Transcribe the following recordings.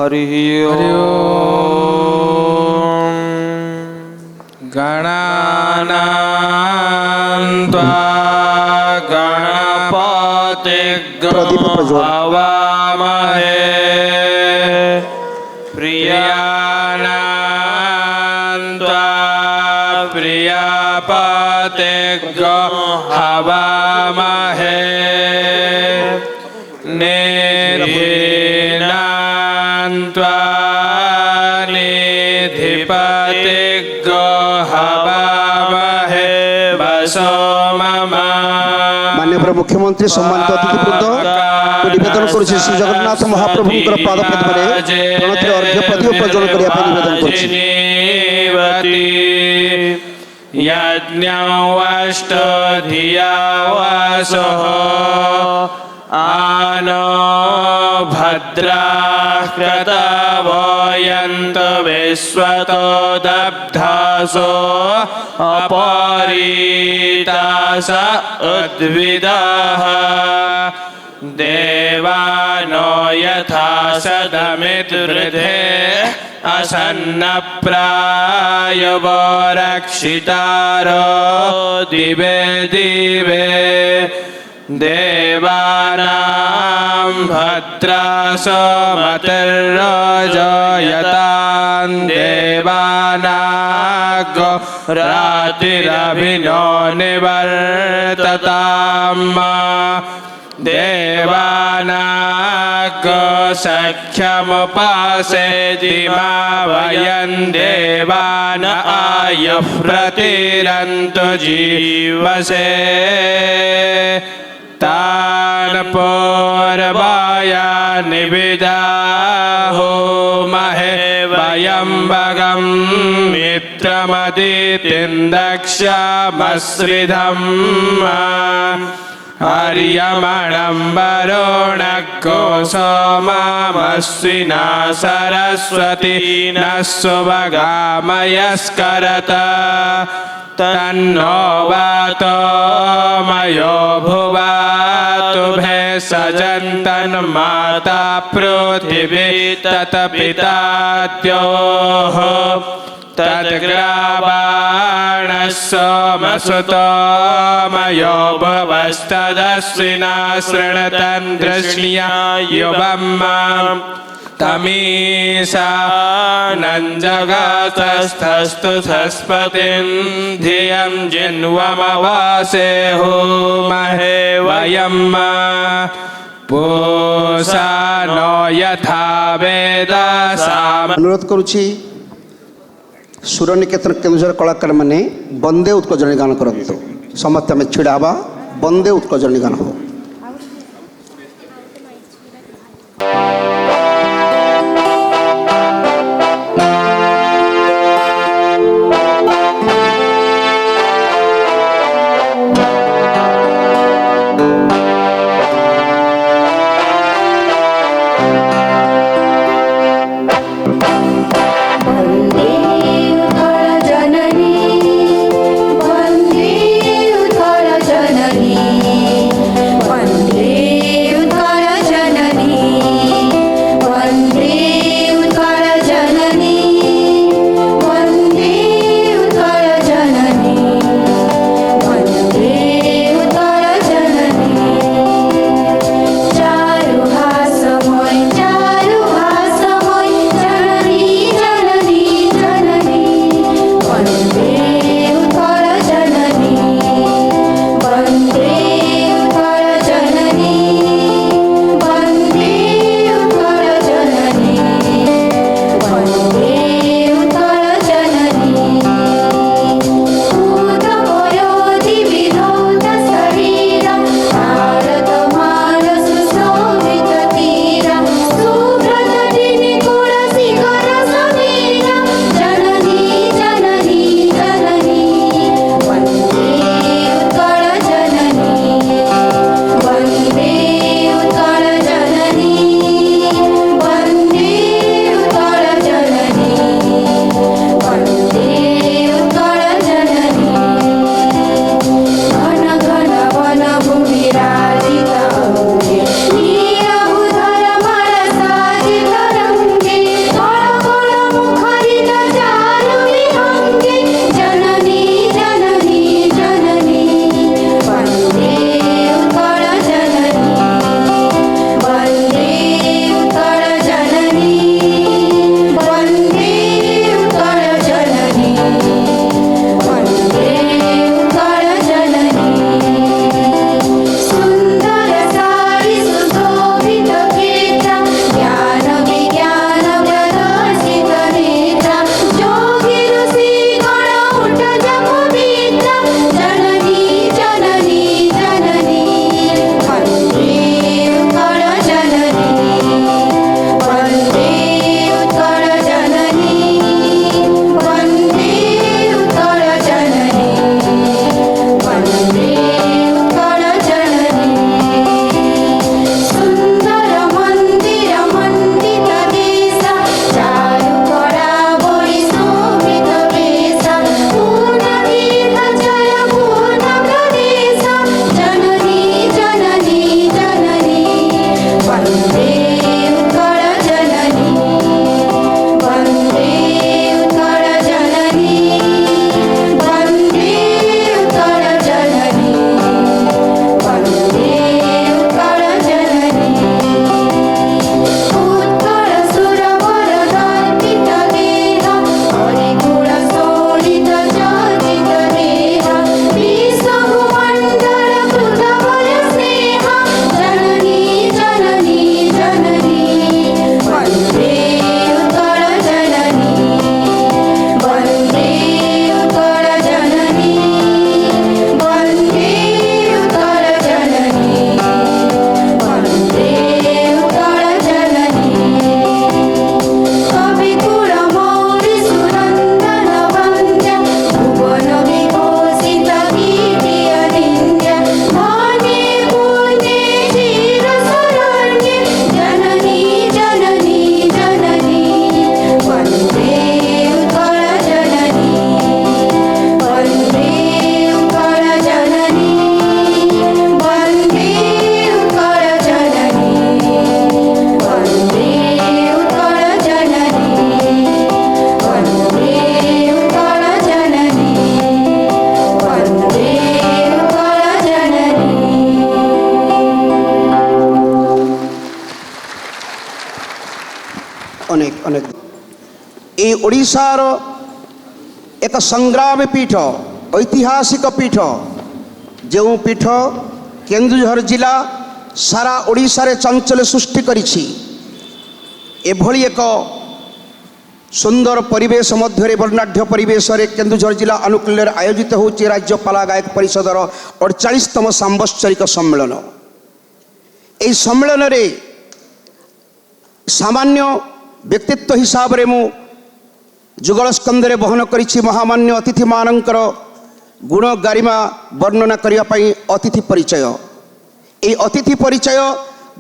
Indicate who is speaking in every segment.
Speaker 1: हरि ओम। गणानां त्वा गणपतिग्गं हवामहे प्रियाणां त्वा प्रियपतिग्गं हवामहे निधीनां त्वा निधिपतिग्गं हवामहे वसो मम।
Speaker 2: माननीय मुख्यमंत्री सम्मानित अतिथिवृंद निवेदन करुछि श्री जगन्नाथ महाप्रभुंकर पाद पद्मरे प्रणति अर्घ्य प्रदीप प्रज्वलन करिया पे निवेदन करुछि।
Speaker 1: यज्ञवष्टधिया वासः आनो भद्राः क्रतवयन्त विश्वतो दब्धासो अपरीतास उद्विदाः देवानो यथा सदमितृधे असन्नप्रायवो रक्षितारो दिवे दिवे देवानां भद्रासो मतिर्रजयतां देवानागो रातिरभिनो निवर्तताम् देवानागो सख्यमुपासेति मा वयं देवान आयुः प्रतिरन्तु जीवसे तान् पूर्वाया निविदाहो महे वयं भगं मित्रमदितिं दक्षमश्रिधम् हर्यमणं वरुणको सोममश्विना सरस्वती नः सुभगामयस्करत तन्नो वातो मयो भुवातुभे सजन्तन्माता पृथिवी तत्पिता द्योः तद्ग्रावाणः सोमसुतो मयो भवस्तदश्विना शृणुतन् दृश्या युवम् तमीशानं जगतस्थस्तु सस्पतिं धियं जिन्वमवासे होमहे वयं पूषा नो यथा वेदसाम।
Speaker 2: अनुरोध करुछि सुर निकेतन केन्दुझर कलाकार माने बंदे उत्कर्जनी गान करंतु। समस्त आम छिड़ा हवा बंदे उत्कर्जनी गान हो।
Speaker 3: वन्दे उत्कल जननी
Speaker 2: ओडिशार एक संग्राम पीठ ऐतिहासिक पीठ जो पीठ केन्दुझर जिला सारा ओडिशा रे चंचल सृष्टि करिछि एभली एक सुंदर परिवेश मध्य वर्णाढ़ परिवेश केन्दुझर जिला अनुकूल्य आयोजित होछि राज्य पाला गायक परिषदर 48तम सांवत्सरिक सम्मेलन। यह सम्मेलन रे सामान्य व्यक्तित्व हिसाब रे मु जुगल स्कंदरे बहन करिछि महामान्य अतिथि मानकर गुण गारिमा वर्णना करिया पई अतिथि परिचय। ये अतिथि परिचय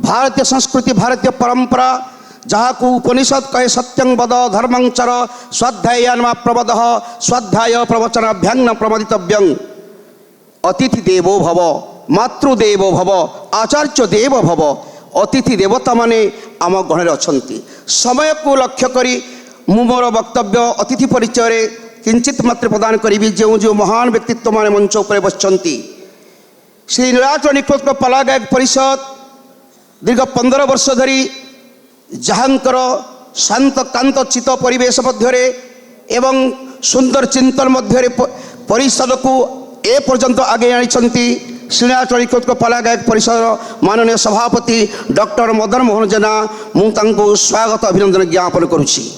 Speaker 2: भारतीय संस्कृति भारतीय परंपरा जहाँ को उपनिषद कहे सत्यं वद धर्मं चर स्वाध्यायान्मा प्रवद स्वाध्याय प्रवचन अभ्यंग प्रमदितव्यं अतिथि देवो भव मातृदेवो भव आचार्य देव भव अतिथि देवता माने आम गणरे अछंती। समय को लक्ष्य करी मु मोर वक्तव्य अतिथि परिचय रे किंचित मात्र प्रदान करी जो जो महान व्यक्तित्व माने मंच उपर बसचंती। श्री नीलाचल निकोत्क पाला गायक परिषद दीर्घ 15 वर्ष धरी जहाँकर शांत कांत चित परिवेश मध्य एवं सुंदर चिंतन मध्य परिषद को ए पर्यंत आगे आनी श्रीनाथ निकोत्क पाला गायक परिषद माननीय सभापति डॉक्टर मदन मोहन जेना मुझे स्वागत अभिनंदन ज्ञापन करुछि।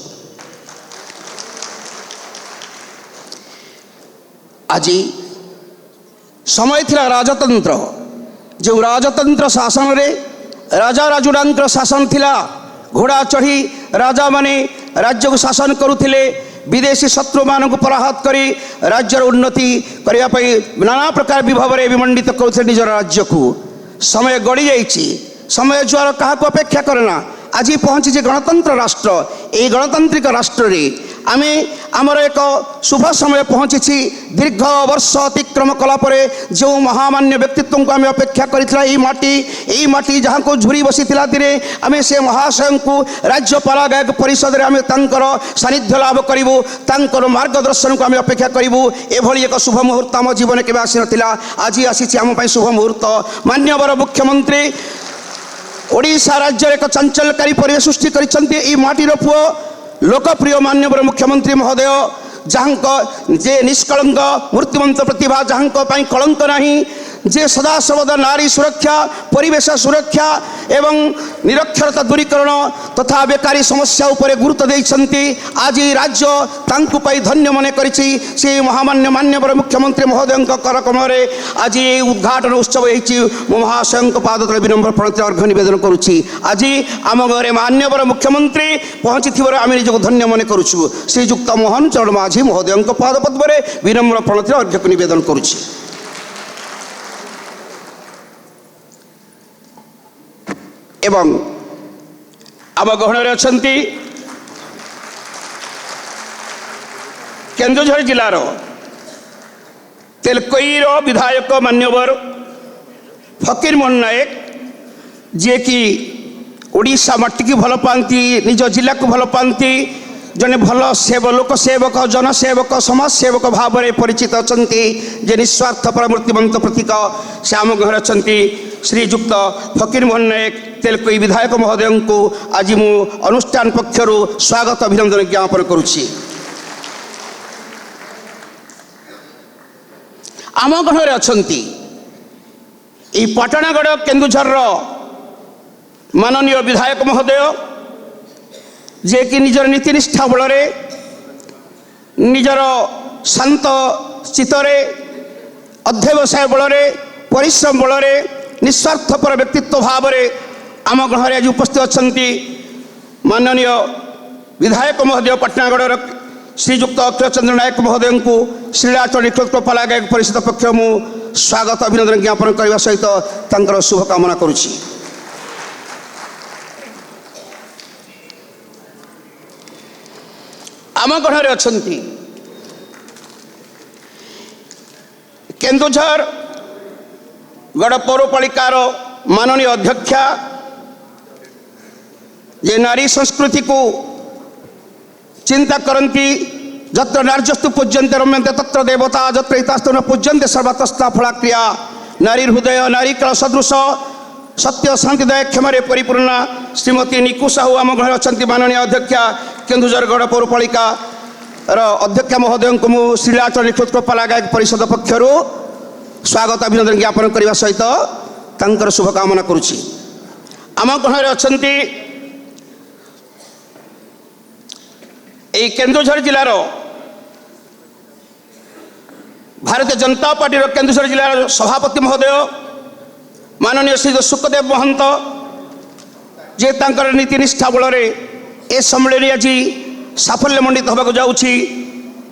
Speaker 2: आज समय थिला राजतंत्र जो राजतंत्र शासन रे राजा राजुडांकर शासन थिला घोड़ा चढ़ी राजा माने राज्य को शासन करुथिले विदेशी शत्रु मान को पराहत करी राज्यर उन्नति करिया पई नाना प्रकार विभव रे विमंडित करुथिले निजर राज्य को। समय गड़ी जाइछि समय ज्वार कहा को अपेक्षा करना आज पहुंची गणतंत्र राष्ट्र ए गणतांत्रिक राष्ट्र रे आमे आमर एक शुभ समय पहुंची दीर्घ वर्ष अतिक्रम कलापर जो महामान्य व्यक्तित्व को आम अपेक्षा करी माटी जहाँ को झुरी बसी दिने आम से महाशय को राज्य पाला गायक परिषद आम सानिध्य लाभ करूँ मार्गदर्शन को आम अपेक्षा करूँ। एभली एक शुभ मुहूर्त आम जीवन के आसी नाला आज आसी आम शुभ मुहूर्त। मान्यवर मुख्यमंत्री ओडिशा राज्य एक चंचलकारी परिवेश सृष्टि करिसेंती माटीर पुओ लोकप्रिय मान्यवर मुख्यमंत्री महोदय जहाँ जे निष्कलंक मूर्तिमंत प्रतिभा जहाँ कलंक नहीं जे सदा सर्वदा नारी सुरक्षा परिवेश सुरक्षा एवं निरक्षरता दूरीकरण तथा बेकारी समस्या उपरे गुरुत्व देइछंती। आज राज्य तांकु पाई धन्य मन करिछि से महामान्य मान्यवर मुख्यमंत्री महोदय करकमरे आज ये उद्घाटन उत्सव होइछि महाशय पादतले विनम्र प्रणति अर्घ्य निवेदन करुछि। आज आम घरे मान्यवर मुख्यमंत्री पहुँची आम निजक धन्य मन करुछु। श्रीजुक्त मोहन चरण माझी महोदय पादपद्मे विनम्र प्रणति अर्घ्य निवेदन करुछि। एवं आम गहन अच्छा केन्दुझर जिलार तेलकोईर विधायक मान्यवर फकीर मोहन नायक जे कि ओडिशा माटी की भल पाती निज जिला को भल पाती जने भल लोक सेवक जनसेवक समाज सेवक भाव में परिचित अच्छा जे निस्वार्थपर मूर्तिमंत प्रतीक से आम घर अच्छा श्रीजुक्त फकीर मोहन नायक तेलकोई विधायक महोदय को आज मु अनुष्ठान पक्षर स्वागत अभिनंदन ज्ञापन करुछि। आम गणरे अच्छा पाटणागढ़ केन्दुझर माननीय विधायक महोदय जे कि निजर नीतिनिष्ठा बल निजर शांत चित्तरे अध्यवसाय बल परिश्रम बल निस्वार्थपर व्यक्तित्व भाव में आम गृह आज उपस्थित अच्छा माननीय विधायक महोदय पाटणागढ़ श्रीजुक्त अक्षय चंद्र नायक महोदय को श्रीनाथ निकोत्क पाला गायक परिषद पक्ष मु स्वागत अभिनंदन ज्ञापन करने सहित शुभकामना करुछि। आम गणरे अच्छा केन्दुझर गड़ पौरपालिकार माननीय अध्यक्षा जे नारी संस्कृति को चिंता करती जत्र नार्यस्तु पूज्यन्ते रम्यन्ते तत्र देवता जत्र हितास्तु न पूज्यन्ते सर्वतस्था फलाक्रिया नारी हृदय नारी कल सदृश सत्य शांतिदय क्षमरे परिपूर्णा श्रीमती निकू साहू आम घर अच्छा माननीय अध्यक्षा केन्दुझर गड़ पौरपालिका अध्यक्ष महोदय को श्रीलाचल निखोज पाला गायक परिषद पक्षर स्वागत अभिनंदन ज्ञापन करने सहित तांकर शुभकामना करुछि। आम गणर अच्छा केन्दुझर जिलार भारतीय जनता पार्टी केन्दुझर जिलार सभापति महोदय माननीय श्री सुखदेव महंत जे तांकर नीति निष्ठा बल ए सम्मेलन आज साफल्य मंडित होगा जाऊँगी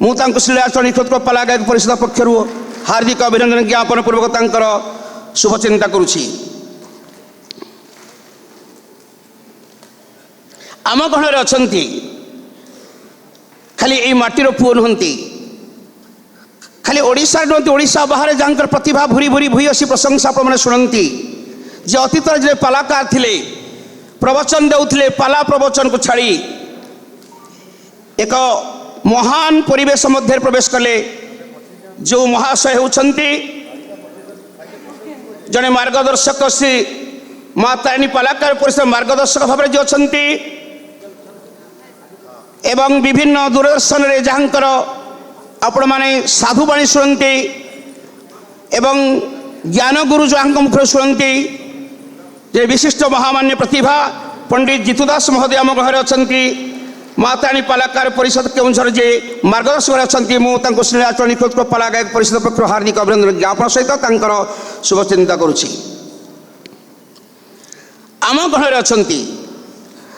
Speaker 2: मुझे श्रीलाचल निखोज पाला गायक परिषद पक्षर हार्दिक अभिनंदन ज्ञापन पूर्वक तांकर शुभचिंता करुछि। आम गणर अच्छा खाली यही माटीर पुओ नुहति खाली ओडिशा नुहति ओडिशा बाहर जहाँ प्रतिभा भूरी भूरी भूयसी प्रशंसा आपने शुणती जे अतीत जो पालाकार थिले प्रवचन देउथिले पाला प्रवचन को छाड़ी एक महान परिवेश मध्य प्रवेश कले जो महाशय होती जड़े मार्गदर्शक श्री माताराणी पालाकार परिषद मार्गदर्शक भाव जो अच्छा एवं विभिन्न दूरदर्शन रे जहाँकर आपण माने साधुवाणी शुणती एवं ज्ञान गुरु जहाँ मुखर शुणती जे विशिष्ट महामान्य प्रतिभा पंडित जितुदास महोदय आम घर अच्छा माताराणी पालाकार परिषद केउंझर जे मार्गदर्शक अच्छा मुझे श्रीलाचल निखोज पाला गायक परिषद पक्ष हार्दिक अभिनंदन ज्ञापन सहित शुभचिंता करुछि। आम घर अच्छा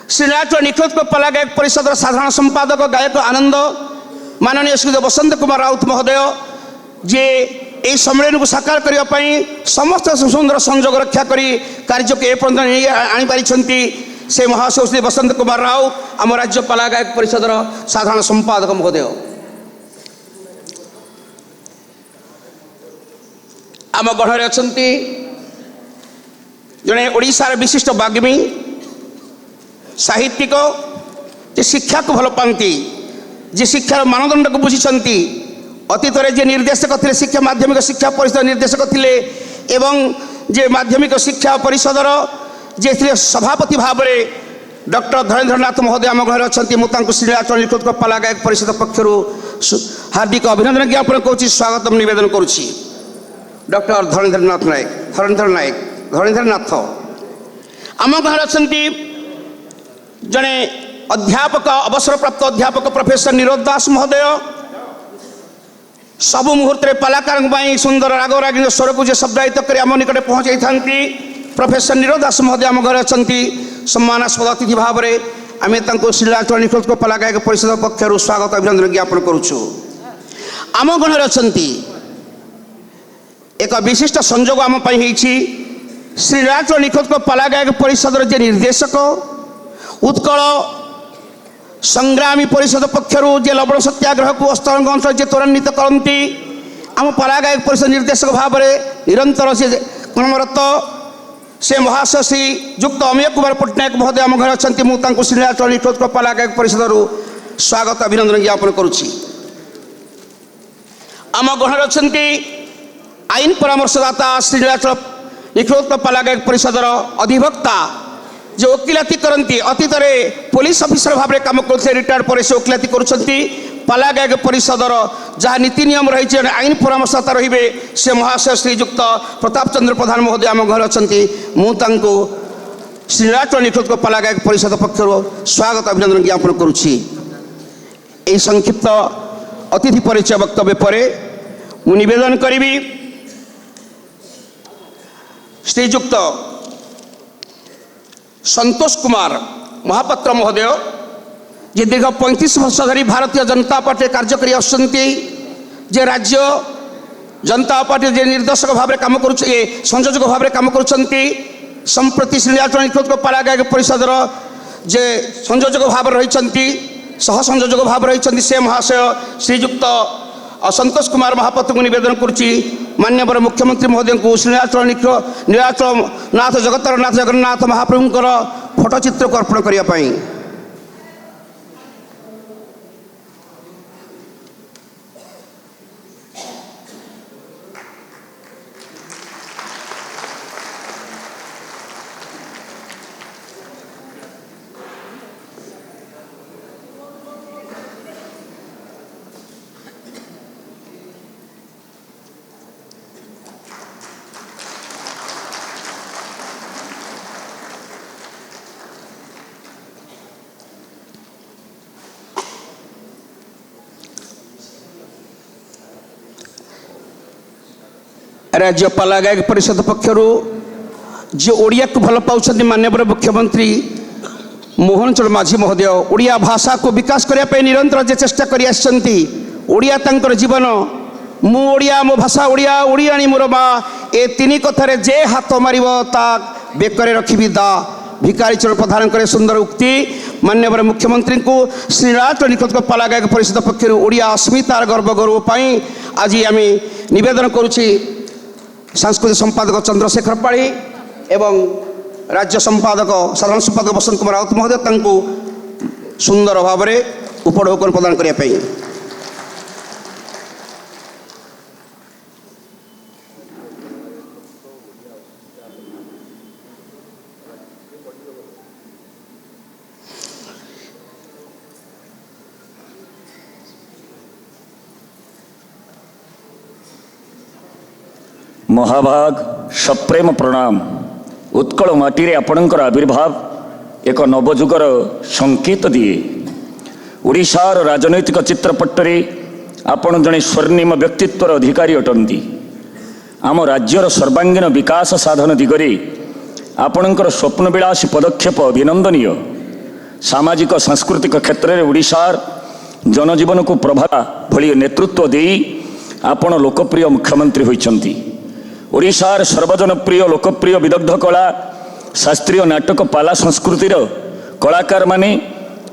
Speaker 2: श्रीलाचल निखोज पाला गायक परिषद साधारण संपादक गायक आनंद माननीय श्री बसंत कुमार राउत महोदय जे यही सम्मेलन को साकार करने समस्त सुंदर संजोग रक्षा करी कार्य को एपर्यंत आनीपारी से महाशय श्री बसंत कुमार राउत आम राज्य पाला गायक परिषद साधारण संपादक महोदय आम गणर अच्छा जड़े ओडिशार विशिष्ट बाग्मी साहित्यिक जे शिक्षा को भल पाती जे शिक्षार मानदंड को बुझी अतीत जे निर्देशक थे शिक्षा माध्यमिक शिक्षा परिषद निर्देशक थे एवं जे माध्यमिक शिक्षा परिषदर जे सभापति भाव में डॉक्टर धरेन्द्रनाथ महोदय आम घर अच्छा मुझे श्रीलाचल निखोज पाला गायक परिषद पक्षर हार्दिक अभिनंदन ज्ञापन करुच्ची स्वागत निवेदन करुच्ची। डॉक्टर धरेन्द्रनाथ आम घर अच्छा जड़े अध्यापक अवसर प्राप्त अध्यापक प्रोफेसर निरोध दास महोदय सबु मुहूर्त पालाकार सुंदर राग रागिणी स्वर को शब्दायित कर आम निकट पहुँचाई था प्रोफेसर निरोध दास महोदय आम घर अच्छा सम्मानास्पद अतिथि भाव में आम श्रीलाचल निखोज पाला गायक परिषद पक्षर स्वागत अभिनंदन ज्ञापन करुचु। आम गणर अच्छा एक विशिष्ट संजोग आम श्रीलाचल निखोज पाला गायक परिषद जे निर्देशक उत्कल संग्रामी परिषद पक्षर जे लवण सत्याग्रह को अस्तरंग जे त्वरान्वित करती आम पाला गायक परिषद निर्देशक भाव में निरंतर से कर्मरत से महाशय श्री युक्त अमीय कुमार पट्टनायक महोदय आम घर अच्छा मुझे श्रीलाचल निखोज पाला गायक परिषद स्वागत अभिनंदन ज्ञापन करुच्ची। आम गणर अच्छा आईन परामर्शदाता श्रीलाचल निखोज पाला गायक परिषदर अधिवक्ता जो वकिलाती करती अतीत पुलिस अफिसर भाव में कम करते रिटायर्ड पर से वकिलाती करुँच पाला गायक परिषदर जहाँ नीति नियम रही आईन परामर्शदाता रे से महाशय श्रीयुक्त प्रताप चंद्र प्रधान महोदय आम घर अच्छा मुझे श्रीलाचल निखोज पाला गायक परिषद पक्षर स्वागत अभिनंदन ज्ञापन करुच्ची। यही संक्षिप्त अतिथि परिचय वक्तव्य पर निवेदन करी श्रीयुक्त संतोष कुमार महापात्र महोदय जे दीर्घ 35 वर्ष धरी भारतीय जनता पार्टी कार्य कर जे राज्य जनता पार्टी जे निर्देशक भाव में कम कर संयोजक भाव में कम कर संप्रति श्रीलाचल निखोज पाला गायक परिषदर जे संयोजक भाव रही सह संयोजक भाव रही से महाशय श्रीयुक्त संतोष कुमार महापात्र को निवेदन करुच्ची मान्यवर मुख्यमंत्री महोदय को नीलाचल नाथ जगतर नाथ जगन्नाथ महाप्रभुंकर फोटोचित्र को अर्पण करने राज्य पाला गायक परिषद पक्षर जे ओडिया को भल पाँच माननीय मुख्यमंत्री मोहन चरण माझी महोदय ओडिया भाषा को विकास करने निरंतर जे चेष्टा करिया तांकर जीवन मु ओडिया मो भाषा ओडिया ओडियाणी मोर माँ ए तीन कथार जे हाथ मार ता बेकर रखी दा भिकारी चरण प्रधान सुंदर उक्ति माननीय मुख्यमंत्री को श्रीनाथ निखत पाला गायक परिषद पक्षर ओडिया अस्मितार गर्व गौरव पाई आज आम निवेदन करुच्ची सांस्कृतिक संपादक चंद्रशेखर पाढ़ी एवं राज्य संपादक साधारण संपादक बसंत कुमार राउत महोदय तांको सुंदर भाव में उपढौकन प्रदान करने
Speaker 3: महाभाग सप्रेम प्रणाम उत्कल माटी आपणकर आविर्भाव एक नवजुगर संकेत दिए ओडिशार राजनैतिक चित्रपटरे आपण जड़े स्वर्णिम व्यक्तित्वर अधिकारी अटंती आम राज्यर सर्वांगीण विकास साधन दिगरे आपणकर स्वप्नविलासी पदक्षेप अभिनंदनीय सामाजिक सांस्कृतिक क्षेत्र में ओडिशार जनजीवन को प्रभा भली नेतृत्व दे आपण लोकप्रिय मुख्यमंत्री होइचंती ओडिशार सर्वजनप्रिय लोकप्रिय विदग्ध कला शास्त्रीय नाटक पाला संस्कृतिर कलाकार माने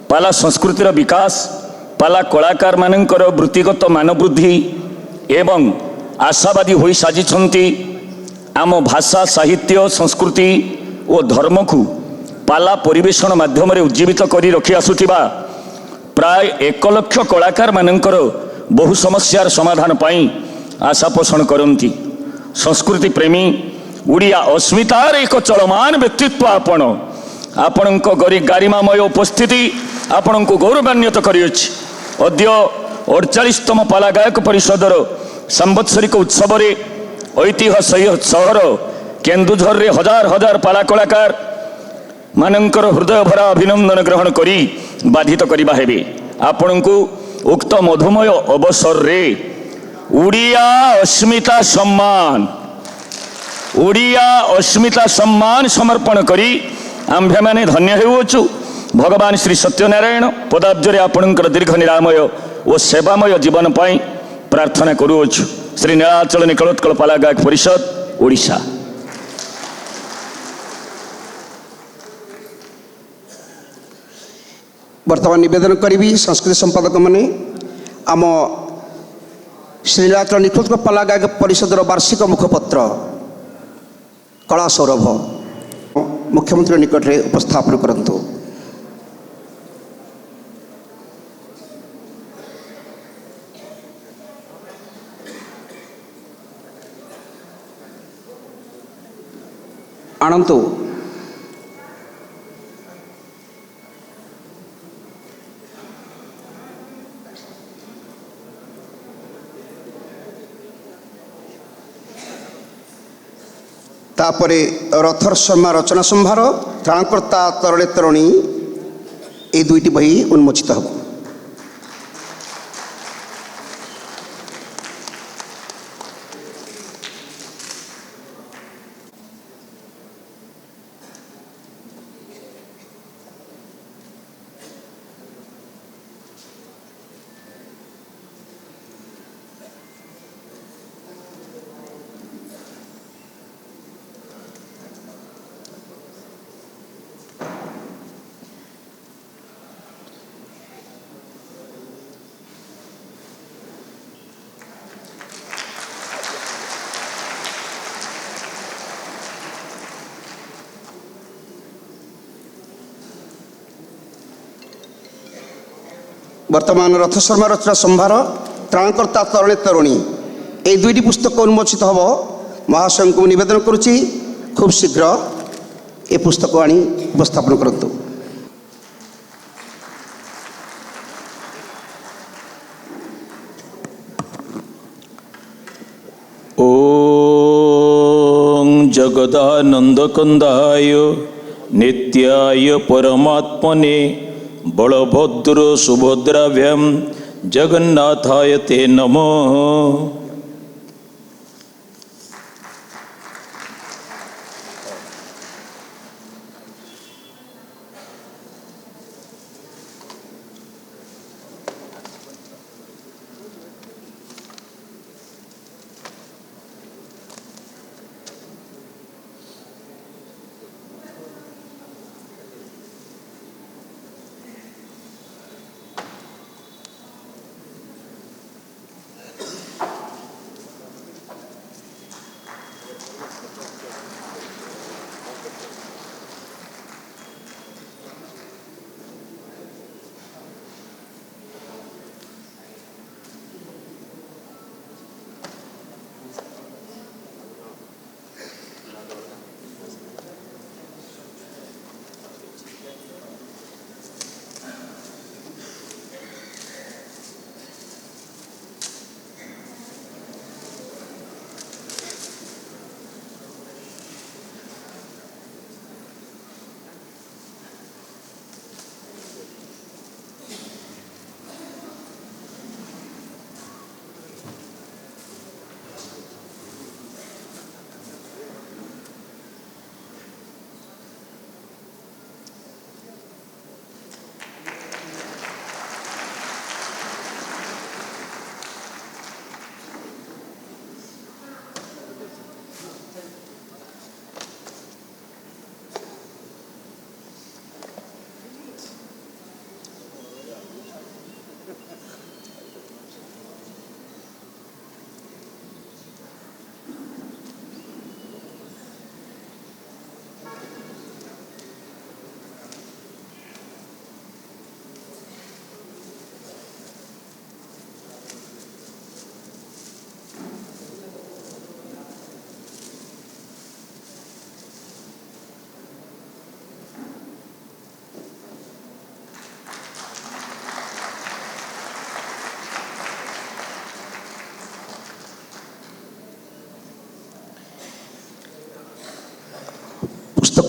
Speaker 3: पाला संस्कृतिर विकास पाला कलाकार मानकर वृत्तिगत मानवृद्धि एवं आशावादी होई साजिछंती आम भाषा साहित्य संस्कृति और धर्म को पाला परिवेशन माध्यम उज्जीवित करी रखी आसुथिबा प्राय 1 लाख कलाकार मानकर बहु समस्यार समाधान पाई आशा पोषण करती संस्कृति प्रेमी उड़िया अस्मितार एक चलमान व्यक्तित्व आपण गारिमामय उपस्थिति आपण को गौरवान्वित करियोछि अद्य 48तम पाला गायक परिषदर संवत्सरिक उत्सव ऐतिह्य सहर केन्दुझर रे हजार हजार पाला कलाकार मानकर हृदय भरा अभिनंदन ग्रहण करी बाधित करबा हेबे आपण को उक्त मधुमय अवसर रे उड़िया अस्मिता सम्मान समर्पण करी आंभे माने धन्य हेउछु भगवान श्री सत्यनारायण पदाब्जरे आपणकर दीर्घ निरामय और सेवामय जीवन पाई प्रार्थना करूछु श्री नीलाचल निकलोत्कल पाला गायक परिषद ओडिशा।
Speaker 2: वर्तमान निवेदन करी संस्कृति संपादक माने आम श्रीनाथ निखोज पाला गायक परिषदर वार्षिक मुखपत्र कला सौरभ मुख्यमंत्री निकट में उपस्थापन करंतु। आणंतु तापरे रथर शर्मा रचना संभार त्राणकर्ता तरणे तरुणी ए दुईटी बही उन्मोचित हो। वर्तमान रथ शर्मा रचना संभार त्राणकर्ता तरणे तरुणी ए दुईटी पुस्तक उन्मोचित हम महाशय को निवेदन करुच्ची खूब शीघ्र ए पुस्तक आनी उपस्थापन करंतु।
Speaker 4: ओम जगदानंदकंदाय नित्याय परमात्मने बलभद्र सुभद्राभ्याम जगन्नाथाय ते नमः।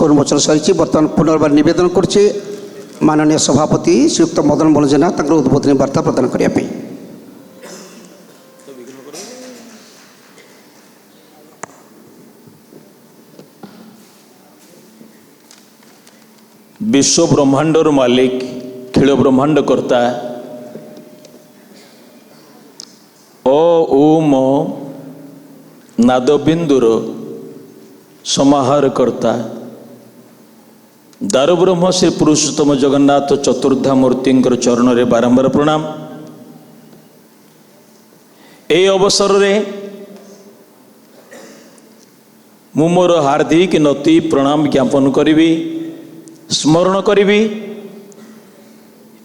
Speaker 2: ଉନ୍ମୋଚନ ସରିଛି। ବର୍ତ୍ତମାନ ପୁନର୍ବାର ନିବେଦନ କରୁଛି माननीय सभापति श्रीयुक्त मदन मोहन जेना उद्बोधनी वार्ता प्रदान करने।
Speaker 4: विश्व ब्रह्मांडर मालिक खेल ब्रह्मांड कर्ता ओ उम नादबिंदुर समाहार कर्ता दारु ब्रह्म श्री पुरुषोत्तम जगन्नाथ चतुर्धा मूर्ति चरण रे बारंबार प्रणाम। ए अवसर रे मु मोर हार्दिक नति प्रणाम ज्ञापन करी स्मरण करी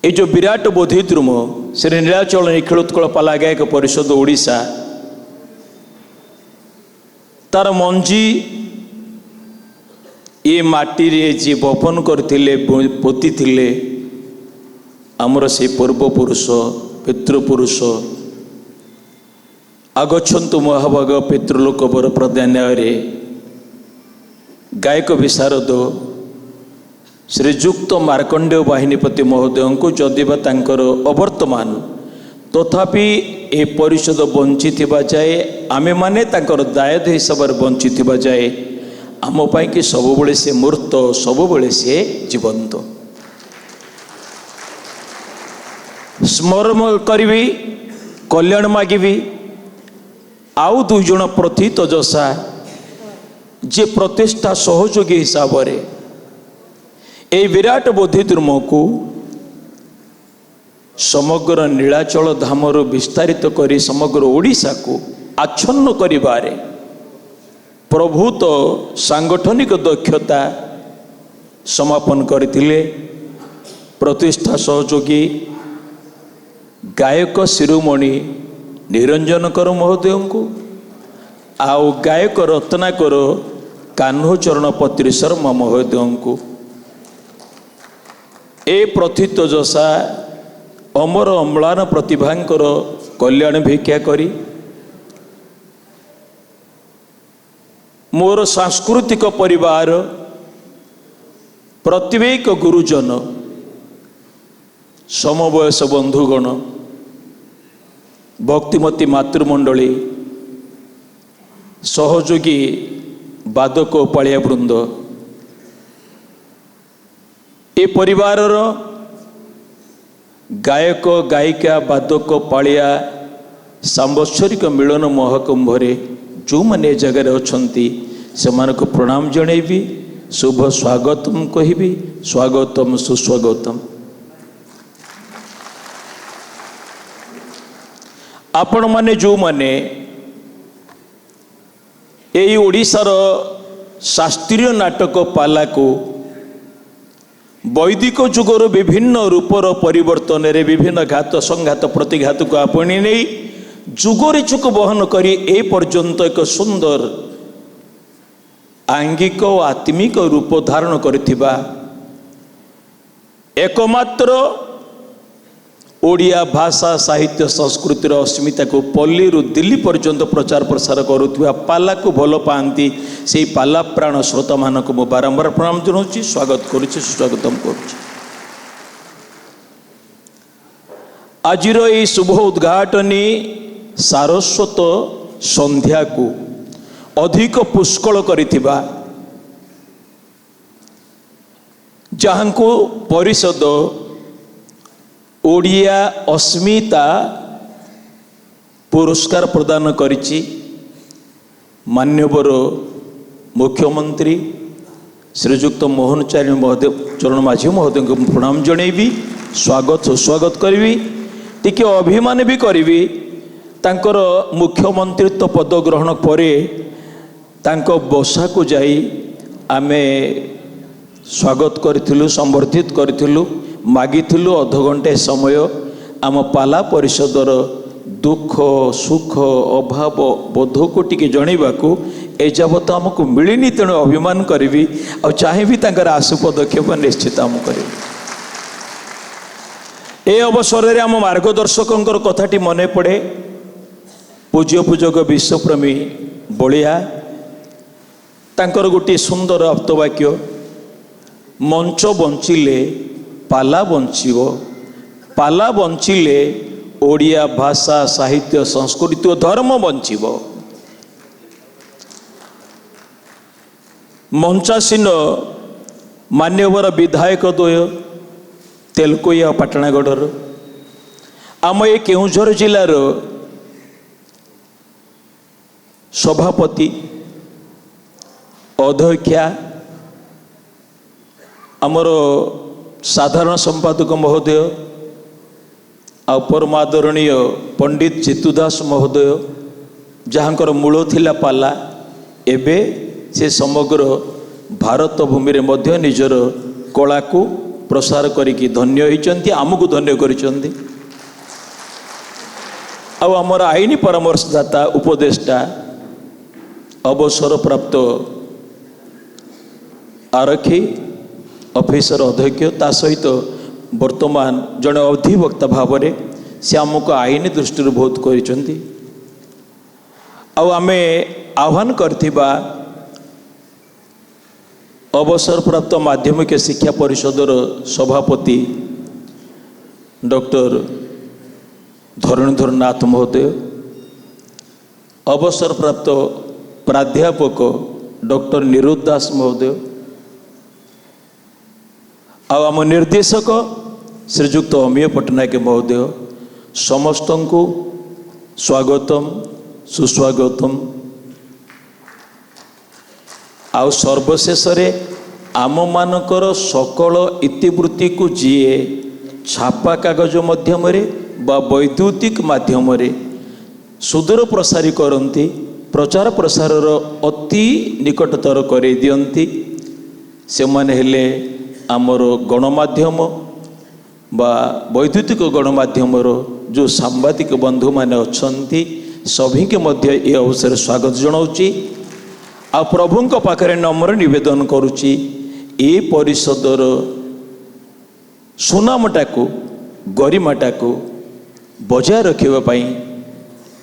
Speaker 4: ये जो विराट बोधिद्रुम श्री नीलाचल निखिलोत्कल पाला गायक परिषद ओडिशा तार मंजी ये माटी रे जी बपन करथिले पोती थिले आमर से पूर्वपुरुष पितृपुरुष आगछन्तु महाभाग पितृलोक बर प्रदान्य गायक विशारद श्रीजुक्त मार्कंडेय बाहिनीपति महोदय को जदिबा तांकर अवर्तमान तथापि ए परिषद बंचित जाए आमे माने तांकर दायद हिसाब बंचित जाए आम पाई कि सबुबले से मूर्त सबुबले से जीवंत स्मरण करी कल्याण मागिबी। आउ दुई जन प्रथित जसा जे प्रतिष्ठा सहयोगी हिसाब रे ए विराट बोधिद्रुम को समग्र नीलाचल धामर विस्तारित करी समग्र ओडिशा को आच्छन्न करिबारे प्रभुत सांगठनिक दक्षता समापन करथिले। प्रतिष्ठा सहयोगी गायक शिरोमणि निरंजनकर महोदय को आउ गायक रत्नाकर कान्होचरण पत्री शर्मा महोदय को ए प्रथित जसा अमर अम्लान प्रतिभांकर कल्याण भिक्षा करी मोर सांस्कृतिक परिवार प्रत्येक गुरुजन समवयस बंधुगण भक्तिमती मातृमंडली सहयोगी बादक पालिया वृंद ए परिवार गायक गायिका बादक पालिया सांवत्सरिक मिलन महाकुंभ जो मैंने जगह अच्छी से प्रणाम जनइबी शुभ स्वागतम कहि स्वागतम सुस्वागतम। आपण माने जो माने यही ओडिशार शास्त्रीय नाटक पाला को वैदिक जुगर विभिन्न रूपर परिवर्तन रे विभिन्न घात संघात प्रतिघात को आपणी नहीं जुगरी चुक बहन करी ए पर्यंत एक सुंदर आंगिक और आत्मिक रूप धारण करथिबा एकमात्र ओडिया भाषा साहित्य संस्कृतिर अस्मिता को पल्ली रु दिल्ली पर्यंत प्रचार प्रसार करुवा पाला को भल पाती से पाला प्राण श्रोता मान को बारंबार प्रणाम जनाऊँ स्वागत करुच्ची सुस्वागतम करुच्ची। आजिर ये शुभ उद्घाटनी सारस्वत संध्या को अधिक पुष्कल करिथिबा जहां को परिषद ओडिया अस्मिता पुरस्कार प्रदान करिछि मान्यवर मुख्यमंत्री श्रीजुक्त मोहन महोदय चरण माझी महोदय को प्रणाम जनइबी स्वागत सुस्वागत करी टिके अभिमान भी करी तांकर मुख्यमंत्रित्व पद ग्रहण परे तांको बसा को जाई आमे स्वागत करिथिलु संबर्धित करिथिलु मागिथिलु अधघंटे समय आम पाला परिषदर दुख सुख अभाव बोध को टिके जणैबाकू ए जबत आमको मिलनी तेणु अभिमान करी और चाहिए तांकर आशु पदक्षेप निश्चित आम करी। ए अवसर रे आम मार्गदर्शक कथाटी मने पड़े पूज्य पूजक विश्वप्रेमी बलिया तांकर गोटे सुंदर आप्तवाक्य ମଞ୍ଚ ବଞ୍ଚିଲେ ପାଲା ବଞ୍ଚିବ, ପାଲା ବଞ୍ଚିଲେ ଓଡ଼ିଆ ଭାଷା ସାହିତ୍ୟ ସଂସ୍କୃତି ଓ ଧର୍ମ ବଞ୍ଚିବ। ମଞ୍ଚାସୀନ ମାନ୍ୟବର ବିଧାୟକ ଦ୍ୱୟ ତେଲକୋଇଆ ପାଟଣାଗଡ଼ର, ଆମ ଏ କେଉଁଝର ଜିଲ୍ଲାର ସଭାପତି, ଅଧ୍ୟକ୍ଷା, ଆମର ସାଧାରଣ ସମ୍ପାଦକ ମହୋଦୟ ଆଉ ପରମ ଆଦରଣୀୟ ପଣ୍ଡିତ ଜିତୁ ଦାସ ମହୋଦୟ, ଯାହାଙ୍କର ମୂଳ ଥିଲା ପାଲା, ଏବେ ସେ ସମଗ୍ର ଭାରତ ଭୂମିରେ ମଧ୍ୟ ନିଜର କଳାକୁ ପ୍ରସାର କରିକି ଧନ୍ୟ ହୋଇଛନ୍ତି, ଆମକୁ ଧନ୍ୟ କରିଛନ୍ତି। ଆଉ ଆମର ଆଇନ ପରାମର୍ଶଦାତା ଉପଦେଷ୍ଟା ଅବସରପ୍ରାପ୍ତ ଆରକ୍ଷୀ ଅଫିସର ଅଧ୍ୟକ୍ଷ, ତା ସହିତ ବର୍ତ୍ତମାନ ଜଣେ ଅଧିବକ୍ତା ଭାବରେ ସେ ଆମକୁ ଆଇନ ଦୃଷ୍ଟିରୁ ବହୁତ କରିଛନ୍ତି। ଆଉ ଆମେ ଆହ୍ୱାନ କରିଥିବା ଅବସରପ୍ରାପ୍ତ ମାଧ୍ୟମିକ ଶିକ୍ଷା ପରିଷଦର ସଭାପତି ଡକ୍ଟର ଧରଣୀଧର ନାଥ ମହୋଦୟ, ଅବସରପ୍ରାପ୍ତ ପ୍ରାଧ୍ୟାପକ ଡକ୍ଟର ନିରୁଦ୍ଧ ଦାସ ମହୋଦୟ, ଆଉ ଆମ ନିର୍ଦ୍ଦେଶକ ଶ୍ରୀଯୁକ୍ତ ଅମିୟ ପଟ୍ଟନାୟକ ମହୋଦୟ, ସମସ୍ତଙ୍କୁ ସ୍ୱାଗତମ, ସୁସ୍ୱାଗତମ। ଆଉ ସର୍ବଶେଷରେ ଆମମାନଙ୍କର ସକଳ ଇତିବୃତ୍ତିକୁ ଯିଏ ଛାପା କାଗଜ ମାଧ୍ୟମରେ ବା ବୈଦ୍ୟୁତିକ ମାଧ୍ୟମରେ ସୁଦୂର ପ୍ରସାରୀ କରନ୍ତି, ପ୍ରଚାର ପ୍ରସାରର ଅତି ନିକଟତର କରାଇ ଦିଅନ୍ତି, ସେମାନେ ହେଲେ ଆମର ଗଣମାଧ୍ୟମ ବା ବୈଦ୍ୟୁତିକ ଗଣମାଧ୍ୟମର ଯେଉଁ ସାମ୍ବାଦିକ ବନ୍ଧୁମାନେ ଅଛନ୍ତି, ସଭିଙ୍କୁ ମଧ୍ୟ ଏ ଅବସରରେ ସ୍ୱାଗତ ଜଣାଉଛି। ଆଉ ପ୍ରଭୁଙ୍କ ପାଖରେ ନମ୍ର ନିବେଦନ କରୁଛି, ଏ ପରିଷଦର ସୁନାମଟାକୁ, ଗରିମାଟାକୁ ବଜାୟ ରଖିବା ପାଇଁ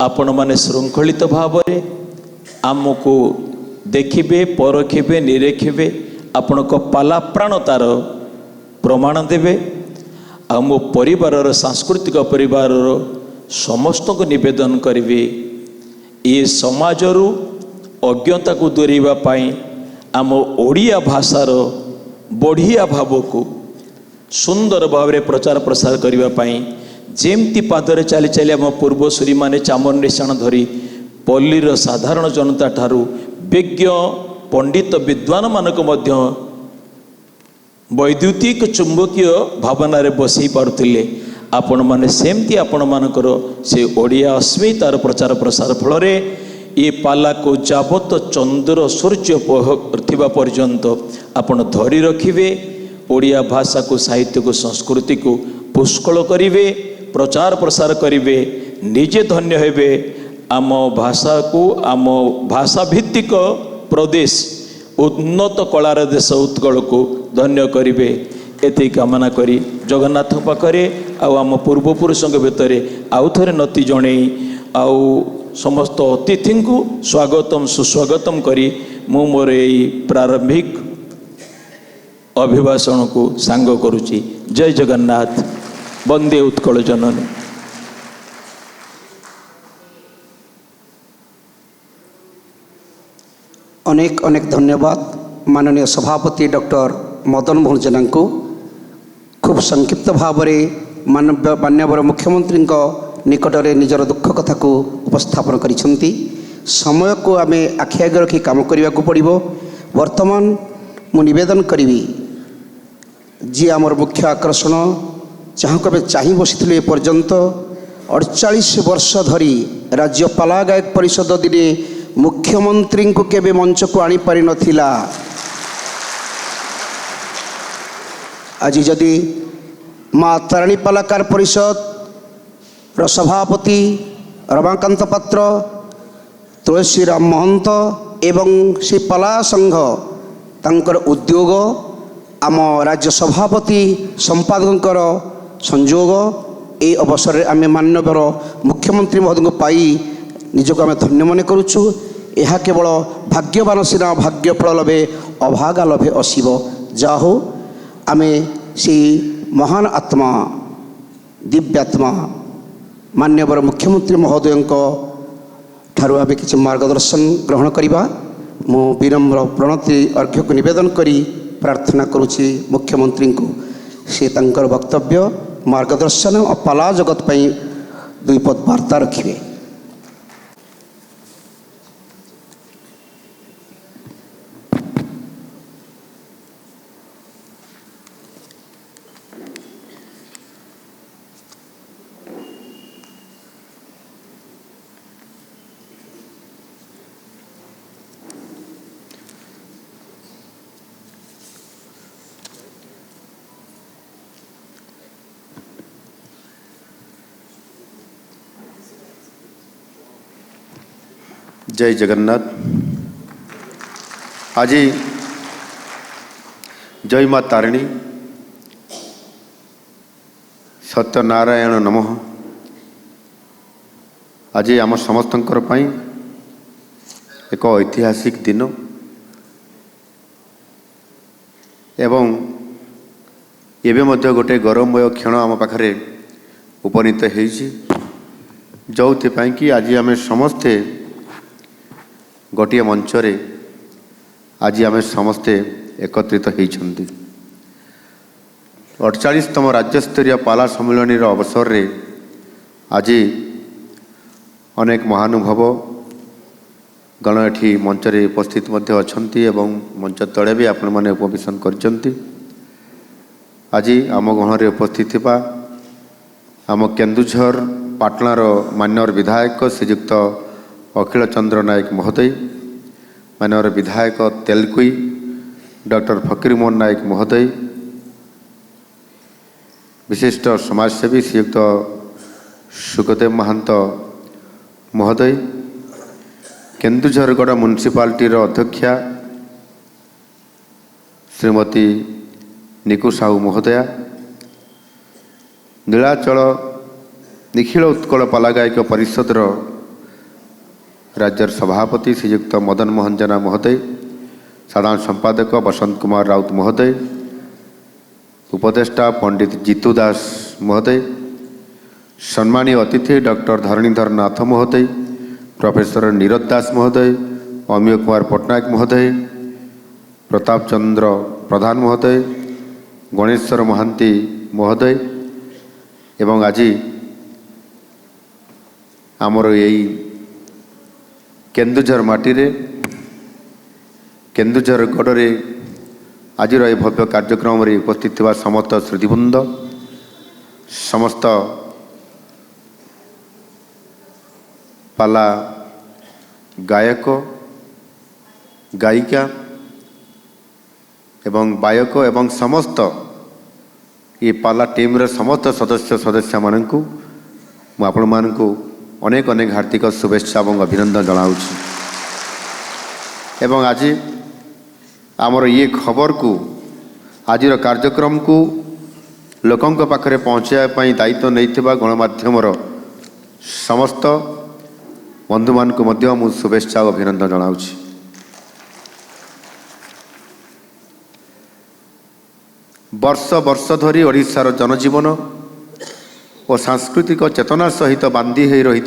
Speaker 4: ଆପଣମାନେ ଶୃଙ୍ଖଳିତ ଭାବରେ ଆମକୁ ଦେଖିବେ, ପରଖିବେ, ନିରେଖିବେ, ଆପଣଙ୍କ ପାଲା ପ୍ରାଣ ତାର ପ୍ରମାଣ ଦେବେ। ଆଉ ମୋ ପରିବାରର, ସାଂସ୍କୃତିକ ପରିବାରର ସମସ୍ତଙ୍କୁ ନିବେଦନ କରିବି, ଏ ସମାଜରୁ ଅଜ୍ଞତାକୁ ଦୂରେଇବା ପାଇଁ ଆମ ଓଡ଼ିଆ ଭାଷାର ବଢ଼ିଆ ଭାବକୁ ସୁନ୍ଦର ଭାବରେ ପ୍ରଚାର ପ୍ରସାର କରିବା ପାଇଁ ଯେମିତି ପାଦରେ ଚାଲି ଚାଲି ଆମ ପୂର୍ବସୂରୀମାନେ ଚାମର ନିଶାଣ ଧରି ପଲ୍ଲୀର ସାଧାରଣ ଜନତା ଠାରୁ ବିଜ୍ଞ ପଣ୍ଡିତ ବିଦ୍ୱାନମାନଙ୍କୁ ମଧ୍ୟ ବୈଦ୍ୟୁତିକ ଚୁମ୍ବକୀୟ ଭାବନାରେ ବସାଇ ପାରୁଥିଲେ, ଆପଣମାନେ ସେମିତି ଆପଣମାନଙ୍କର ସେ ଓଡ଼ିଆ ଅସ୍ମିତାର ପ୍ରଚାର ପ୍ରସାର ଫଳରେ ଏ ପାଲାକୁ ଯାବତ ଚନ୍ଦ୍ର ସୂର୍ଯ୍ୟ ଥିବା ପର୍ଯ୍ୟନ୍ତ ଆପଣ ଧରି ରଖିବେ, ଓଡ଼ିଆ ଭାଷାକୁ, ସାହିତ୍ୟକୁ, ସଂସ୍କୃତିକୁ ପୁଷ୍କଳ କରିବେ, ପ୍ରଚାର ପ୍ରସାର କରିବେ, ନିଜେ ଧନ୍ୟ ହେବେ, ଆମ ଭାଷାକୁ, ଆମ ଭାଷା ଭିତ୍ତିକ ପ୍ରଦେଶ, ଉନ୍ନତ କଳାର ଦେଶ ଉତ୍କଳକୁ ଧନ୍ୟ କରିବେ। ଏତିକି କାମନା କରି ଜଗନ୍ନାଥଙ୍କ ପାଖରେ ଆଉ ଆମ ପୂର୍ବପୁରୁଷଙ୍କ ଭିତରେ ଆଉ ଥରେ ନତି ଜଣେଇ ଆଉ ସମସ୍ତ ଅତିଥିଙ୍କୁ ସ୍ୱାଗତମ, ସୁସ୍ୱାଗତମ କରି ମୁଁ ମୋର ଏଇ ପ୍ରାରମ୍ଭିକ ଅଭିଭାଷଣକୁ ସାଙ୍ଗ କରୁଛି। ଜୟ ଜଗନ୍ନାଥ, ବନ୍ଦେ ଉତ୍କଳ ଜନନୀ।
Speaker 2: ଅନେକ ଅନେକ ଧନ୍ୟବାଦ ମାନନୀୟ ସଭାପତି ଡକ୍ଟର ମଦନ ମୋହନ ଜେନାଙ୍କୁ। ଖୁବ୍ ସଂକ୍ଷିପ୍ତ ଭାବରେ ମାନ୍ୟବର ମୁଖ୍ୟମନ୍ତ୍ରୀଙ୍କ ନିକଟରେ ନିଜର ଦୁଃଖ କଥାକୁ ଉପସ୍ଥାପନ କରିଛନ୍ତି। ସମୟକୁ ଆମେ ଆଖି ଆଗରେ ରଖି କାମ କରିବାକୁ ପଡ଼ିବ। ବର୍ତ୍ତମାନ ମୁଁ ନିବେଦନ କରିବି, ଯିଏ ଆମର ମୁଖ୍ୟ ଆକର୍ଷଣ, ଯାହାକୁ ଆମେ ଚାହିଁ ବସିଥିଲୁ ଏପର୍ଯ୍ୟନ୍ତ 48 ବର୍ଷ ଧରି ରାଜ୍ୟ ପାଲା ଗାୟକ ପରିଷଦ ଦିନେ ମୁଖ୍ୟମନ୍ତ୍ରୀଙ୍କୁ କେବେ ମଞ୍ଚକୁ ଆଣିପାରିନଥିଲା। ଆଜି ଯଦି ମା ତାରିଣୀ ପାଲାକାର ପରିଷଦର ସଭାପତି ରମାକାନ୍ତ ପାତ୍ର, ତୁଳସୀରାମ ମହନ୍ତ ଏବଂ ସେ ପାଲା ସଂଘ ତାଙ୍କର ଉଦ୍ୟୋଗ, ଆମ ରାଜ୍ୟ ସଭାପତି ସମ୍ପାଦକଙ୍କର ସଂଯୋଗ, এই ଅବସରରେ ଆମେ ମାନ୍ୟବର ମୁଖ୍ୟମନ୍ତ୍ରୀ ମହୋଦୟଙ୍କୁ ପାଇ ନିଜକୁ ଆମେ ଧନ୍ୟ ମନେ କରୁଛୁ। ଏହା କେବଳ ଭାଗ୍ୟବାନ ସିନା ଭାଗ୍ୟ ଫଳ ଲଭେ ଅଭାଗା ଲଭେ ଅସିବ। ଯାହା ହଉ आमे से महान आत्मा दिव्यात्मा मान्यवर मुख्यमंत्री महोदय ठारू आमे किसी मार्गदर्शन ग्रहण करवा मु विनम्र प्रणति अर्घ्य को निवेदन करी प्रार्थना करुछि मुख्यमंत्री को से तांकर वक्तव्य मार्गदर्शन और पाला जगत पई दुई पद वार्ता रखिए।
Speaker 5: जय जगन्नाथ। आज जय माँ तारिणी सत्यनारायण नमः। आज आम समस्तंकर पई एक ऐतिहासिक दिन एवं एवं मध्य गोटे गौरवमय क्षण आम पाखरे उपनीत होइछि जो कि आज आम समस्ते गोटे मंचरे आज आम समस्ते एकत्रित होइछन्ति। 48तम राज्यस्तरीय पाला सम्मेलन अवसर रे आज अनेक महानुभव गण एठी मंचरे उपस्थित मध्य अछन्ति एवं मंच तले भी आपण माने उपवेशन करछन्ति। आज आम गणरे उपस्थित थिबा आम केन्दुझर पाटणार मान्यवर विधायक श्रीयुक्त अखिल चंद्र नायक महोदय, माननीय विधायक तेलकुई डॉक्टर फकीरमोहन नायक महोदय, विशिष्ट समाजसेवी श्रीयुक्त सुखदेव महंत महोदय, केन्दुझरगढ़ म्युनिसिपालिटी अध्यक्षा श्रीमती निकु साहू महोदया, नीलाचल निखिल उत्कल पाला गायक परिषद राज्यर सभापति श्रीयुक्त मदन मोहन जेना महोदय, साधारण संपादक बसंत कुमार राउत महोदय, उपदेष्टा पंडित जीतू दास महोदय, सम्मानीय अतिथि डॉक्टर धरणीधर नाथ महोदय, प्रोफेसर नीरज दास महोदय, अमीय कुमार पट्टनायक महोदय, प्रताप चंद्र प्रधान महोदय, गणेश्वर महांती महोदय एवं आज आमर यही केन्दुझर माटी रे केन्दुझर गढ़ आज भव्य कार्यक्रम रे उपस्थित थिबा समस्त श्रुतिवृंद, समस्त पाला गायक गायिका एवं बायक एवं समस्त ये पाला टीम रे समस्त सदस्य मानकु मु आपण मानकु अनेक अनेक हार्दिक शुभेच्छा और अभिनंदन जनाऊँगी। एवं आज आमर ये खबर को आज कार्यक्रम को लोकों पाखरे पहुँचाई दायित्व नहीं गणमाध्यम समस्त बंधु मान को मु शुभेच्छा और अभिनंदन जनाऊँगी। वर्ष वर्ष धरी ओडिशार जनजीवन और सांस्कृतिक चेतना सहित बांधी हो रही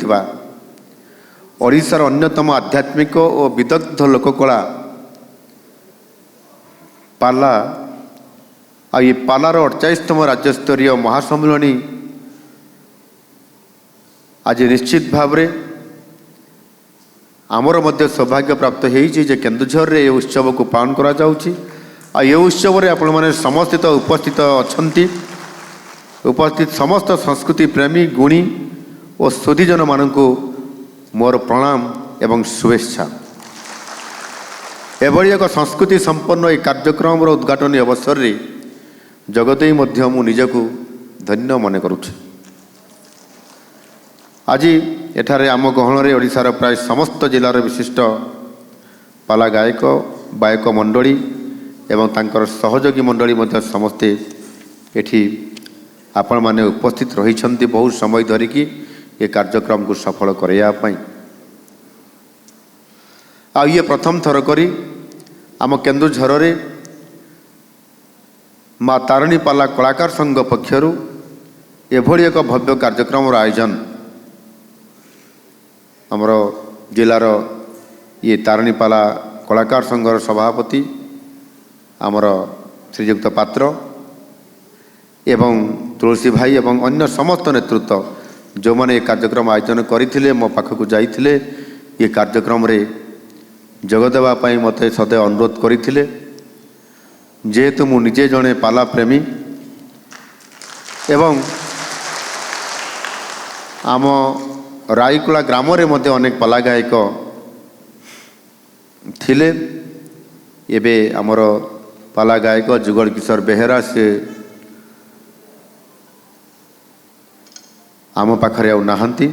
Speaker 5: ओडिशार अन्यतम आध्यात्मिक और विदग्ध लोककला पाला ये पालार 48तम राज्यस्तरीय महासम्मेलनी आज निश्चित भाव रे आमर मध्य सौभाग्य प्राप्त होइछि केन्दुझर रे उत्सव को पालन करा जाउछि। ये उत्सव रे आपण माने समस्त तो उपस्थित अछंती, उपस्थित समस्त संस्कृति प्रेमी गुणी और सुधीजन मानू मोर प्रणाम एवं शुभेच्छा। एभली एक संस्कृति संपन्न ये कार्यक्रम उद्घाटन अवसर रे जगते मध्य मु निजकु धन्य मन करुछि। आज एठारे आम गहन रे ओडिशार प्राय समस्त जिलार विशिष्ट पाला गायक बायक मंडली एवं तांकर सहयोगी मंडली मध्य समस्ते एठी आपण माने उपस्थित रही बहुत समय धरिकी ये कार्यक्रम को सफल करने ये प्रथम थर करी आम केन्दुझर रे ମା ତାରିଣୀ ପାଲା କଳାକାର ସଂଘ ପକ୍ଷରୁ ଏଭଳି ଏକ ଭବ୍ୟ କାର୍ଯ୍ୟକ୍ରମର ଆୟୋଜନ ଆମର ଜିଲ୍ଲାର ଇଏ ତାରିଣୀ ପାଲା କଳାକାର ସଂଘର ସଭାପତି ଆମର ଶ୍ରୀଯୁକ୍ତ ପାତ୍ର ଏବଂ ତୁଳସୀ ଭାଇ ଏବଂ ଅନ୍ୟ ସମସ୍ତ ନେତୃତ୍ୱ ଯେଉଁମାନେ ଏ କାର୍ଯ୍ୟକ୍ରମ ଆୟୋଜନ କରିଥିଲେ ମୋ ପାଖକୁ ଯାଇଥିଲେ ଏ କାର୍ଯ୍ୟକ୍ରମରେ ଯୋଗ ଦେବା ପାଇଁ ମୋତେ ସଦୟ ଅନୁରୋଧ କରିଥିଲେ। ଯେହେତୁ ମୁଁ ନିଜେ ଜଣେ ପାଲା ପ୍ରେମୀ ଏବଂ ଆମ ରାଇକୁଳା ଗ୍ରାମରେ ମଧ୍ୟ ଅନେକ ପାଲା ଗାୟକ ଥିଲେ। ଏବେ ଆମର ପାଲା ଗାୟକ ଯୁଗଳ କିଶୋର ବେହେରା ସେ ଆମ ପାଖରେ ଆଉ ନାହାନ୍ତି।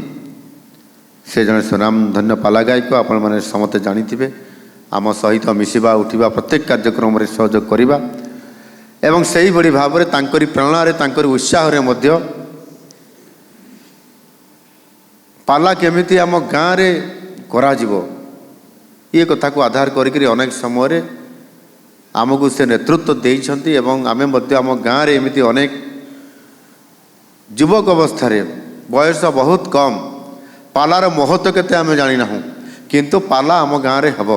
Speaker 5: ସେ ଜଣେ ସୁନାମଧନ୍ୟ ପାଲା ଗାୟକ, ଆପଣମାନେ ସମସ୍ତେ ଜାଣିଥିବେ। ଆମ ସହିତ ମିଶିବା ଉଠିବା ପ୍ରତ୍ୟେକ କାର୍ଯ୍ୟକ୍ରମରେ ସହଯୋଗ କରିବା ଏବଂ ସେହିଭଳି ଭାବରେ ତାଙ୍କରି ପ୍ରେରଣାରେ ତାଙ୍କରି ଉତ୍ସାହରେ ମଧ୍ୟ ପାଲା କେମିତି ଆମ ଗାଁରେ କରାଯିବ ଏ କଥାକୁ ଆଧାର କରିକରି ଅନେକ ସମୟରେ ଆମକୁ ସେ ନେତୃତ୍ୱ ଦେଇଛନ୍ତି ଏବଂ ଆମେ ମଧ୍ୟ ଆମ ଗାଁରେ ଏମିତି ଅନେକ ଯୁବକ ଅବସ୍ଥାରେ ବୟସ ବହୁତ କମ୍, ପାଲାର ମହତ୍ତ୍ୱ କେତେ ଆମେ ଜାଣିନାହୁଁ, କିନ୍ତୁ ପାଲା ଆମ ଗାଁରେ ହେବ।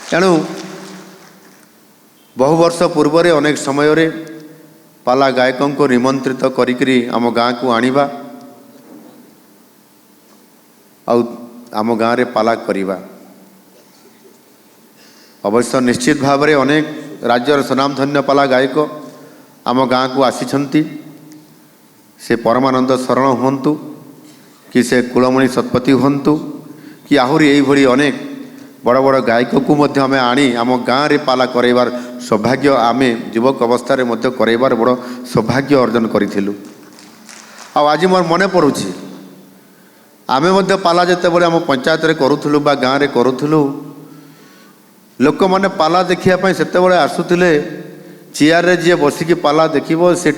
Speaker 5: ତେଣୁ ବହୁ ବର୍ଷ ପୂର୍ବରେ ଅନେକ ସମୟରେ ପାଲା ଗାୟକଙ୍କୁ ନିମନ୍ତ୍ରିତ କରିକରି ଆମ ଗାଁକୁ ଆଣିବା ଆଉ ଆମ ଗାଁରେ ପାଲା କରିବା। ଅବଶ୍ୟ ନିଶ୍ଚିତ ଭାବରେ ଅନେକ ରାଜ୍ୟର ସୁନାମଧନ୍ୟ ପାଲା ଗାୟକ ଆମ ଗାଁକୁ ଆସିଛନ୍ତି। ସେ ପରମାନନ୍ଦ ଶରଣ ହୁଅନ୍ତୁ କି ସେ କୁଳମଣି ଶତପଥୀ ହୁଅନ୍ତୁ କି ଆହୁରି ଏଇଭଳି ଅନେକ ବଡ଼ ବଡ଼ ଗାୟକକୁ ମଧ୍ୟ ଆମେ ଆଣି ଆମ ଗାଁରେ ପାଲା କରାଇବାର ସୌଭାଗ୍ୟ ଆମେ ଯୁବକ ଅବସ୍ଥାରେ ମଧ୍ୟ କରାଇବାର ବଡ଼ ସୌଭାଗ୍ୟ ଅର୍ଜନ କରିଥିଲୁ। ଆଉ ଆଜି ମୋର ମନେ ପଡ଼ୁଛି ଆମେ ମଧ୍ୟ ପାଲା ଯେତେବେଳେ ଆମ ପଞ୍ଚାୟତରେ କରୁଥିଲୁ ବା ଗାଁରେ କରୁଥିଲୁ, ଲୋକମାନେ ପାଲା ଦେଖିବା ପାଇଁ ସେତେବେଳେ ଆସୁଥିଲେ। ଚେୟାରରେ ଯିଏ ବସିକି ପାଲା ଦେଖିବ ସେ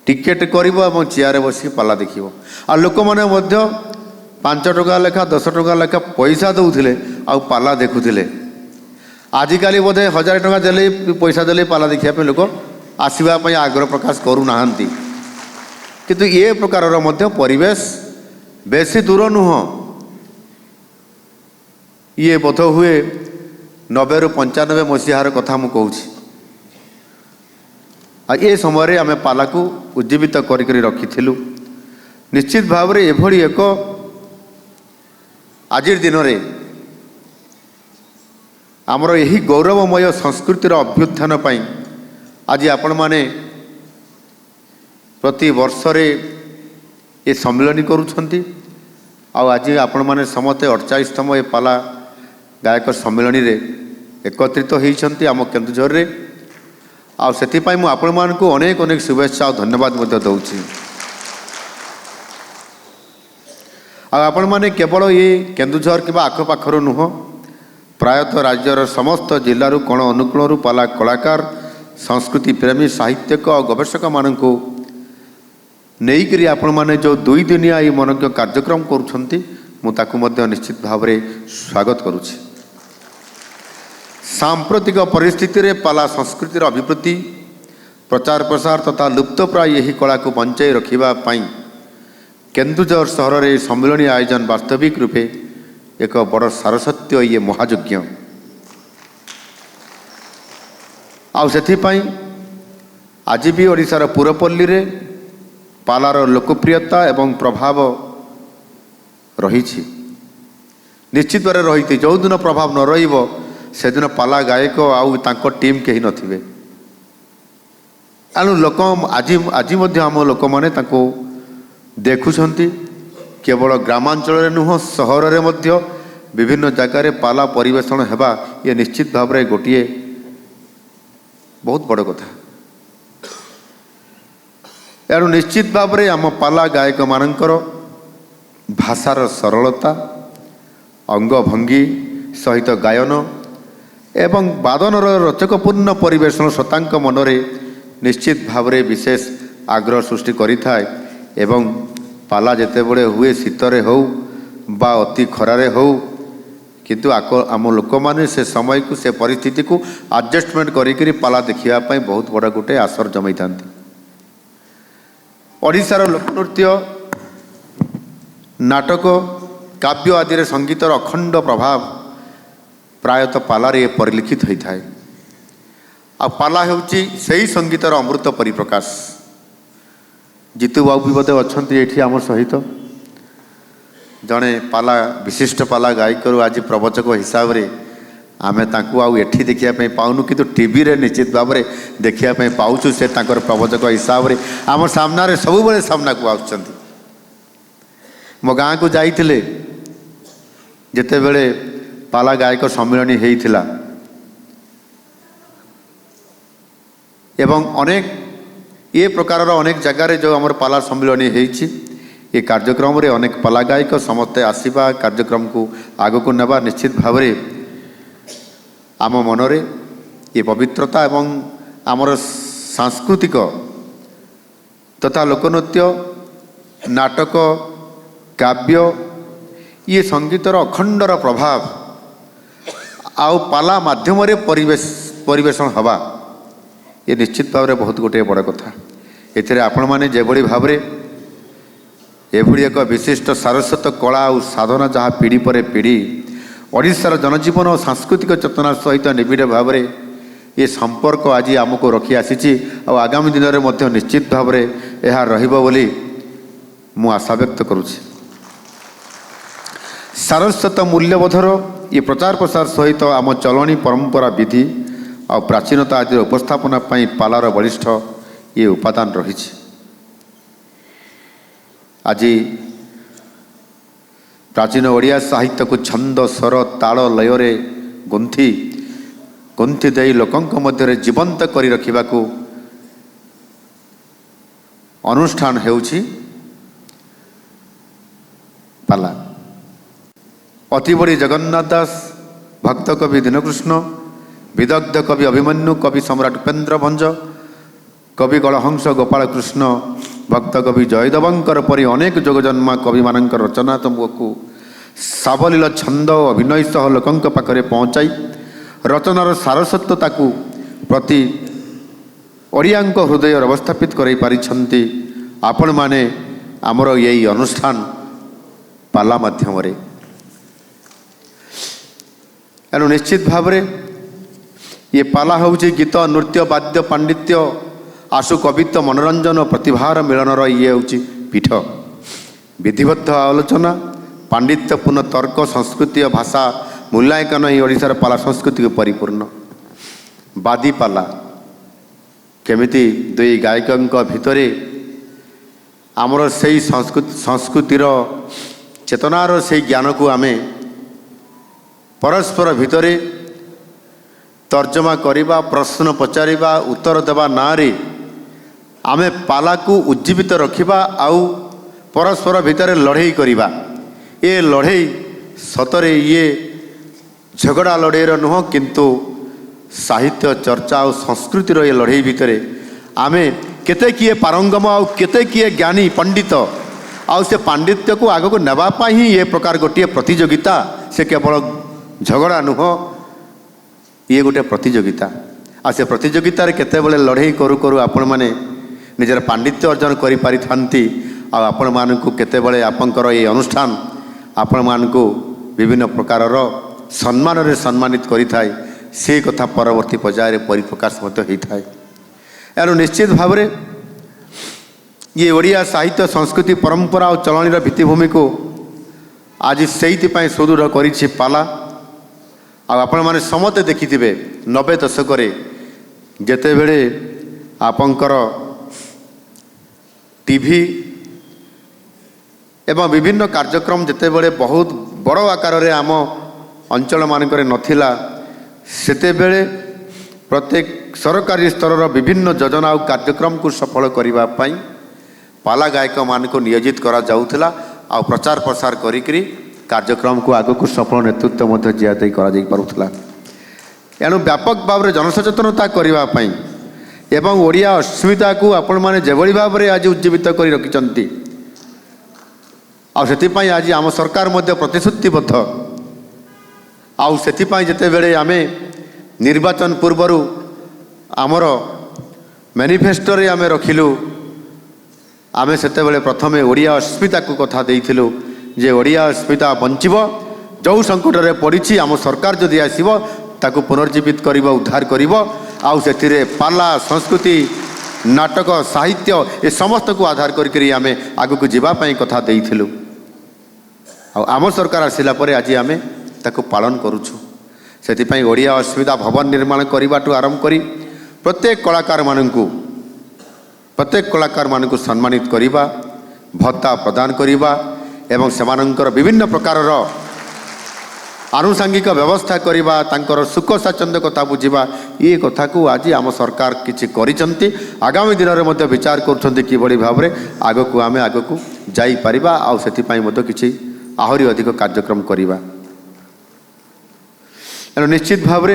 Speaker 5: ଟିକେଟ୍ କରିବ ଏବଂ ଚେୟାରରେ ବସିକି ପାଲା ଦେଖିବ। ଆଉ ଲୋକମାନେ ମଧ୍ୟ 5 ଟଙ୍କା ଲେଖା 10 ଟଙ୍କା ଲେଖା ପଇସା ଦେଉଥିଲେ ଆଉ ପାଲା ଦେଖୁଥିଲେ। ଆଜିକାଲି ବୋଧେ 1000 ଟଙ୍କା ଦେଲେ ପଇସା ଦେଲେ ପାଲା ଦେଖିବା ପାଇଁ ଲୋକ ଆସିବା ପାଇଁ ଆଗ୍ରହ ପ୍ରକାଶ କରୁନାହାନ୍ତି। କିନ୍ତୁ ଏ ପ୍ରକାରର ମଧ୍ୟ ପରିବେଶ ବେଶୀ ଦୂର ନୁହଁ। ଇଏ ବୋଧ ହୁଏ 90ରୁ 95 ମସିହାର କଥା ମୁଁ କହୁଛି। ଆଉ ଏ ସମୟରେ ଆମେ ପାଲାକୁ ଉଜ୍ଜୀବିତ କରିକରି ରଖିଥିଲୁ। ନିଶ୍ଚିତ ଭାବରେ ଏଭଳି ଏକ ଆଜିର ଦିନରେ ଆମର ଏହି ଗୌରବମୟ ସଂସ୍କୃତିର ଅଭ୍ୟୁତ୍ଥାନ ପାଇଁ ଆଜି ଆପଣମାନେ ପ୍ରତି ବର୍ଷରେ ଏ ସମ୍ମିଳନୀ କରୁଛନ୍ତି। ଆଉ ଆଜି ଆପଣମାନେ ସମସ୍ତେ 48ତମ ଏ ପାଲା ଗାୟକ ସମ୍ମିଳନୀରେ ଏକତ୍ରିତ ହୋଇଛନ୍ତି ଆମ କେନ୍ଦୁଝରରେ। ଆଉ ସେଥିପାଇଁ ମୁଁ ଆପଣମାନଙ୍କୁ ଅନେକ ଅନେକ ଶୁଭେଚ୍ଛା ଆଉ ଧନ୍ୟବାଦ ମଧ୍ୟ ଦେଉଛି। ଆଉ ଆପଣମାନେ କେବଳ ଏ କେନ୍ଦୁଝର କିମ୍ବା ଆଖପାଖରୁ ନୁହଁ, ପ୍ରାୟତଃ ରାଜ୍ୟର ସମସ୍ତ ଜିଲ୍ଲାରୁ କୋଣ ଅନୁକୋଣରୁ ପାଲା କଳାକାର, ସଂସ୍କୃତି ପ୍ରେମୀ, ସାହିତ୍ୟିକ ଆଉ ଗବେଷକମାନଙ୍କୁ ନେଇକରି ଆପଣମାନେ ଯେଉଁ 2 ଦିନିଆ ଏହି ମନୋଜ୍ଞ କାର୍ଯ୍ୟକ୍ରମ କରୁଛନ୍ତି, ମୁଁ ତାକୁ ମଧ୍ୟ ନିଶ୍ଚିତ ଭାବରେ ସ୍ୱାଗତ କରୁଛି। ସାମ୍ପ୍ରତିକ ପରିସ୍ଥିତିରେ ପାଲା ସଂସ୍କୃତିର ଅଭିବୃଦ୍ଧି, ପ୍ରଚାର ପ୍ରସାର ତଥା ଲୁପ୍ତପ୍ରାୟ ଏହି କଳାକୁ ବଞ୍ଚାଇ ରଖିବା ପାଇଁ କେନ୍ଦୁଝର ସହରରେ ଏହି ସମ୍ମିଳନୀ ଆୟୋଜନ ବାସ୍ତବିକ ରୂପେ ଏକ ବଡ଼ ସାରସତ୍ୟ ଇଏ ମହାଯଜ୍ଞ। ଆଉ ସେଥିପାଇଁ ଆଜି ବି ଓଡ଼ିଶାର ପୁରପଲ୍ଲୀରେ ପାଲାର ଲୋକପ୍ରିୟତା ଏବଂ ପ୍ରଭାବ ରହିଛି। ନିଶ୍ଚିତ ଭାବରେ ରହିଛି। ଯେଉଁଦିନ ପ୍ରଭାବ ନ ରହିବ ସେଦିନ ପାଲା ଗାୟକ ଆଉ ତାଙ୍କ ଟିମ୍ କେହି ନଥିବେ। ତେଣୁ ଆଜି ମଧ୍ୟ ଆମ ଲୋକମାନେ ତାଙ୍କୁ ଦେଖୁଛନ୍ତି। କେବଳ ଗ୍ରାମାଞ୍ଚଳରେ ନୁହଁ, ସହରରେ ମଧ୍ୟ ବିଭିନ୍ନ ଜାଗାରେ ପାଲା ପରିବେଷଣ ହେବା ଇଏ ନିଶ୍ଚିତ ଭାବରେ ଗୋଟିଏ ବହୁତ ବଡ଼ କଥା। ତେଣୁ ନିଶ୍ଚିତ ଭାବରେ ଆମ ପାଲା ଗାୟକମାନଙ୍କର ଭାଷାର ସରଳତା, ଅଙ୍ଗଭଙ୍ଗୀ ସହିତ ଗାୟନ ଏବଂ ବାଦନର ରୋଚକପୂର୍ଣ୍ଣ ପରିବେଷଣ ଶ୍ରୋତାଙ୍କ ମନରେ ନିଶ୍ଚିତ ଭାବରେ ବିଶେଷ ଆଗ୍ରହ ସୃଷ୍ଟି କରିଥାଏ। ଏବଂ ପାଲା ଯେତେବେଳେ ହୁଏ, ଶୀତରେ ହେଉ ବା ଅତି ଖରାରେ ହେଉ किंतु आम लोक मैंने से समय को से परिस्थिति को आडजस्टमेंट करी पाला देखापी बहुत बड़ा गोटे आसर जमाई था। ओडिशार लोकनृत्य नाटक काव्य आदि संगीतर अखंड प्रभाव प्रायतः पालारे परिलिखित होता है। आ पाला होची सही संगीतर अमृत परिप्रकाश। जीतू बाबू भी बोधे अच्छा ये आम सहित जड़े पाला विशिष्ट पाला गायकर आज प्रवचक हिसाब से आमे तांकु आउ एठी देखिया पाऊनु किंतु टीवी रे निश्चित भाव में देखिया पाऊछु से तांकर प्रवचक हिसाब से आम सामना रे सब बेले सामना को आउछंती। मो गाँ को जाइथिले जेते बेले पाला गायक सम्मेलन होइथिला एवं अनेक ये प्रकार अनेक जगार जो आम पाला सम्मेलन होइछि ये कार्यक्रम रे अनेक पाला गायक समस्ते आसवा कार्यक्रम को आग को नेबा निश्चित भाव में आम मनरे ये पवित्रता एवं आमर सांस्कृतिक तथा लोकनृत्य नाटक काव्य ये संगीतर अखंडर प्रभाव आउ पाला माध्यम परिवेशन हवा ये निश्चित भाव में बहुत गोटे बड़ कथा। एथिरे आपण माने जेभली भाव में एभली एक विशिष्ट सारस्वत कला और साधना जहाँ पीढ़ी पर पीढ़ी ओडिशार जनजीवन और सांस्कृतिक चेतना सहित निबिड़ भाव में ये संपर्क आज आमको रखी आसी और आगामी दिन में निश्चित भाव में यह रहिबो बोली मु आशा व्यक्त करुछि। सारस्वत मूल्यबोधर ये प्रचार प्रसार सहित आम चलणी परंपरा विधि और प्राचीनता आदि उपस्थापना पाई पालार बलिष्ठ ये उपादान रही। आज प्राचीन ओडिया साहित्य को छंद स्वर ताल लय गुंथि गुंथि दे लोकंक मध्य जीवंत करी रखिबा को अनुष्ठान हेउछि पाला। अति बड़ी जगन्नाथ दास भक्त कवि दीनकृष्ण विदग्ध कवि अभिमन्यु कवि सम्राट उपेन्द्र भंज कवि गलहंस गोपाल कृष्ण भक्त कवि जयदेवंकर परी अनेक जोगजन्मा कवि मान रचना तुमको सावलील छंद अभिनय सह लोकंक पाखरे पहुँचाई रचनार सारस्वतता को प्रति ओडियांक हृदय अवस्थापित कर पारिछंती आपण माने आमर यही अनुष्ठान पाला माध्यम रे। एनु निश्चित भाव में ये पाला हूँ गीत नृत्य वाद्य पांडित्य आशु कवित्व मनोरंजन और प्रतिभार मिलनर ये हूँ पीठ। विधिबद्ध आलोचना पांडित्यपूर्ण तर्क संस्कृति और भाषा मूल्यांकन ही ओडिशार पाला संस्कृति को परिपूर्ण। बादी पाला केमिति दुई गायकों भितरे आमर से संस्कृतिर चेतनार से ज्ञान को आमे परस्पर भितरे तर्जमा करिबा प्रश्न पचारिबा उत्तर देवा नारे आमे पाला को उज्जीवित रखिबा आउ परस्पर भितर लड़ाई करिबा। ये लड़ाई सतरे ये झगड़ा लड़ाईर नुह किंतु साहित्य चर्चा और संस्कृतिर ये लड़ाई भितर आमे केते किए पारंगम आउ केते किए ज्ञानी पंडित आउ से पांडित्य को आगको नेबा ही ये प्रकार गोटे प्रतियोगिता से केवल झगड़ा नुह ये गोटे प्रतियोगिता। आ से प्रतियोगिता रे केते बेले लड़ाई करू करू आपण माने निजर पांडित्य अर्जन करि पारि थांती आ आपण मानकु केते बेले आपनकर ये अनुष्ठान आपण मानकु विभिन्न प्रकारर सम्मान रे सम्मानित करि थाए से कथा परवर्ती पर्याय रे परिप्रकाश मते होई थाए। एनु निश्चित भाव में ये ओडिया साहित्य संस्कृति परंपरा और चलणीर भित्तिभूमि को आज से सुदृढ़ करिछि पाला। आपण माने समते देखिथिबे 90 दशक जेते बेले आपनकर टीवी एवं विभिन्न कार्यक्रम जेते बेले बहुत बड़ आकार रे आम अंचल मानकरे नथिला सेते बेले प्रत्येक सरकारी स्तर विभिन्न योजना और कार्यक्रम को सफल करने पाई पाला गायक मान को नियोजित करा जाउथला आ प्रचार प्रसार करी कार्यक्रम को आग को सफल नेतृत्व जियाद करा। एणु व्यापक भाव में जनसचेतनता करने एवं ओडिया अस्मिता को आपण मैंने जेभली भाव में आज उज्जीवित कर रखिंट आज आम सरकार प्रतिश्रुतिबद्ध ଆଉ ସେଥିପାଇଁ ଯେତେବେଳେ ଆମେ ନିର୍ବାଚନ ପୂର୍ବରୁ ଆମର ମ୍ୟାନିଫେଷ୍ଟୋରେ ଆମେ ରଖିଲୁ, ଆମେ ସେତେବେଳେ ପ୍ରଥମେ ଓଡ଼ିଆ ଅସ୍ମିତାକୁ କଥା ଦେଇଥିଲୁ ଯେ ଓଡ଼ିଆ ଅସ୍ମିତା ବଞ୍ଚିବ, ଯେଉଁ ସଙ୍କଟରେ ପଡ଼ିଛି ଆମ ସରକାର ଯଦି ଆସିବ ତାକୁ ପୁନର୍ଜୀବିତ କରିବ, ଉଦ୍ଧାର କରିବ। ଆଉ ସେଥିରେ ପାଲା, ସଂସ୍କୃତି, ନାଟକ, ସାହିତ୍ୟ ଏ ସମସ୍ତକୁ ଆଧାର କରିକରି ଆମେ ଆଗକୁ ଯିବା ପାଇଁ କଥା ଦେଇଥିଲୁ। ଆଉ ଆମ ସରକାର ଆସିଲା ପରେ ଆଜି ଆମେ ତାକୁ ପାଳନ କରୁଛୁ। ସେଥିପାଇଁ ଓଡ଼ିଆ ଅସ୍ମିତା ଭବନ ନିର୍ମାଣ କରିବାଠୁ ଆରମ୍ଭ କରି ପ୍ରତ୍ୟେକ କଳାକାରମାନଙ୍କୁ ସମ୍ମାନିତ କରିବା, ଭତ୍ତା ପ୍ରଦାନ କରିବା ଏବଂ ସେମାନଙ୍କର ବିଭିନ୍ନ ପ୍ରକାରର ଆନୁଷାଙ୍ଗିକ ବ୍ୟବସ୍ଥା କରିବା, ତାଙ୍କର ସୁଖ ସ୍ୱାଚ୍ଛନ୍ଦ୍ୟ କଥା ବୁଝିବା, ଏ କଥାକୁ ଆଜି ଆମ ସରକାର କିଛି କରିଛନ୍ତି। ଆଗାମୀ ଦିନରେ ମଧ୍ୟ ବିଚାର କରୁଛନ୍ତି କିଭଳି ଭାବରେ ଆମେ ଆଗକୁ ଯାଇପାରିବା ଆଉ ସେଥିପାଇଁ ମଧ୍ୟ କିଛି ଆହୁରି ଅଧିକ କାର୍ଯ୍ୟକ୍ରମ କରିବା। ତେଣୁ ନିଶ୍ଚିତ ଭାବରେ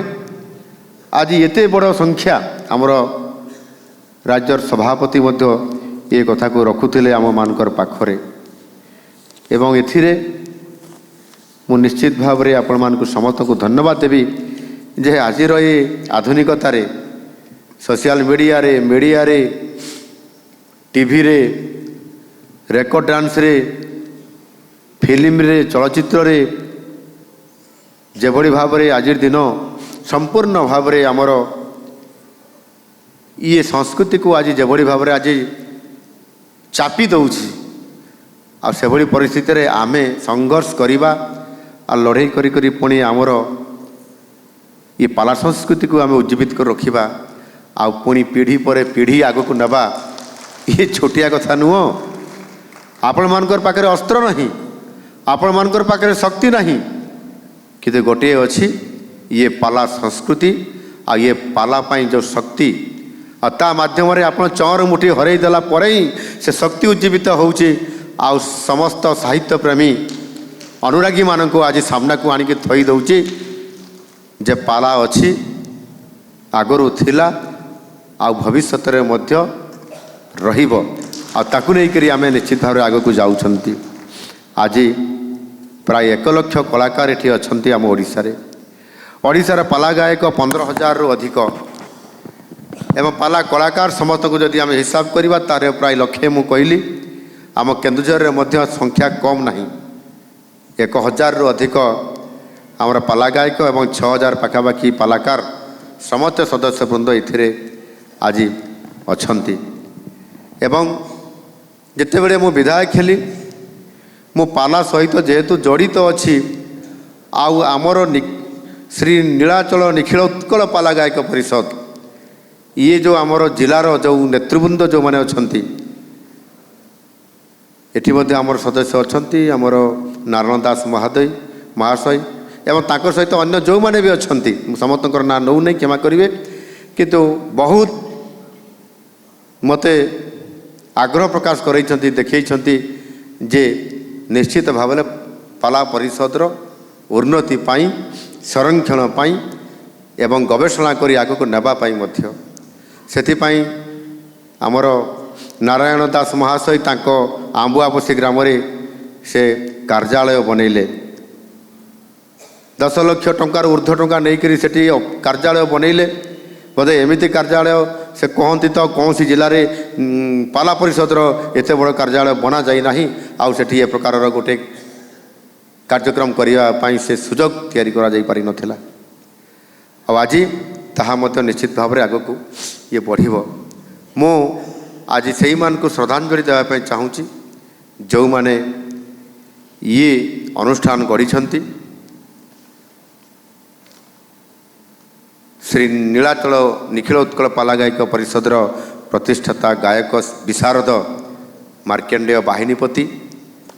Speaker 5: ଆଜି ଏତେ ବଡ଼ ସଂଖ୍ୟା ଆମର ରାଜ୍ୟର ସଭାପତି ମଧ୍ୟ ଏ କଥାକୁ ରଖୁଥିଲେ ଆମମାନଙ୍କର ପାଖରେ ଏବଂ ଏଥିରେ ମୁଁ ନିଶ୍ଚିତ ଭାବରେ ଆପଣମାନଙ୍କୁ ସମସ୍ତଙ୍କୁ ଧନ୍ୟବାଦ ଦେବି ଯେ ଆଜିର ଏ ଆଧୁନିକତାରେ ସୋସିଆଲ ମିଡ଼ିଆରେ ଟିଭିରେ, ରେକର୍ଡ଼ ଡାନ୍ସରେ, ଫିଲ୍ମରେ, ଚଳଚ୍ଚିତ୍ରରେ ଯେଭଳି ଭାବରେ ଆଜିର ଦିନ ସମ୍ପୂର୍ଣ୍ଣ ଭାବରେ ଆମର ଇଏ ସଂସ୍କୃତିକୁ ଆଜି ଯେଭଳି ଭାବରେ ଆଜି ଚାପି ଦେଉଛି, ଆଉ ସେଭଳି ପରିସ୍ଥିତିରେ ଆମେ ସଂଘର୍ଷ କରିବା ଆଉ ଲଢ଼େଇ କରି ପୁଣି ଆମର ଏ ପାଲା ସଂସ୍କୃତିକୁ ଆମେ ଉଜ୍ଜୀବିତ କରି ରଖିବା ଆଉ ପୁଣି ପିଢ଼ି ପରେ ପିଢ଼ି ଆଗକୁ ନେବା, ଇଏ ଛୋଟିଆ କଥା ନୁହଁ। ଆପଣମାନଙ୍କର ପାଖରେ ଅସ୍ତ୍ର ନାହିଁ, ଆପଣମାନଙ୍କର ପାଖରେ ଶକ୍ତି ନାହିଁ, କିନ୍ତୁ ଗୋଟିଏ ଅଛି ଇଏ ପାଲା ସଂସ୍କୃତି ଆଉ ଇଏ ପାଲା ପାଇଁ ଯେଉଁ ଶକ୍ତି, ଆଉ ତା ମାଧ୍ୟମରେ ଆପଣ ଚଅଁର ମୁଠି ହରେଇ ଦେଲା ପରେ ହିଁ ସେ ଶକ୍ତି ଉଜ୍ଜୀବିତ ହେଉଛି ଆଉ ସମସ୍ତ ସାହିତ୍ୟ ପ୍ରେମୀ ଅନୁରାଗୀମାନଙ୍କୁ ଆଜି ସାମ୍ନାକୁ ଆଣିକି ଥୋଇ ଦେଉଛି ଯେ ପାଲା ଅଛି, ଆଗରୁ ଥିଲା ଆଉ ଭବିଷ୍ୟତରେ ମଧ୍ୟ ରହିବ ଆଉ ତାକୁ ନେଇକରି ଆମେ ନିଶ୍ଚିତ ଭାବରେ ଆଗକୁ ଯାଉଛନ୍ତି। ଆଜି ପ୍ରାୟ 1 ଲକ୍ଷ କଳାକାର ଏଠି ଅଛନ୍ତି ଆମ ଓଡ଼ିଶାର ପାଲା ଗାୟକ 15,000ରୁ ଅଧିକ ଏବଂ ପାଲା କଳାକାର ସମସ୍ତଙ୍କୁ ଯଦି ଆମେ ହିସାବ କରିବା ତାର ପ୍ରାୟ ଲକ୍ଷେ ମୁଁ କହିଲି। ଆମ କେନ୍ଦୁଝରରେ ମଧ୍ୟ ସଂଖ୍ୟା କମ୍ ନାହିଁ, 1,000ରୁ ଅଧିକ ଆମର ପାଲା ଗାୟକ ଏବଂ 6,000 ପାଖାପାଖି ପାଲାକାର ସମସ୍ତ ସଦସ୍ୟବୃନ୍ଦ ଏଥିରେ ଆଜି ଅଛନ୍ତି। ଏବଂ ଯେତେବେଳେ ମୁଁ ବିଧାୟକ ହେଲି ମୁଁ ପାଲା ସହିତ ଯେହେତୁ ଜଡ଼ିତ ଅଛି ଆଉ ଆମର ଶ୍ରୀ ନୀଳାଚଳ ନିଖିଳ ଉତ୍କଳ ପାଲା ଗାୟକ ପରିଷଦ ଇଏ ଯେଉଁ ଆମର ଜିଲ୍ଲାର ଯେଉଁ ନେତୃବୃନ୍ଦ ଯେଉଁମାନେ ଅଛନ୍ତି ଏଠି ମଧ୍ୟ ଆମର ସଦସ୍ୟ ଅଛନ୍ତି, ଆମର ନାରାୟଣ ଦାସ ମହାଶୟ ଏବଂ ତାଙ୍କ ସହିତ ଅନ୍ୟ ଯେଉଁମାନେ ବି ଅଛନ୍ତି, ମୁଁ ସମସ୍ତଙ୍କର ନାଁ ନେଉନାହିଁ, କ୍ଷମା କରିବେ, କିନ୍ତୁ ବହୁତ ମୋତେ ଆଗ୍ରହ ପ୍ରକାଶ କରାଇଛନ୍ତି, ଦେଖାଇଛନ୍ତି ଯେ ନିଶ୍ଚିତ ଭାବରେ ପାଲା ପରିଷଦର ଉନ୍ନତି ପାଇଁ, ସଂରକ୍ଷଣ ପାଇଁ ଏବଂ ଗବେଷଣା କରି ଆଗକୁ ନେବା ପାଇଁ ମଧ୍ୟ। ସେଥିପାଇଁ ଆମର ନାରାୟଣ ଦାସ ମହାଶୟ ତାଙ୍କ ଆମ୍ବୁଆପୋଷି ଗ୍ରାମରେ ସେ କାର୍ଯ୍ୟାଳୟ ବନେଇଲେ, 10 ଲକ୍ଷ ଟଙ୍କାରୁ ଉର୍ଦ୍ଧ୍ୱ ଟଙ୍କା ନେଇକରି ସେଠି କାର୍ଯ୍ୟାଳୟ ବନେଇଲେ। ବୋଧେ ଏମିତି କାର୍ଯ୍ୟାଳୟ ସେ କହନ୍ତି ତ କୌଣସି ଜିଲ୍ଲାରେ ପାଲା ପରିଷଦର ଏତେ ବଡ଼ କାର୍ଯ୍ୟାଳୟ ବନାଯାଇ ନାହିଁ ଆଉ ସେଠି ଏ ପ୍ରକାରର ଗୋଟେ କାର୍ଯ୍ୟକ୍ରମ କରିବା ପାଇଁ ସେ ସୁଯୋଗ ତିଆରି କରାଯାଇପାରିନଥିଲା। ଆଉ ଆଜି ତାହା ମଧ୍ୟ ନିଶ୍ଚିତ ଭାବରେ ଆଗକୁ ଇଏ ବଢ଼ିବ। ମୁଁ ଆଜି ସେଇମାନଙ୍କୁ ଶ୍ରଦ୍ଧାଞ୍ଜଳି ଦେବା ପାଇଁ ଚାହୁଁଛି ଯେଉଁମାନେ ଇଏ ଅନୁଷ୍ଠାନ ଗଢ଼ିଛନ୍ତି। ଶ୍ରୀ ନୀଳାଚଳ ନିଖିଳ ଉତ୍କଳ ପାଲା ଗାୟକ ପରିଷଦର ପ୍ରତିଷ୍ଠାତା ଗାୟକ ବିଶାରଦ ମାର୍କଣ୍ଡେୟ ବାହିନୀପତି,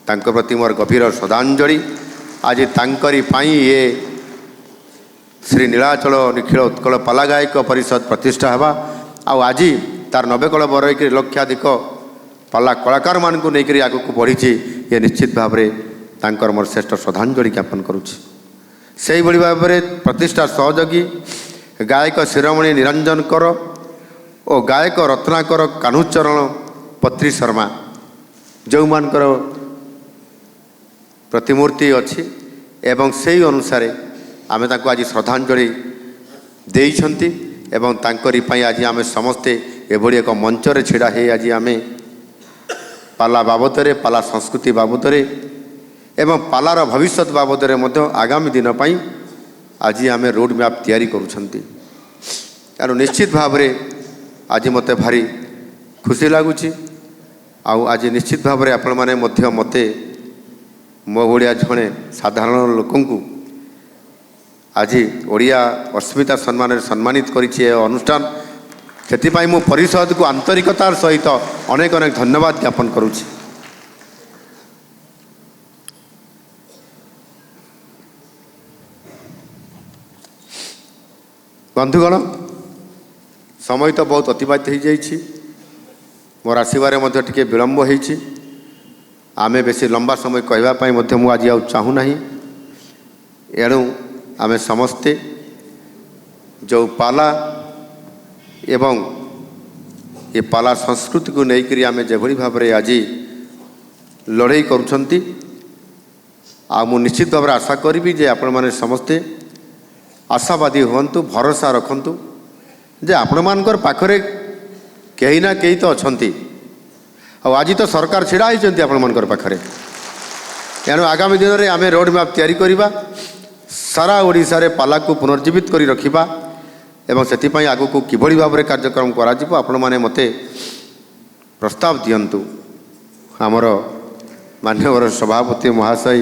Speaker 5: ତାଙ୍କ ପ୍ରତି ମୋର ଗଭୀର ଶ୍ରଦ୍ଧାଞ୍ଜଳି। ଆଜି ତାଙ୍କରି ପାଇଁ ଇଏ ଶ୍ରୀ ନୀଳାଚଳ ନିଖିଳ ଉତ୍କଳ ପାଲା ଗାୟକ ପରିଷଦ ପ୍ରତିଷ୍ଠା ହେବା ଆଉ ଆଜି ତାର 90 କଳ ବରଇକରି ଲକ୍ଷାଧିକ ପାଲା କଳାକାରମାନଙ୍କୁ ନେଇକରି ଆଗକୁ ବଢ଼ିଛି। ଏ ନିଶ୍ଚିତ ଭାବରେ ତାଙ୍କର ମୋର ଶ୍ରେଷ୍ଠ ଶ୍ରଦ୍ଧାଞ୍ଜଳି ଜ୍ଞାପନ କରୁଛି। ସେଇଭଳି ଭାବରେ ପ୍ରତିଷ୍ଠା ସହଯୋଗୀ ଗାୟକ ଶିରୋମଣି ନିରଞ୍ଜନ କର ଓ ଗାୟକ ରତ୍ନାକର କାହ୍ନୁଚରଣ ପତ୍ରୀ ଶର୍ମା ଯେଉଁମାନଙ୍କର ପ୍ରତିମୂର୍ତ୍ତି ଅଛି ଏବଂ ସେହି ଅନୁସାରେ आमे ताको आज श्रद्धांजलि देइछंती एवं तांकरी पई आज आमे समस्ते एभଳି एक मंच रे छिड़ा हे आज आमे पाला बाबतरे पाला संस्कृति बाबतरे एवं पालार भविष्यत बाबतरे मध्य आगामी दिन पई आज आमे रोड मैप तैयारी करूछंती। यार निश्चित भाव रे आज मते भारी खुशी लागुची आउ आज निश्चित भाव रे आपण माने मध्य मते मो भलिया जणे साधारण लोकंकु आज ओडिया अस्मिता सम्मान सम्मानित करिछि ए अनुष्ठान सेतिपाई मो परिषद को आंतरिकतार सहित अनेक अनेक धन्यवाद ज्ञापन करुछि। बंधुगण समय तो बहुत अतिबाहित हो जाइछि मोर आसबारे मध्य टिके विलंब होइछि आमे बेसी लंबा समय कहवाई मु आज आउ चाहू नाही एणु आमे समस्ते जो पाला एवं ये पाला संस्कृति को लेकर आमे जेभली भाव रे आज लड़ाई करुछंती आ मु निश्चित भाव आशा करी जे आपण माने समस्ते आशावादी हुंतु भरोसा रखंतु जे आपण मानकर पाखरे कहीं ना कहीं तो अछंती आज तो सरकार छिड़ा होइछंती आपण मानकर पाखरे एणु आगामी दिन में आमे रोड मैप तैयारी करिबा सारा ओडिशा रे पाला को पुनर्जीवित करी रखिबा एवं सेतिपाई आगु को किभଳି भाव कार्यक्रम कराजिबो आपण माने मते प्रस्ताव दियंतु। आमर मान्यवर सभापति महाशय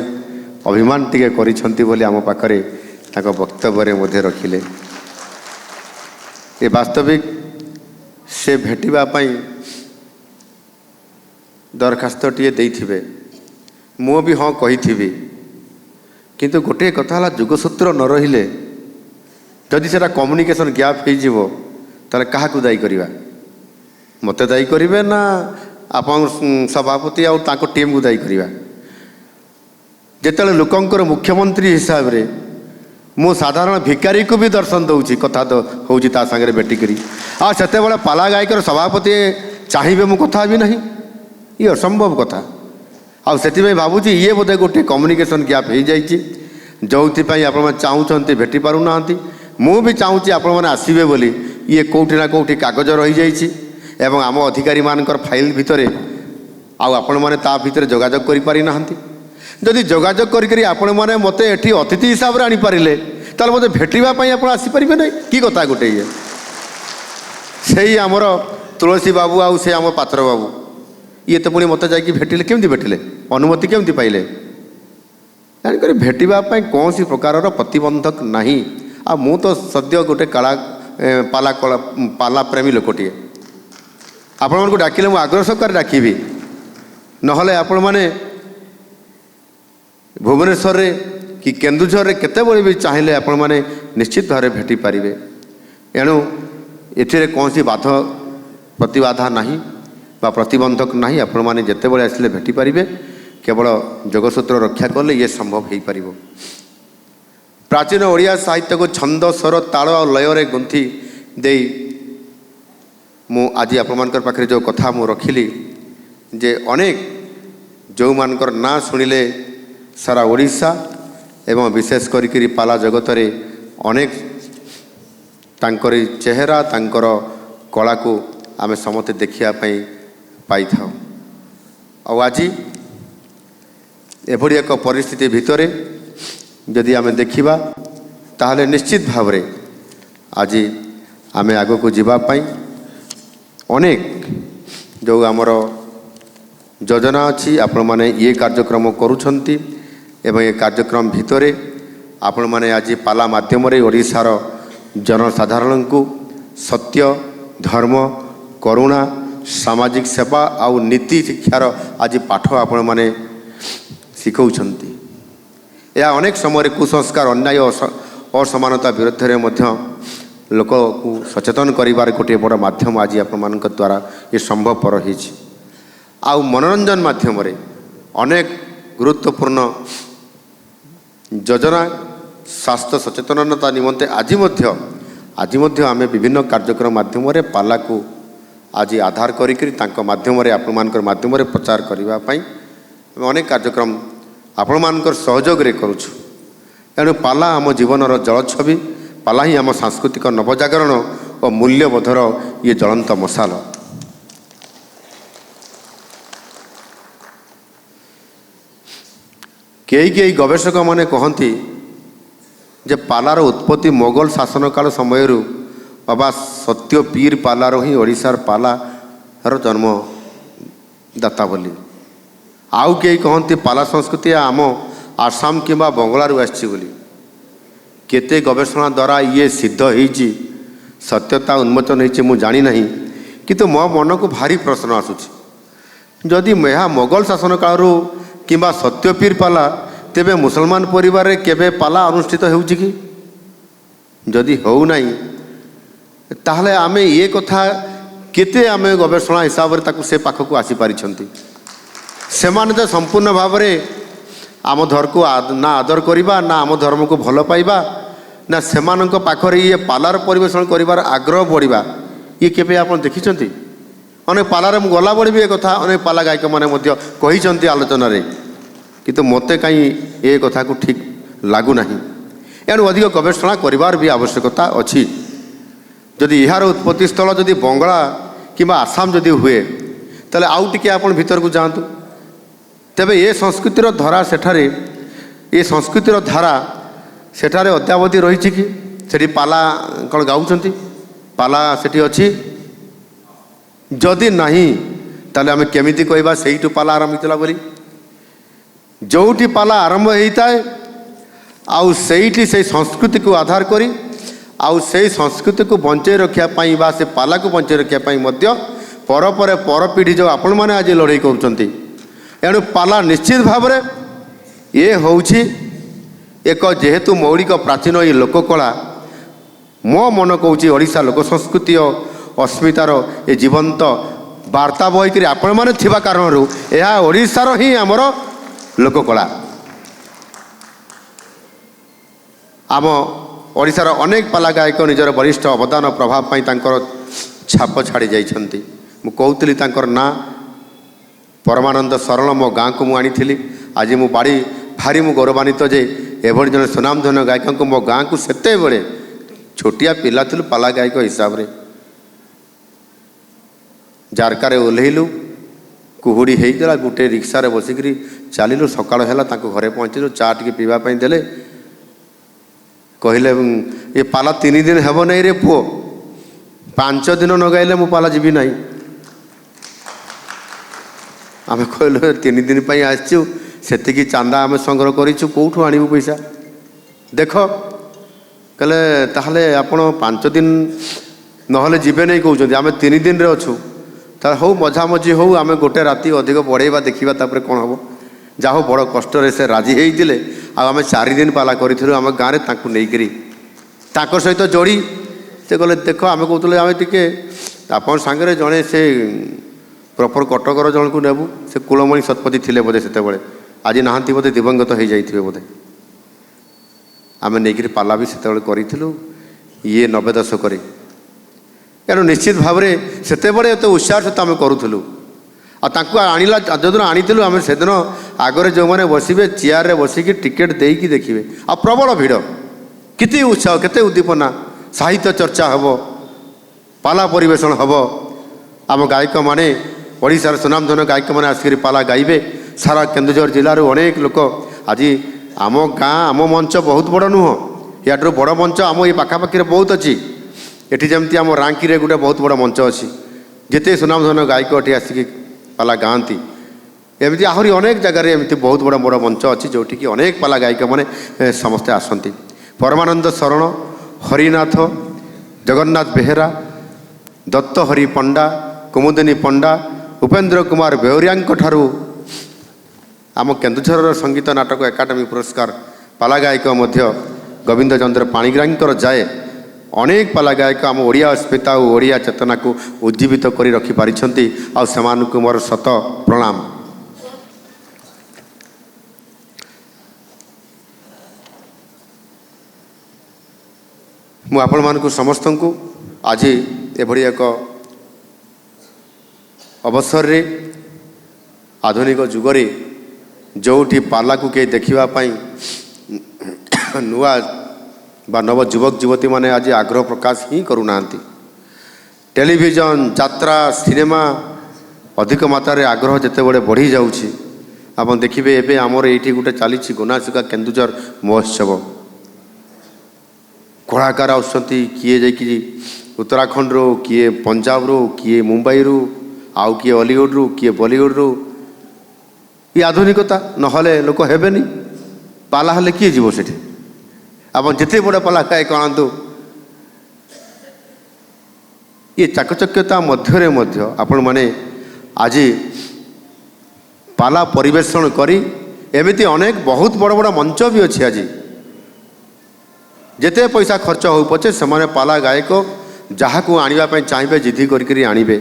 Speaker 5: अभिमान टिके करिछंती बोली आम पाखरे ताको वक्तव्य मध्य रखिले ये वास्तविक से भेटिबा पई दरखास्त टिए देइथिबे मु भी हाँ कही किंतु गोटे कथा है जुगसूत्र न रहिले जदि सेटा कम्युनिकेशन गैप हो ताले काहाकू दायी करिबा मते दायी करिवे ना आपन सभापति आउ ताको टीम को दायी करिबा जेतेले लोकंकर मुख्यमंत्री हिसाब रे मु साधारण भिकारी को भी दर्शन दउची कथा तो होउची ता संगे बेटी करी आ सेते बेला पाला गायकर सभापति चाहिए मु कथा भी नहीं ये असंभव कथा आउ से भावुची ये बोधे गोटे कम्युनिकेशन गैप हो जाइए जो आप चाहूँगी भेटी पार ना मु भी चाहूँगी आपण मैंने आसबे बोली ये कौटी ना कौटी कागज रही जाइए आम अधिकारी मानकर फाइल भितर आपण मैंने ता भितर जोगाजोग करि पारि नाहंती जदि जोगाजोग करी आपण मैंने मते एठी अतिथि हिसाब रे आनी पारिले ताले मते भेटिबा पई आपण आसी परिबे नै की कथा गोटे ये सेही आमर तुलसी बाबू आउ से आम पात्र बाबू ये तो पुणी मत जाकि भेटिले केमती भेटिले अनुमति केमती पाइले जानिक भेटिबा पई कौन सी प्रकार प्रतिबंधक नहीं आ मु तो सद्य गोटे कला पाला प्रेमी लोकटे आपण मानक डाकिले मु आग्रह सकार डाकिबी नहले आपण माने भुवनेश्वर रे कि केन्दुझर रे केतेबेले भी चाहिए आपण माने निश्चित भाव भेटी पारिबे एणु एथिरे कौन सी बाध प्रतिबाधा नहीं बा प्रतिबंधक नहीं आपण माने जेतेबेले आसिले भेटी पारिबे केवल जोगसूत्र रक्षा कले ये संभव हो पार। प्राचीन ओडिया साहित्य को छंद स्वर ताल और लय गुंथि दे मु आज आपण पाखे जो कथा मु रखिली जे अनेक जो मानकर ना शुणिले सारा ओडिशा एवं विशेष करी पाला जगत रे अनेक तांकरी चेहरा तांकर कला को आमे समते देखिया पाई था और आज एभली एक परिस्थिति भितर जदि आमे देखिबा ताहले निश्चित भाव रे आज आमे आगो को जीवा पाई अनेक जो आमर योजना अच्छी आपण माने ये कार्यक्रम करुछंती एवं ये कार्यक्रम भितरे आपण माने आज पाला माध्यम रे ओडिशार जनसाधारण को सत्य धर्म करुणा सामाजिक सेवा आउ नीति शिक्षार आज पाठ आपण माने शिखौछंती। या अनेक समय कुसंस्कार अन्याय असमानता विरुद्ध रे मध्य लोक को सचेतन करिवार गोटे बड़ माध्यम आज आपण मानक द्वारा ये संभवपर होइछि। आउ मनोरंजन माध्यम रे अनेक गुरुत्वपूर्ण योजना स्वास्थ्य सचेतनता निमंते आज आमे विभिन्न कार्यक्रम माध्यम रे पाला को आज आधार करिकरी तांको माध्यम रे आपण मानकर माध्यम रे प्रचार करिवा पई अनेक कार्यक्रम आपण मानकर सहयोग रे करूछु ଏଣୁ ପାଲା ଆମ ଜୀବନର ଜଳଛବି, ପାଲା ହିଁ ଆମ ସାଂସ୍କୃତିକ ନବଜାଗରଣ ଓ ମୂଲ୍ୟବୋଧର ଇଏ ଜ୍ୱଳନ୍ତ ମଶାଲ। କେହି ଗବେଷକମାନେ କହନ୍ତି ଯେ ପାଲାର ଉତ୍ପତ୍ତି ମୋଗଲ ଶାସନ କାଳ ସମୟରୁ ବାବା ସତ୍ୟ ପୀର ପାଲାର ହିଁ ଓଡ଼ିଶାର ପାଲାର ଜନ୍ମଦାତା ବୋଲି। ଆଉ କେହି କହନ୍ତି ପାଲା ସଂସ୍କୃତି ଆମ ଆସାମ କିମ୍ବା ବଙ୍ଗଳାରୁ ଆସିଛି ବୋଲି। କେତେ ଗବେଷଣା ଦ୍ୱାରା ଇଏ ସିଦ୍ଧ ହେଇଛି, ସତ୍ୟତା ଉନ୍ମୋଚନ ହେଇଛି ମୁଁ ଜାଣିନାହିଁ, କିନ୍ତୁ ମୋ ମନକୁ ଭାରି ପ୍ରଶ୍ନ ଆସୁଛି, ଯଦି ଏହା ମୋଗଲ ଶାସନ କାଳରୁ କିମ୍ବା ସତ୍ୟପୀର ପାଲା, ତେବେ ମୁସଲମାନ ପରିବାରରେ କେବେ ପାଲା ଅନୁଷ୍ଠିତ ହେଉଛି କି? ଯଦି ହେଉନାହିଁ ତାହେଲେ ଆମେ ଏ କଥା କେତେ ଆମେ ଗବେଷଣା ହିସାବରେ ତାକୁ ସେ ପାଖକୁ ଆସିପାରିଛନ୍ତି? ସେମାନେ ତ ସମ୍ପୂର୍ଣ୍ଣ ଭାବରେ ଆମ ଧର୍ମକୁ ନା ଆଦର କରିବା, ନା ଆମ ଧର୍ମକୁ ଭଲ ପାଇବା, ନା ସେମାନଙ୍କ ପାଖରେ ଇଏ ପାଲାର ପରିବେଷଣ କରିବାର ଆଗ୍ରହ ବଢ଼ିବା, ଇଏ କେବେ ଆପଣ ଦେଖିଛନ୍ତି? ଅନେକ ପାଲାରେ ମୁଁ ଗଲାବେଳେ ବି ଏ କଥା ଅନେକ ପାଲା ଗାୟକମାନେ ମଧ୍ୟ କହିଛନ୍ତି ଆଲୋଚନାରେ, କିନ୍ତୁ ମୋତେ କାହିଁ ଏ କଥାକୁ ଠିକ୍ ଲାଗୁନାହିଁ। ଏଣୁ ଅଧିକ ଗବେଷଣା କରିବାର ବି ଆବଶ୍ୟକତା ଅଛି। ଯଦି ଏହାର ଉତ୍ପତ୍ତି ସ୍ଥଳ ଯଦି ବଙ୍ଗଳା କିମ୍ବା ଆସାମ ଯଦି ହୁଏ, ତାହେଲେ ଆଉ ଟିକେ ଆପଣ ଭିତରକୁ ଯାଆନ୍ତୁ। ତେବେ ଏ ସଂସ୍କୃତିର ଧାରା ସେଠାରେ ଅଦ୍ୟାବଧି ରହିଛି କି? ସେଠି ପାଲା କ'ଣ ଗାଉଛନ୍ତି? ପାଲା ସେଠି ଅଛି? ଯଦି ନାହିଁ ତାହେଲେ ଆମେ କେମିତି କହିବା ସେଇଠୁ ପାଲା ଆରମ୍ଭ ହେଇଥିଲା ବୋଲି? ଯେଉଁଠି ପାଲା ଆରମ୍ଭ ହେଇଥାଏ ଆଉ ସେଇଠି ସେଇ ସଂସ୍କୃତିକୁ ଆଧାର କରି ଆଉ ସେଇ ସଂସ୍କୃତିକୁ ବଞ୍ଚାଇ ରଖିବା ପାଇଁ ବା ସେ ପାଲାକୁ ବଞ୍ଚାଇ ରଖିବା ପାଇଁ ମଧ୍ୟ ପର ପିଢ଼ି ଯେଉଁ ଆପଣମାନେ ଆଜି ଲଢ଼େଇ କରୁଛନ୍ତି। ଏଣୁ ପାଲା ନିଶ୍ଚିତ ଭାବରେ ଏ ହେଉଛି ଏକ ଯେହେତୁ ମୌଳିକ ପ୍ରାଚୀନ ଏ ଲୋକକଳା, ମୋ ମନ କହୁଛି ଓଡ଼ିଶା ଲୋକ ସଂସ୍କୃତି ଓ ଅସ୍ମିତାର ଏ ଜୀବନ୍ତ ବାର୍ତ୍ତା ବହିକରି ଆପଣମାନେ ଥିବା କାରଣରୁ ଏହା ଓଡ଼ିଶାର ହିଁ ଆମର ଲୋକକଳା। ଆମ ଓଡ଼ିଶାର ଅନେକ ପାଲା ଗାୟକ ନିଜର ବରିଷ୍ଠ ଅବଦାନ ପ୍ରଭାବ ପାଇଁ ତାଙ୍କର ଛାପ ଛାଡ଼ି ଯାଇଛନ୍ତି। ମୁଁ କହୁଥିଲି ତାଙ୍କର ନାଁ ପରମାନନ୍ଦ ସରଳ ମୋ ଗାଁକୁ ମୁଁ ଆଣିଥିଲି। ଆଜି ମୁଁ ଭାରି ମୁଁ ଗୌରବାନ୍ୱିତ ଯେ ଏଭଳି ଜଣେ ସୁନାମଧନ୍ୟ ଗାୟକଙ୍କୁ ମୋ ଗାଁକୁ ସେତେବେଳେ ଛୋଟିଆ ପିଲା ଥିଲୁ ପାଲା ଗାୟକ ହିସାବରେ। ଜାରକାରେ ଓହ୍ଲେଇଲୁ, କୁହୁଡ଼ି ହେଇଥିଲା, ଗୋଟେ ରିକ୍ସାରେ ବସିକିରି ଚାଲିଲୁ। ସକାଳ ହେଲା, ତାଙ୍କୁ ଘରେ ପହଞ୍ଚିଲୁ, ଚା ଟିକେ ପିଇବା ପାଇଁ ଦେଲେ। କହିଲେ ଏ ପାଲା 3 ଦିନ ହେବ ନାହିଁ ରେ ପୁଅ, 5 ଦିନ ନ ଗାଇଲେ ମୁଁ ପାଲା ଯିବି ନାହିଁ। ଆମେ କହିଲୁ 3 ଦିନ ପାଇଁ ଆସିଛୁ, ସେତିକି ଚାନ୍ଦା ଆମେ ସଂଗ୍ରହ କରିଛୁ, କେଉଁଠୁ ଆଣିବୁ ପଇସା? ଦେଖ, କହିଲେ ତାହେଲେ ଆପଣ 5 ଦିନ ନହେଲେ ଯିବେ ନାହିଁ କହୁଛନ୍ତି, ଆମେ 3 ଦିନରେ ଅଛୁ। ତାହେଲେ ହଉ, ମଝାମଝି ହଉ, ଆମେ ଗୋଟେ ରାତି ଅଧିକ ବଢ଼େଇବା, ଦେଖିବା ତାପରେ କ'ଣ ହେବ। ଯାହା ହଉ ବଡ଼ କଷ୍ଟରେ ସେ ରାଜି ହେଇଥିଲେ। ଆଉ ଆମେ 4 ଦିନ ପାଲା କରିଥିଲୁ ଆମ ଗାଁରେ, ତାଙ୍କୁ ନେଇକରି ତାଙ୍କ ସହିତ ଯୋଡ଼ି। ସେ କହିଲେ ଦେଖ, ଆମେ କହୁଥିଲୁ ଆମେ ଟିକେ ଆପଣ ସାଙ୍ଗରେ ଜଣେ ସେ ପ୍ରପର କଟକର ଜଣକୁ ନେବୁ। ସେ କୁଳମଣି ଶତପଥୀ ଥିଲେ ବୋଧେ ସେତେବେଳେ, ଆଜି ନାହାନ୍ତି ବୋଧେ, ଦିବଙ୍ଗତ ହେଇଯାଇଥିବେ ବୋଧେ। ଆମେ ନେଇକରି ପାଲା ବି ସେତେବେଳେ କରିଥିଲୁ, ଇଏ 90 ଦଶକରେ। ଏଣୁ ନିଶ୍ଚିତ ଭାବରେ ସେତେବେଳେ ଏତେ ଉତ୍ସାହ ସହିତ ଆମେ କରୁଥିଲୁ। ଆଉ ତାଙ୍କୁ ଯେଉଁଦିନ ଆଣିଥିଲୁ, ଆମେ ସେଦିନ ଆଗରେ ଯେଉଁମାନେ ବସିବେ ଚେୟାରରେ ବସିକି ଟିକେଟ୍ ଦେଇକି ଦେଖିବେ। ଆଉ ପ୍ରବଳ ଭିଡ଼, କେତେ ଉତ୍ସାହ, କେତେ ଉଦ୍ଦୀପନା, ସାହିତ୍ୟ ଚର୍ଚ୍ଚା ହେବ, ପାଲା ପରିବେଷଣ ହେବ। ଆମ ଗାୟକମାନେ, ଓଡ଼ିଶାର ସୁନାମଧନ୍ୟ ଗାୟକମାନେ ଆସିକରି ପାଲା ଗାଇବେ। ସାରା କେନ୍ଦୁଝର ଜିଲ୍ଲାରୁ ଅନେକ ଲୋକ। ଆଜି ଆମ ଗାଁ, ଆମ ମଞ୍ଚ ବହୁତ ବଡ଼ ନୁହଁ, ୟାଠାରୁ ବଡ଼ ମଞ୍ଚ ଆମ ଏ ପାଖାପାଖିରେ ବହୁତ ଅଛି। ଏଠି ଯେମିତି ଆମ ରାଙ୍କିରେ ଗୋଟେ ବହୁତ ବଡ଼ ମଞ୍ଚ ଅଛି, ଯେତେ ସୁନାମଧନ୍ୟ ଗାୟକ ଏଠି ଆସିକି ପାଲା ଗାଆନ୍ତି। ଏମିତି ଆହୁରି ଅନେକ ଜାଗାରେ ଏମିତି ବହୁତ ବଡ଼ ବଡ଼ ମଞ୍ଚ ଅଛି, ଯେଉଁଠିକି ଅନେକ ପାଲା ଗାୟକମାନେ ସମସ୍ତେ ଆସନ୍ତି। ପରମାନନ୍ଦ ଶରଣ, ହରିନାଥ, ଜଗନ୍ନାଥ ବେହେରା, ଦତ୍ତ ହରି ପଣ୍ଡା, କୁମୁଦିନୀ ପଣ୍ଡା, ଉପେନ୍ଦ୍ର କୁମାର ବେଉରିଆଙ୍କ ଠାରୁ ଆମ କେନ୍ଦୁଝରର ସଙ୍ଗୀତ ନାଟକ ଏକାଡେମୀ ପୁରସ୍କାର ପାଲା ଗାୟକ ମଧ୍ୟ ଗୋବିନ୍ଦ ଚନ୍ଦ୍ର ପାଣିଗ୍ରାହୀଙ୍କର ଯାଏ। ଅନେକ ପାଲା ଗାୟକ ଆମ ଓଡ଼ିଆ ଅସ୍ମିତା ଓ ଓଡ଼ିଆ ଚେତନାକୁ ଉଜ୍ଜୀବିତ କରି ରଖିପାରିଛନ୍ତି। ଆଉ ସେମାନଙ୍କୁ ମୋର ଶତ ପ୍ରଣାମ। ମୁଁ ଆପଣମାନଙ୍କୁ ସମସ୍ତଙ୍କୁ ଆଜି ଏଭଳି ଏକ ଅବସରରେ, ଆଧୁନିକ ଯୁଗରେ ଯେଉଁଠି ପାଲାକୁ କେହି ଦେଖିବା ପାଇଁ ନୂଆ ବା ନବ ଯୁବକ ଯୁବତୀମାନେ ଆଜି ଆଗ୍ରହ ପ୍ରକାଶ ହିଁ କରୁନାହାନ୍ତି। ଟେଲିଭିଜନ, ଯାତ୍ରା, ସିନେମା ଅଧିକ ମାତ୍ରାରେ ଆଗ୍ରହ ଯେତେବେଳେ ବଢ଼ିଯାଉଛି, ଆପଣ ଦେଖିବେ ଏବେ ଆମର ଏଇଠି ଗୋଟେ ଚାଲିଛି ଗୋନାସିକା କେନ୍ଦୁଝର ମହୋତ୍ସବ। କଳାକାର ଆସୁଛନ୍ତି, କିଏ ଯାଇକି ଉତ୍ତରାଖଣ୍ଡରୁ, କିଏ ପଞ୍ଜାବରୁ, କିଏ ମୁମ୍ବାଇରୁ, ଆଉ କିଏ ଅଲିଉଡ଼ରୁ, କିଏ ବଲିଉଡ଼ରୁ। ଏ ଆଧୁନିକତା ନହେଲେ ଲୋକ ହେବେନି। ପାଲା ହେଲେ କିଏ ଯିବ ସେଠି? ଆପଣ ଯେତେ ବଡ଼ ପାଲା କାଏ ଆଣନ୍ତୁ, ଏ ଚାକଚକ୍ୟତା ମଧ୍ୟରେ ମଧ୍ୟ ଆପଣମାନେ ଆଜି ପାଲା ପରିବେଷଣ କରି ଏମିତି ଅନେକ ବହୁତ ବଡ଼ ବଡ଼ ମଞ୍ଚ ବି ଅଛି। ଆଜି ଯେତେ ପଇସା ଖର୍ଚ୍ଚ ହେଉ ପଛେ ସେମାନେ ପାଲା ଗାୟକ ଯାହାକୁ ଆଣିବା ପାଇଁ ଚାହିଁବେ ଜିଦ୍ଦି କରିକିରି ଆଣିବେ।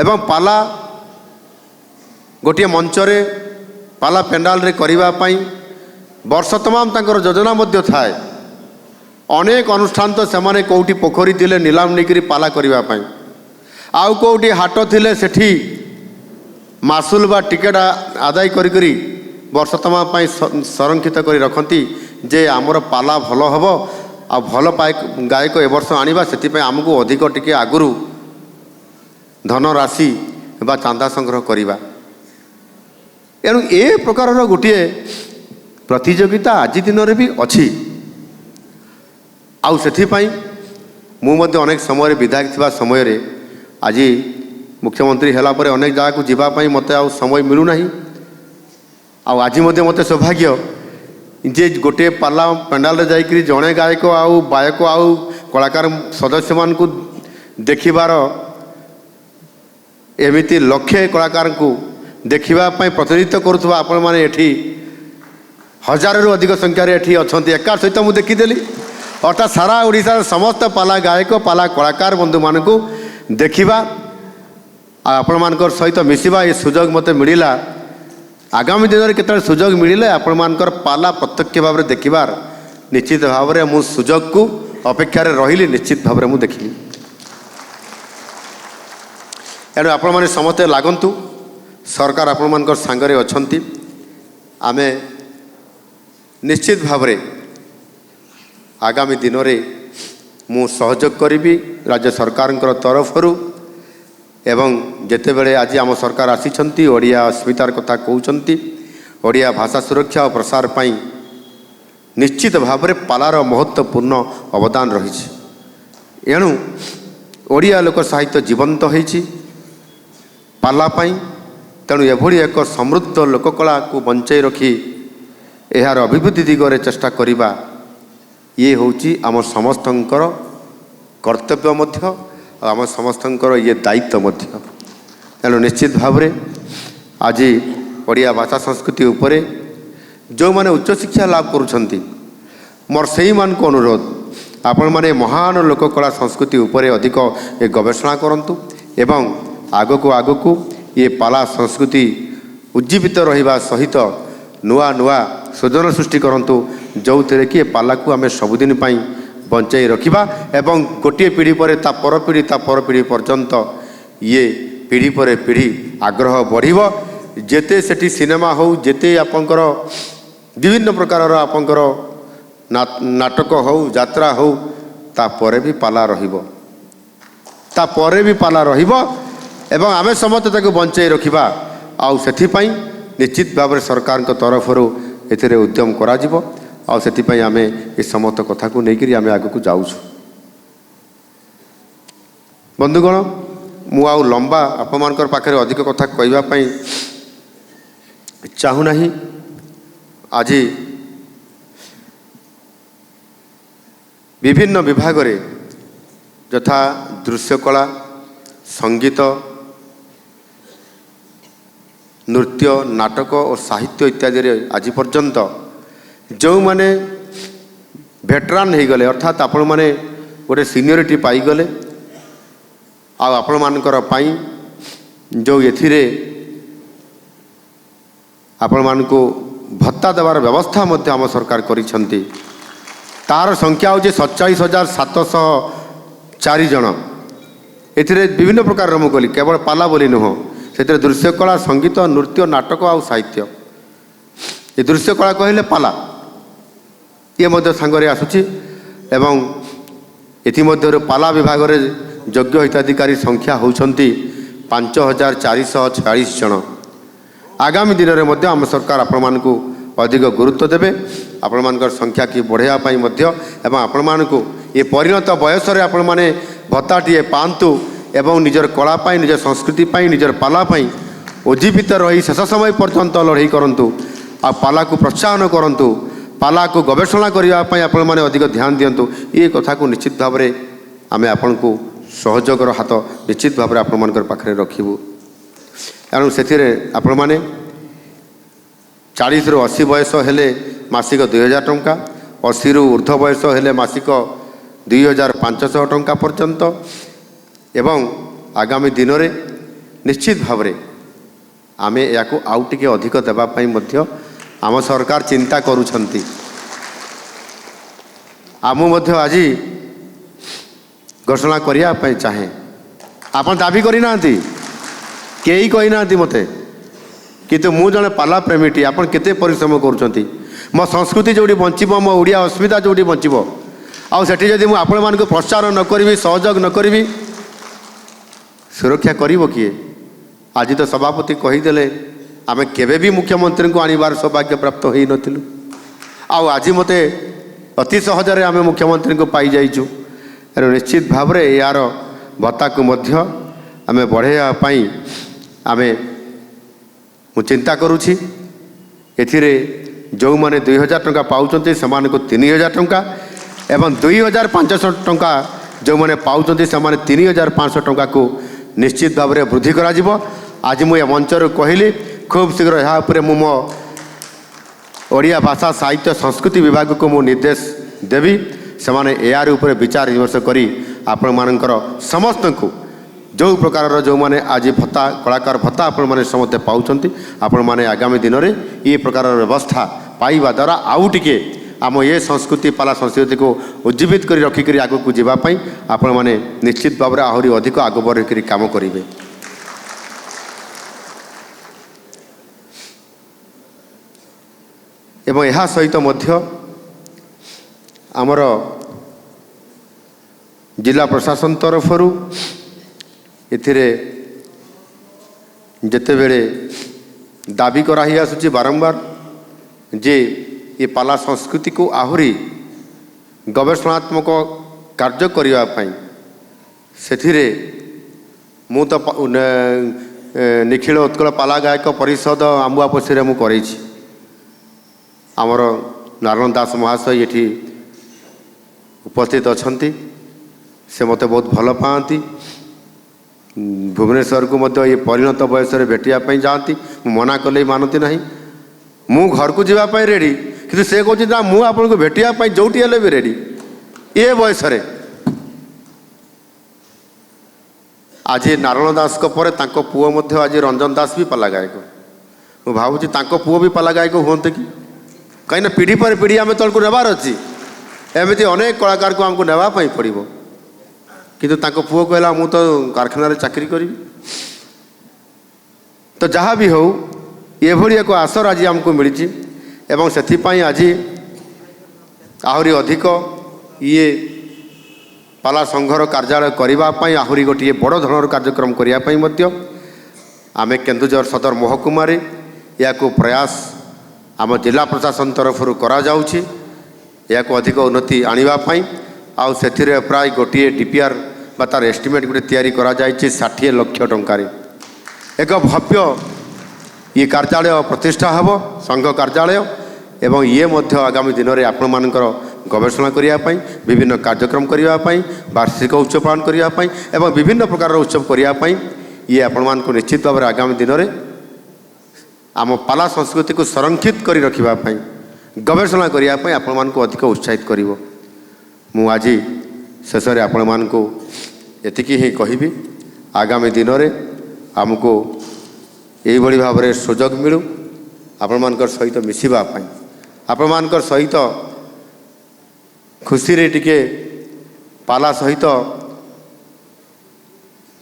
Speaker 5: ଏବଂ ପାଲା ଗୋଟିଏ ମଞ୍ଚରେ ପାଲା ପେଣ୍ଡାଲରେ କରିବା ପାଇଁ ବର୍ଷ ତମାମ ତାଙ୍କର ଯୋଜନା ମଧ୍ୟ ଥାଏ। ଅନେକ ଅନୁଷ୍ଠାନ ତ ସେମାନେ କେଉଁଠି ପୋଖରୀ ଥିଲେ ନିଲାମ ନେଇକରି ପାଲା କରିବା ପାଇଁ, ଆଉ କେଉଁଠି ହାଟ ଥିଲେ ସେଠି ମାସୁଲ ବା ଟିକେଟ୍ ଆଦାୟ କରିକରି ବର୍ଷ ତମାମ ପାଇଁ ସଂରକ୍ଷିତ କରି ରଖନ୍ତି ଯେ ଆମର ପାଲା ଭଲ ହେବ ଆଉ ଭଲ ଗାୟକ ଏ ବର୍ଷ ଆଣିବା, ସେଥିପାଇଁ ଆମକୁ ଅଧିକ ଟିକେ ଆଗରୁ ଧନରାଶି ବା ଚାନ୍ଦା ସଂଗ୍ରହ କରିବା। ଏଣୁ ଏ ପ୍ରକାରର ଗୋଟିଏ ପ୍ରତିଯୋଗିତା ଆଜି ଦିନରେ ବି ଅଛି। ଆଉ ସେଥିପାଇଁ ମୁଁ ମଧ୍ୟ ଅନେକ ସମୟରେ ବିଧାୟକ ଥିବା ସମୟରେ, ଆଜି ମୁଖ୍ୟମନ୍ତ୍ରୀ ହେଲା ପରେ ଅନେକ ଜାଗାକୁ ଯିବା ପାଇଁ ମୋତେ ଆଉ ସମୟ ମିଳୁନାହିଁ। ଆଉ ଆଜି ମଧ୍ୟ ମୋତେ ସୌଭାଗ୍ୟ ଯେ ଗୋଟିଏ ପାଲା ପେଣ୍ଡାଲରେ ଯାଇକରି ଜଣେ ଗାୟକ ଆଉ ବାୟକ ଆଉ କଳାକାର ସଦସ୍ୟମାନଙ୍କୁ ଦେଖିବାର, ଏମିତି ଲକ୍ଷେ କଳାକାରଙ୍କୁ ଦେଖିବା ପାଇଁ ପ୍ରତିନିଧିତ୍ୱ କରୁଥିବା ଆପଣମାନେ ଏଠି ହଜାରରୁ ଅଧିକ ସଂଖ୍ୟାରେ ଏଠି ଅଛନ୍ତି। ଏକା ସହିତ ମୁଁ ଦେଖିଦେଲି, ଅର୍ଥାৎ ସାରା ଓଡ଼ିଶାର ସମସ୍ତ ପାଲା ଗାୟକ ପାଲା କଳାକାର ବନ୍ଧୁମାନଙ୍କୁ ଦେଖିବା ଆଉ ଆପଣମାନଙ୍କର ସହିତ ମିଶିବା ଏ ସୁଯୋଗ ମୋତେ ମିଳିଲା। ଆଗାମୀ ଦିନରେ କେତେବେଳେ ସୁଯୋଗ ମିଳିଲେ ଆପଣମାନଙ୍କର ପାଲା ପ୍ରତ୍ୟକ୍ଷ ଭାବରେ ଦେଖିବାର ନିଶ୍ଚିତ ଭାବରେ ମୁଁ ସୁଯୋଗକୁ ଅପେକ୍ଷାରେ ରହିଲି। ନିଶ୍ଚିତ ଭାବରେ ମୁଁ ଦେଖିଲି। ଏଣୁ ଆପଣମାନେ ସମସ୍ତେ ଲାଗନ୍ତୁ, ସରକାର ଆପଣମାନଙ୍କର ସାଙ୍ଗରେ ଅଛନ୍ତି। ଆମେ ନିଶ୍ଚିତ ଭାବରେ ଆଗାମୀ ଦିନରେ ମୁଁ ସହଯୋଗ କରିବି ରାଜ୍ୟ ସରକାରଙ୍କର ତରଫରୁ। ଏବଂ ଯେତେବେଳେ ଆଜି ଆମ ସରକାର ଆସିଛନ୍ତି, ଓଡ଼ିଆ ଅସ୍ମିତାର କଥା କହୁଛନ୍ତି, ଓଡ଼ିଆ ଭାଷା ସୁରକ୍ଷା ଓ ପ୍ରସାର ପାଇଁ ନିଶ୍ଚିତ ଭାବରେ ପାଲାର ମହତ୍ତ୍ୱପୂର୍ଣ୍ଣ ଅବଦାନ ରହିଛି। ଏଣୁ ଓଡ଼ିଆ ଲୋକ ସାହିତ୍ୟ ଜୀବନ୍ତ ହୋଇଛି ପାଲା ପାଇଁ। ତେଣୁ ଏଭଳି ଏକ ସମୃଦ୍ଧ ଲୋକକଳାକୁ ବଞ୍ଚାଇ ରଖି ଏହାର ଅଭିବୃଦ୍ଧି ଦିଗରେ ଚେଷ୍ଟା କରିବା, ଇଏ ହେଉଛି ଆମ ସମସ୍ତଙ୍କର କର୍ତ୍ତବ୍ୟ ମଧ୍ୟ, ଆଉ ଆମ ସମସ୍ତଙ୍କର ଇଏ ଦାୟିତ୍ୱ ମଧ୍ୟ। ତେଣୁ ନିଶ୍ଚିତ ଭାବରେ ଆଜି ଓଡ଼ିଆ ଭାଷା ସଂସ୍କୃତି ଉପରେ ଯେଉଁମାନେ ଉଚ୍ଚଶିକ୍ଷା ଲାଭ କରୁଛନ୍ତି, ମୋର ସେଇମାନଙ୍କୁ ଅନୁରୋଧ, ଆପଣମାନେ ମହାନ ଲୋକକଳା ସଂସ୍କୃତି ଉପରେ ଅଧିକ ଏ ଗବେଷଣା କରନ୍ତୁ ଏବଂ ଆଗକୁ ଆଗକୁ ଏ ପାଲା ସଂସ୍କୃତି ଉଜ୍ଜୀବିତ ରହିବା ସହିତ ନୂଆ ନୂଆ ସୃଜନ ସୃଷ୍ଟି କରନ୍ତୁ, ଯେଉଁଥିରେ କି ଏ ପାଲାକୁ ଆମେ ସବୁଦିନ ପାଇଁ ବଞ୍ଚାଇ ରଖିବା ଏବଂ ଗୋଟିଏ ପିଢ଼ି ପରେ ତା ପର ପିଢ଼ି ପର୍ଯ୍ୟନ୍ତ ଇଏ ପିଢ଼ି ପରେ ପିଢ଼ି ଆଗ୍ରହ ବଢ଼ିବ। ଯେତେ ସେଠି ସିନେମା ହେଉ, ଯେତେ ଆପଣଙ୍କର ବିଭିନ୍ନ ପ୍ରକାରର ଆପଣଙ୍କର ନାଟକ ହେଉ, ଯାତ୍ରା ହେଉ, ତାପରେ ବି ପାଲା ରହିବ, ତାପରେ ବି ପାଲା ରହିବ ଏବଂ ଆମେ ସମସ୍ତେ ତାକୁ ବଞ୍ଚାଇ ରଖିବା। ଆଉ ସେଥିପାଇଁ ନିଶ୍ଚିତ ଭାବରେ ସରକାରଙ୍କ ତରଫରୁ ଏଥିରେ ଉଦ୍ୟମ କରାଯିବ। ଆଉ ସେଥିପାଇଁ ଆମେ ଏ ସମସ୍ତ କଥାକୁ ନେଇକରି ଆମେ ଆଗକୁ ଯାଉଛୁ। ବନ୍ଧୁଗଣ, ମୁଁ ଆଉ ଲମ୍ବା ଆପଣମାନଙ୍କର ପାଖରେ ଅଧିକ କଥା କହିବା ପାଇଁ ଚାହୁଁନାହିଁ। ଆଜି ବିଭିନ୍ନ ବିଭାଗରେ ଯଥା ଦୃଶ୍ୟକଳା, ସଙ୍ଗୀତ, ନୃତ୍ୟ, ନାଟକ ଓ ସାହିତ୍ୟ ଇତ୍ୟାଦିରେ ଆଜି ପର୍ଯ୍ୟନ୍ତ ଯେଉଁମାନେ ଭେଟରାନ୍ ହୋଇଗଲେ, ଅର୍ଥାତ୍ ଆପଣମାନେ ଗୋଟେ ସିନିୟରିଟି ପାଇଗଲେ, ଆଉ ଆପଣମାନଙ୍କର ପାଇଁ ଯେଉଁ ଏଥିରେ ଆପଣମାନଙ୍କୁ ଭତ୍ତା ଦେବାର ବ୍ୟବସ୍ଥା ମଧ୍ୟ ଆମ ସରକାର କରିଛନ୍ତି, ତାର ସଂଖ୍ୟା ହେଉଛି 47,704 ଜଣ। ଏଥିରେ ବିଭିନ୍ନ ପ୍ରକାରର ମୁଁ କହିଲି, କେବଳ ପାଲା ବୋଲି ନୁହଁ, ସେଥିରେ ଦୃଶ୍ୟକଳା, ସଙ୍ଗୀତ, ନୃତ୍ୟ, ନାଟକ ଆଉ ସାହିତ୍ୟ। ଏ ଦୃଶ୍ୟକଳା କହିଲେ ପାଲା, ये मध्य सांगरे आसुची एवं इतिमध्यरु पाला विभाग रे योग्य हिताधिकारी संख्या होउछंती 5446 जन। आगामी दिन में मध्य आम सरकार आपण मानकु अधिक गुरुत्व देवे, आपण मानकर संख्या की बढ़ाया पाई मध्य एवं आपण मानकु ये परिणत बयस रे आपण माने भत्ताटीए पांतु एवं निजर कला पाई निजर संस्कृति पाई निजर पाला पाई उज्जीवित रही शेष समय पर्यंत लड़ाई करंतु आ पाला को प्रोत्साहन करंतु, पाला को गवेषणा करने आपण माने अधिक ध्यान दियंतु। ये कथा को निश्चित भाव में आमे आपण को सहयोगर हाथ निश्चित भाव में आपण मानकर पाखरे रखिबु। एणु से आपण माने 40 ରୁ 80 बयस हेले मासिक 2000 टंका, 80 ରୁ ऊर्ध्व बयस हेले मासिक 2500 टंका पर्यंत एवं आगामी दिन में निश्चित भाव में आमे याकू आउ टिके अधिक देबा पई मध्य आम सरकार चिंता करूछंती। आमु मध्य आज घोषणा करिया पई चाहे आपन दाबी करि नांती, केही कहि नांती मते, किंतु मु जने पाला प्रेमीटी आपन केते परिश्रम करूछंती। मो संस्कृति जोडी बंचिबो, मो ओडिया अस्मिता जोडी बंचिबो, आ सेठी जदि मु आपण मान को प्रोत्साहन न करिवि, सहयोग न करिवि, सुरक्षा करिवो किए? आज तो सभापति कहीदेले आमे केबे भी मुख्यमंत्री को आनिबार सौभाग्य प्राप्त होई नथिलु, आज मते अति सहजरे आमे मुख्यमंत्री को पाई जाइछु। निश्चित भाव में यार भत्ता को मध्य आमे बढ़ाया पाई आमे मु चिंता करुछि। एथिरे जो माने 2000 टंका पाउचंती समान को 3000 टंका एवं 2500 टंका जो माने पाउचंती समान 3500 टंका को निश्चित भाव में वृद्धि करा जिवो। आज मु ए मंचर कहली खूब शीघ्र यहाँ पर मु मो ओडिया भाषा साहित्य संस्कृति विभाग को मु निर्देश देवी, सेमाने यार ऊपर विचार विमर्श करी आपण मानकर समस्त को जो प्रकार जो माने आज भत्ता कलाकार भत्ता आपण माने समस्त पाउचंती, आपण माने आगामी दिन में ये प्रकार व्यवस्था पाइबा द्वारा आउ टिके आम ये संस्कृति पाला संस्कृति को उज्जीवित कर रखिक आग को जावाई आपण माने निश्चित भाव में आहरी अधिक आग बढ़ी काम करेंगे। एवं यह सहित मध्य आमर जिला प्रशासन तरफ एथिरे जेते बेले दाबी कराही आसुची बारंबार जे ये पाला संस्कृति को आहरी गवेषणात्मक कार्य करिवा पई सेथिरे मु तो निखिल उत्कल पाला गायक परिषद आंबुआ पछिरे मु करैछि। आमर नारायण दास महाशय ये उपस्थित अछंती, से मते बहुत भल पाती। भुवनेश्वर को मध्य ये परिणत बयस भेटिया जाती, मना कले मानती नहीं। मु घर को जावाई रेडी, कि से कहते ना मु आपन को भेटिया जोटी हेले भी रेडी। ये बयस आज नारायण दास को परे तांको पुओ मध्य आज रंजन दास भी पाला गायक। मु भावुची तांको पुओ भी पाला गायक हुंते कि कहीं पीढ़ी पर पीढ़ी आम तल को नेबार अच्छी, एमती अनेक कलाकार को आमको नेवाई पड़ो, किंतु तांको पुओ कहला मु तो कारखाना रे चाकरी करी। तो जहाँ भी हो ये भली एक आसर आज आमको मिली एवं से आज आहरी अधिक ये पाला संघर कार्यालय करने आहरी गोटे बड़ धरण कार्यक्रम करने आमे केन्दुझर सदर महकुमा या प्रयास आम जिला प्रशासन तरफ करा जाउछि। या अधिक उन्नति आनिबाई आउ से प्राय गोटे डीपीआर बा तार एस्टिमेट गोटे तैयारी करा जाइछि 60 लाख टंका एक भव्य ये कार्यालय प्रतिष्ठा हेब संघ कार्यालय एवं ये मध्य आगामी दिन में आपण मानकर गवेषणा करने विभिन्न कार्यक्रम करने वार्षिक उत्सव पालन करने एवं विभिन्न प्रकार उत्सव करने ये आपण मान को निश्चित भाव में आगामी दिन में आम पाला संस्कृति को संरक्षित कर रखापी गवेषणा करने आपण मान को अधिक उत्साहित कर। मु आज शेष में आपण मान को एतिकी ही कहिबी आगामी दिन में आमको यही भाव में सुजोग मिलू आपण मानकर सहित मिसिबापी आपण मानकर सहित खुशी रे टिके पाला सहित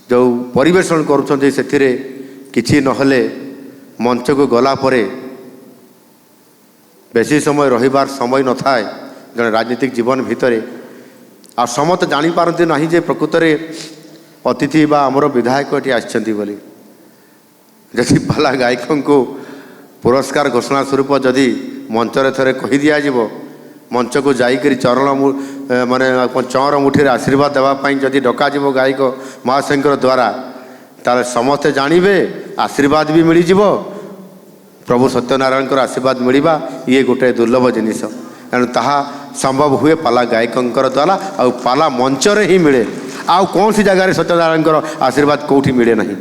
Speaker 5: जो परिवेषण करुछन्ते सेथिरे किछि नहले मंच को गला परे बेसी समय रहिबार समय न थाए ଜଣେ ରାଜନୈତିକ ଜୀବନ ଭିତରେ ଆଉ ସମସ୍ତେ ଜାଣିପାରନ୍ତି ନାହିଁ ଯେ ପ୍ରକୃତରେ ଅତିଥି ବା ଆମର ବିଧାୟକ ଏଠି ଆସିଛନ୍ତି ବୋଲି। ଯଦି ପାଲା ଗାୟକଙ୍କୁ ପୁରସ୍କାର ଘୋଷଣା ସ୍ୱରୂପ ଯଦି ମଞ୍ଚରେ ଥରେ କହି ଦିଆଯିବ, ମଞ୍ଚକୁ ଯାଇକରି ଚରଣ ମାନେ ଚଅଁର ମୁଠିରେ ଆଶୀର୍ବାଦ ଦେବା ପାଇଁ ଯଦି ଡକାଯିବ ଗାୟକ ମହାଶୟଙ୍କର ଦ୍ୱାରା, ତାହେଲେ ସମସ୍ତେ ଜାଣିବେ, ଆଶୀର୍ବାଦ ବି ମିଳିଯିବ। ପ୍ରଭୁ ସତ୍ୟନାରାୟଣଙ୍କର ଆଶୀର୍ବାଦ ମିଳିବା ଇଏ ଗୋଟିଏ ଦୁର୍ଲଭ ଜିନିଷ। ତେଣୁ ତାହା ସମ୍ଭବ ହୁଏ ପାଲା ଗାୟକଙ୍କର ଦ୍ୱାରା, ଆଉ ପାଲା ମଞ୍ଚରେ ହିଁ ମିଳେ। ଆଉ କୌଣସି ଜାଗାରେ ସତ୍ୟନାରାୟଣଙ୍କର ଆଶୀର୍ବାଦ କେଉଁଠି ମିଳେ ନାହିଁ।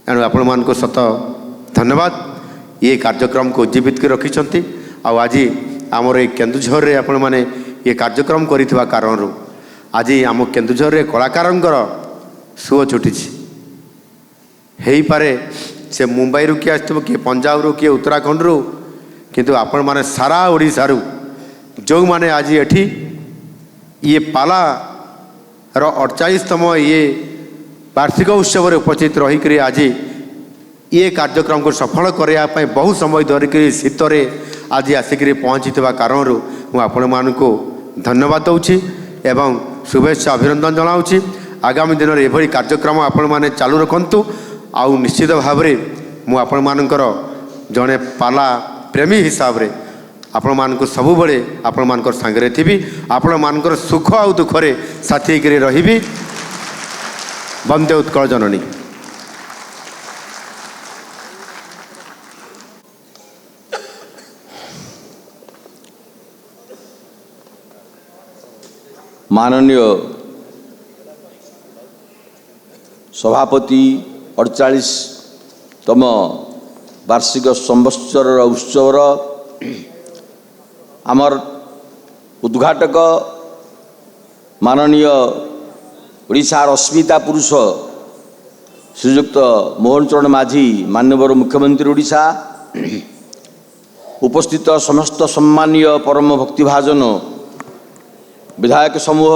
Speaker 5: ତେଣୁ ଆପଣମାନଙ୍କୁ ସତ ଧନ୍ୟବାଦ, ଇଏ କାର୍ଯ୍ୟକ୍ରମକୁ ଉଜ୍ଜୀବିତ କରି ରଖିଛନ୍ତି। ଆଉ ଆଜି ଆମର ଏଇ କେନ୍ଦୁଝରରେ ଆପଣମାନେ ଇଏ କାର୍ଯ୍ୟକ୍ରମ କରିଥିବା କାରଣରୁ ଆଜି ଆମ କେନ୍ଦୁଝରରେ କଳାକାରଙ୍କର ସୁଅ ଛୁଟିଛି। ହେଇପାରେ ସେ ମୁମ୍ବାଇରୁ କିଏ ଆସିଥିବ, କିଏ ପଞ୍ଜାବରୁ, କିଏ ଉତ୍ତରାଖଣ୍ଡରୁ, କିନ୍ତୁ ଆପଣମାନେ ସାରା ଓଡ଼ିଶାରୁ ଯେଉଁମାନେ ଆଜି ଏଠି ଇଏ ପାଲାର 48ତମ ଇଏ ବାର୍ଷିକ ଉତ୍ସବରେ ଉପସ୍ଥିତ ରହିକରି ଆଜି ଇଏ କାର୍ଯ୍ୟକ୍ରମକୁ ସଫଳ କରିବା ପାଇଁ ବହୁ ସମୟ ଧରିକରି ଶୀତରେ ଆଜି ଆସିକରି ପହଞ୍ଚିଥିବା କାରଣରୁ ମୁଁ ଆପଣମାନଙ୍କୁ ଧନ୍ୟବାଦ ଦେଉଛି ଏବଂ शुभेच्छा अभिनंदन जनाऊँगी। आगामी दिन में एभली कार्यक्रम आपण मैंने चालू रखु। आउ निश्चित भाव में मु आपण मानकर जड़े पाला प्रेमी हिसाब से आपण मानक सब बड़े आपण मानकर सांगरे थी, आपण मानकर सुख आ दुखरे साथी कर रही। वंदे उत्कल जननी।
Speaker 4: माननीय सभापति 48तम वार्षिक संवत्सर उत्सवर आमर उद्घाटक माननीय ओडिशार अस्मिता पुरुष श्रीयुक्त मोहन चरण माझी माननीय मुख्यमंत्री ओडिशा, उपस्थित समस्त सम्मानीय परम भक्तिभाजन विधायक समूह,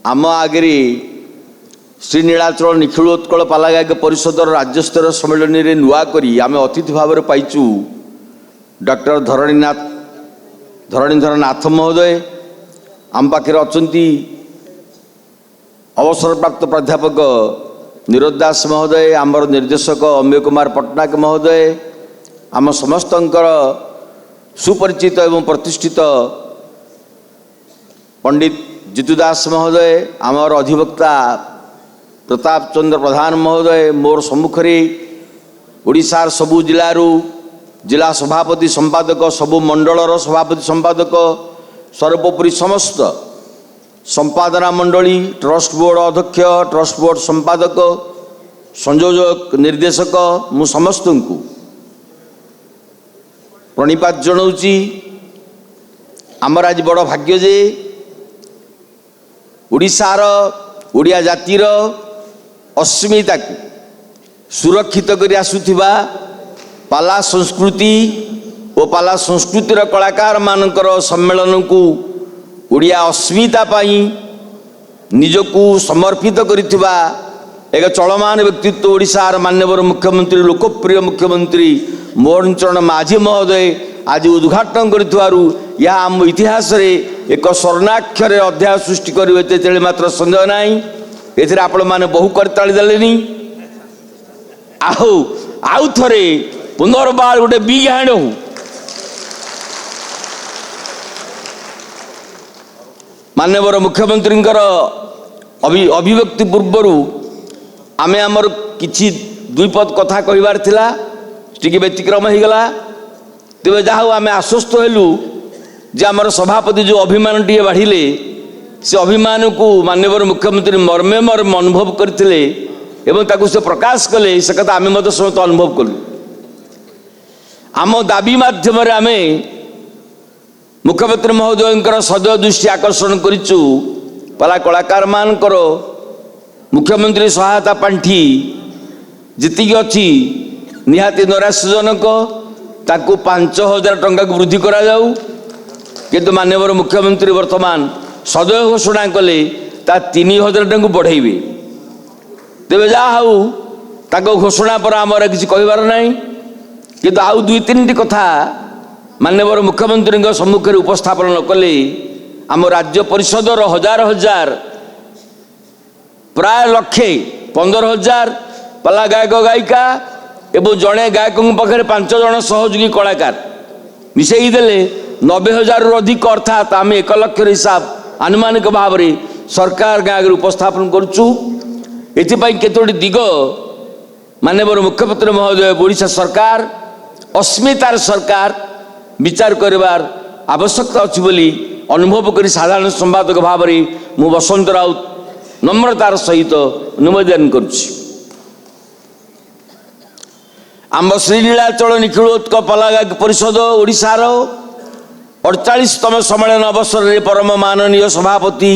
Speaker 4: आम आगे श्री नीलाचल निखिलोत्कल पाला गायक परिषदर राज्यस्तर सम्मेलन में नुआक आम अतिथि भाव में पाइचु डॉक्टर धरणीधर नाथ महोदय। आम पाखे अचंती अवसरप्राप्त प्राध्यापक निरोध दास महोदय, आमर निर्देशक अमेय कुमार पट्टनायक महोदय, आम समस्तंकर सुपरिचित एवं प्रतिष्ठित पंडित जितुदास महोदय, आमर अधिवक्ता प्रताप चंद्र प्रधान महोदय, मोर सम्मुखरे ओडिशार सबु जिलू जिला सभापति संपादक, सबु मंडलर सभापति संपादक, सर्वोपरि समस्त संपादना मंडली, ट्रस्ट बोर्ड अध्यक्ष, ट्रस्ट बोर्ड संपादक, संयोजक, निर्देशक, मु समस्त को प्रणिपात जनाऊँगी। आमर आज बड़ भाग्य जे ओडिशार ओडिया जातिर अस्मिता को सुरक्षित कर आसुथिबा पाला संस्कृति और पाला संस्कृतिर कलाकार मानकर सम्मेलन को ओडिया अस्मिता पाई निजको समर्पित करिथिबा एक चलमान व्यक्तित्व ओडिशार माननीय मुख्यमंत्री, लोकप्रिय मुख्यमंत्री मोहन चरण माझी महोदय आज उद्घाटन करिथवारु या आम इतिहास रे एक स्वर्णाक्षर अध्याय सृष्टि करें मात्र संदेह नहीं। एथिरे आपण माने बहु करताली देलेनी। आउ थरे पुनर्बार गोटे बिग हैंड हो। माननीय मुख्यमंत्री अभिव्यक्ति पूर्वर आमे आमर किछि दुई पद कथा कहिबार थिला, टिके व्यतिक्रम हो गला। तेज जहाँ आम आश्वस्त हेलु जे आमर सभापति जो अभिमान टे बाढ़िले से अभिमान को माननीय मुख्यमंत्री मर्मे मर्म अनुभव करते एवं ताकू से प्रकाश कले से कथा आम समस्त अनुभव कलु। आम दाबी माध्यम आम मुख्यमंत्री महोदय सदैव दृष्टि आकर्षण करिचु पाला कलाकार मानकर मुख्यमंत्री सहायता पांठी जीतिक अच्छी निहाती नैराश्यजनक ताकू 5,000 टंका को वृद्धि करा जाऊ, किंतु माननीय मुख्यमंत्री वर्तमान सदैव घोषणा कले ता 3,000 टंका बढ़ेबे। तेज जहाँ हूँ ताको घोषणा पर आमर किसी कहबार ना, किंतु आउ 2-3टी कथा
Speaker 6: माननीय मुख्यमंत्री सम्मुखें उपस्थापन न कले आम राज्य परिषदर हजार हजार प्राय 1,15,000 पाला गायक गायिका एवं जड़े गायक पाखे 5 जन सहयोगी कलाकार मिसई देले 90,000 रु अधिक अर्थात आम 1 लाख हिसाब आनुमानिक भाव में सरकार गाँव उपस्थापन करुचु एथिपाई केतोटी दिग माननीय मुख्यमंत्री महोदय ओडिशा सरकार अस्मितार सरकार विचार करबार आवश्यकता अच्छी बोली अनुभव करी साधारण संपादक भाव में मु बसंत राउत नम्रतार सहित निवेदन करुछि। आम श्रीनीलाचल निखिलोत्क पालागायक परिषद ओडिशार 48तम सम्मेलन अवसर में परम माननीय सभापति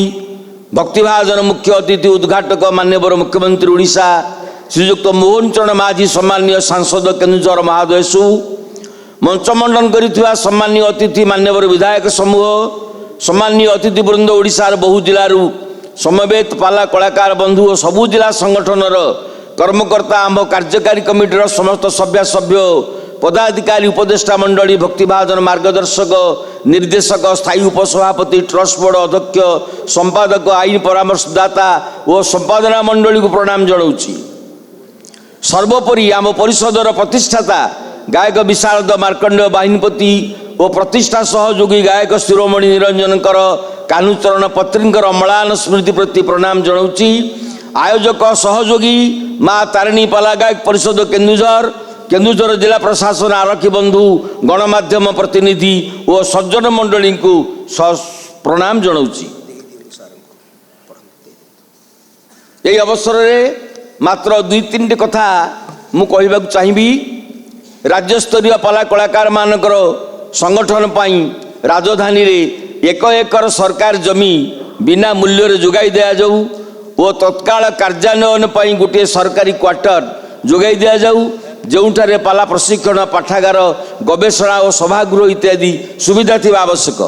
Speaker 6: भक्तिभाजन मुख्य अतिथि उद्घाटक माननीय मुख्यमंत्री ओडिशा श्रीजुक्त मोहन चरण माझी सम्माननीय सांसद केन्दुझर महादेशु मंचमंडन करिथिबा सम्माननीय अतिथि माननीय विधायक समूह सम्माननीय अतिथि वृंद ओडिशार बहु जिलू समवेत पाला कलाकार बंधु और सबु जिला संगठनर कर्मकर्ता आम कार्यकारी कमिटीर समस्त सभ्य पदाधिकारी उपदेष्टा मंडली भक्तिभाजन मार्गदर्शक निर्देशक स्थायी उपसभापति ट्रस्ट बोर्ड अध्यक्ष संपादक आईन परामर्शदाता और संपादना मंडली को प्रणाम जनाऊँगी। सर्वोपरि आम परिषदर प्रतिष्ठाता गायक विशारद मार्कंडेय बाहिनीपति और प्रतिष्ठा सहयोगी गायक शिरोमणि निरंजनकर कानुचरण पत्रींकर अम्लान स्मृति प्रति प्रणाम जनाऊँगी। आयोजक सहयोगी माँ तारिणी पाला गायक परिषद केन्दुझर जिला प्रशासन आरक्षी बंधु गणमाध्यम प्रतिनिधि और सज्जन मंडली को प्रणाम जनाऊँगी। यही अवसर में मात्र 2-3 कथा मु कहबा चाहिए। राज्यस्तरीय पाला कलाकार मानकर संगठन पाई राजधानी रे 1 एकर सरकार जमी बिना मूल्य जोगाई दिया जाऊ और तत्काल कार्यान्वयन पाई गोटे सरकारी क्वार्टर जोगाई दिया जाऊ जोठारे पाला प्रशिक्षण पाठागार गवेषणा और सभागृह इत्यादि सुविधा थी आवश्यक।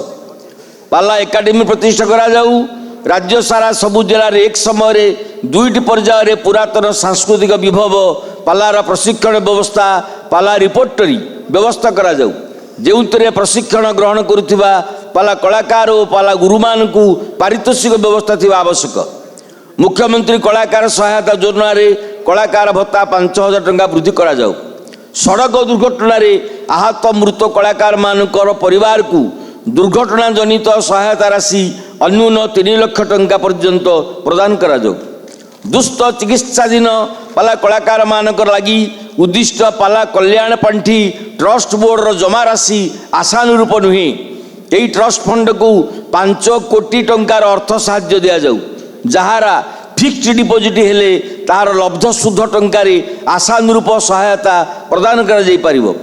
Speaker 6: पाला एकाडेमी प्रतिष्ठा करा जाऊ। राज्य सारा सबु जिले में एक समय 2टी पर्यायर पुरातन सांस्कृतिक विभव पालार प्रशिक्षण व्यवस्था पाला रिपोर्टरी व्यवस्था करा जाऊ जो प्रशिक्षण ग्रहण करुवा पाला कलाकार और पाला गुरुमान को पारितोषिक व्यवस्था थी आवश्यक। मुख्यमंत्री कलाकार सहायता योजना रे कलाकार भत्ता 5,000 टंका वृद्धि करा जाऊ। सड़क दुर्घटना रे आहत मृत कलाकार मानकर परिवार को दुर्घटना जनित सहायता राशि अन्यून 3 लाख टंका पर्यंत प्रदान करा जाऊ। दुष्ट चिकित्साधीन पाला कलाकार मानकर लगी उद्दिष्ट पाला कल्याण पांठी ट्रस्ट बोर्ड जमा राशि आशानुरूप नुहे यही ट्रस्ट फंड को 5 कोटी टंकार अर्थ साहाय्य दिया जाऊ जहारा फिक्स्ड डिपोजिट हेले तार लब्ध शुद्ध टंकार आशानुरूप सहायता प्रदान करा जाई परिबो।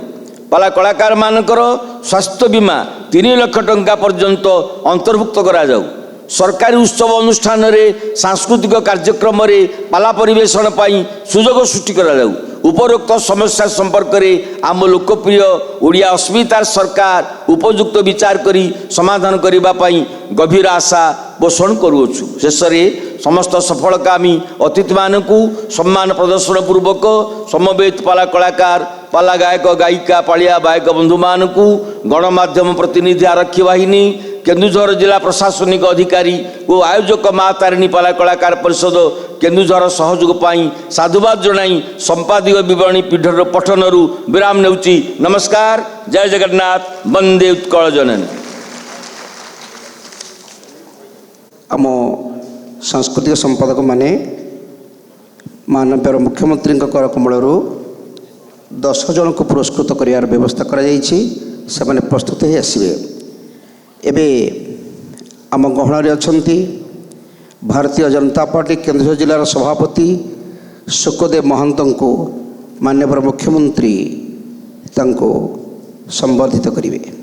Speaker 6: पाला कलाकार मानकर स्वास्थ्य बीमा 3 लाख टंका पर्यंत अंतर्भुक्त करा जाऊ। सरकारी उत्सव अनुष्ठान रे सांस्कृतिक कार्यक्रम रे पाला परिवेशन पाई सुजोग सृष्टि करा जाऊ। उपरोक्त समस्या संपर्क में आम लोकप्रिय ओडिया अस्मितार सरकार उपयुक्त विचार करी समाधान करने पाई गभीर आशा पोषण करुछु। शेष में समस्त सफलकामी अतिथि मानकु सम्मान प्रदर्शन पूर्वक समवेत पाला कलाकार पाला गायक गायिका पालिया गायक बंधु मानकु गणमाध्यम प्रतिनिधि आरक्षी बाहिनी केन्दुझर जिला प्रशासनिक अधिकारी और आयोजक माँ तारिणी पाला कलाकार परिषद केन्दुझर सहयोग पाई साधुवाद जनाई संपादकीय विवरणी पीठर पठनरु विराम नेउची। नमस्कार। जय जगन्नाथ। वंदे उत्कल जननी।
Speaker 2: आम सांस्कृतिक संपादक माने माननीय मुख्यमंत्री कर कमल 10 जन को पुरस्कृत कर व्यवस्था कर प्रस्तुत हो आसवे। एबे आम गहण अच्छी भारतीय जनता पार्टी केन्दुझर जिलार सभापति सुखदेव महंत को माननीय मुख्यमंत्री संबर्धित करेंगे।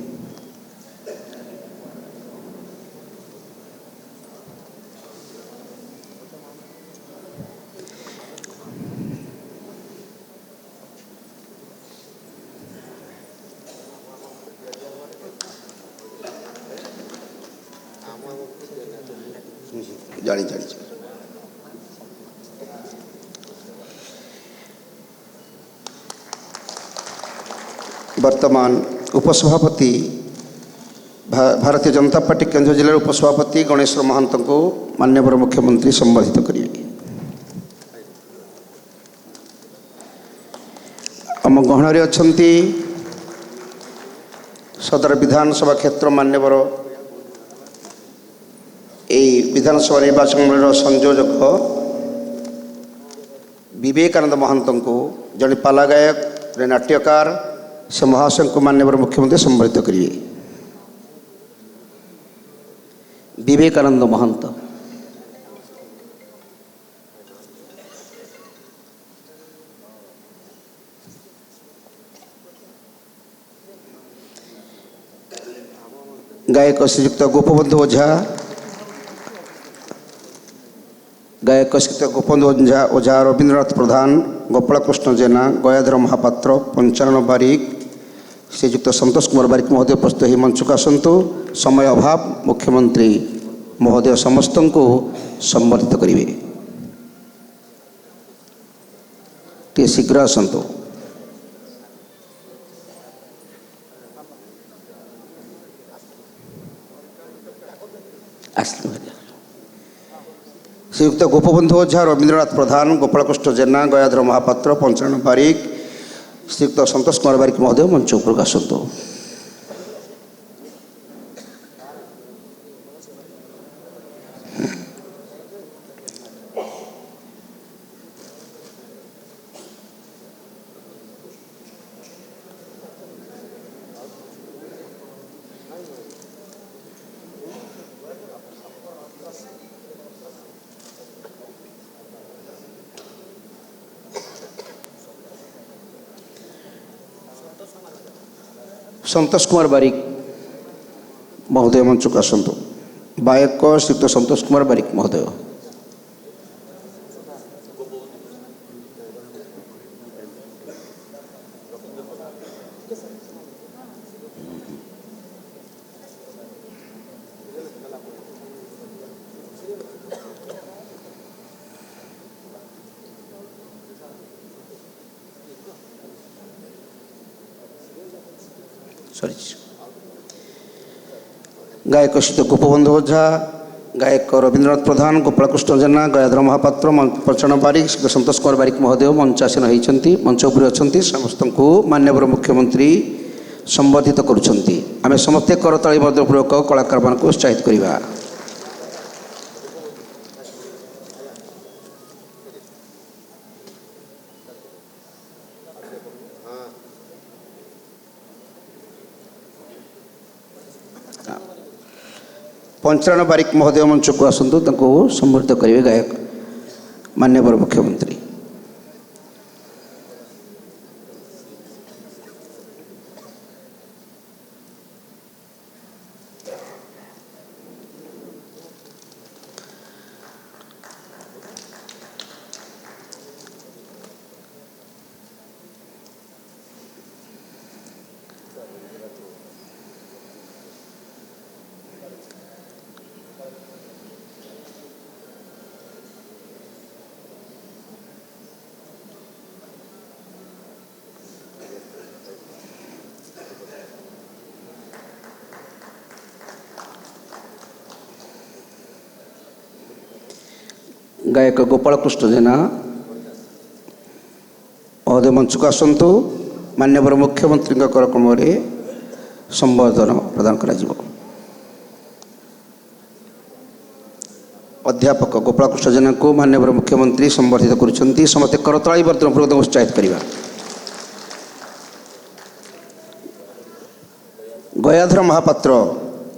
Speaker 2: जानी वर्तमान उपसभापति भारतीय जनता पार्टी केन्द्र जिलार उपसभापति गणेश्वर महांत को माननीय मुख्यमंत्री संबोधित करेंगे। आम गहन अच्छा सदर विधानसभा क्षेत्र मान्यवर विधानसभा निर्वाचन मंडल संयोजक विवेकानंद महंत को जड़े पाला गायक नाट्यकार से महाशय को मान्यवर मुख्यमंत्री संबोधित करेंगे। विवेकानंद महंत गायक श्रीयुक्त गोपबंधु ओझा गायक श्रीयुक्त गोपबंधु ओझा रवींद्रनाथ प्रधान गोपालकृष्ण जेना गयाधर महापात्र पंचानन बारिक श्रीयुक्त संतोष कुमार बारिक महोदय उपस्थित ही मंच को आसतु। समय अभाव मुख्यमंत्री महोदय समस्त को संबोधित करेंगे। टे शीघ्र आसतु। श्रीयुक्त गोपबंधु ओझा रवींद्रनाथ प्रधान गोपालकृष्ण जेना गयाधर महापात्र पंचानन बारिक श्रीयुक्त संतोष कुमार बारिक महोदय मंच उपरକୁ आसतु। संतोष कुमार बारिक महोदय मंच को आसतु। गायक श्रीयुक्त संतोष कुमार बारिक महोदय। गायक श्रीयुक्त गोपबंधु ओझा गायक रवींद्रनाथ प्रधान गोपालकृष्ण जेना गयाधर महापात्र पंचानन बारिक संतोष कुमार बारिक महोदय मंचासीन होती मंच उपर अच्छा समस्त को माननीय मुख्यमंत्री संबोधित करुँच। आम समस्ते करताली पूर्वक कलाकार मान को उत्साहित करवा। पंचानन बारिक महोदय मंच को आसतु संबोधित करेंगे गायक माननीय मुख्यमंत्री। गायक गोपालकृष्ण जेना महोदय मंच को आसतु। माननीय मुख्यमंत्री कार्यक्रम संबोधन प्रदान करा जिवो। अध्यापक गोपालकृष्ण जेना को माननीय मुख्यमंत्री संबोधित करुँच। समस्त करताली पूर्वक उत्साहित करवा। गयाधर महापात्र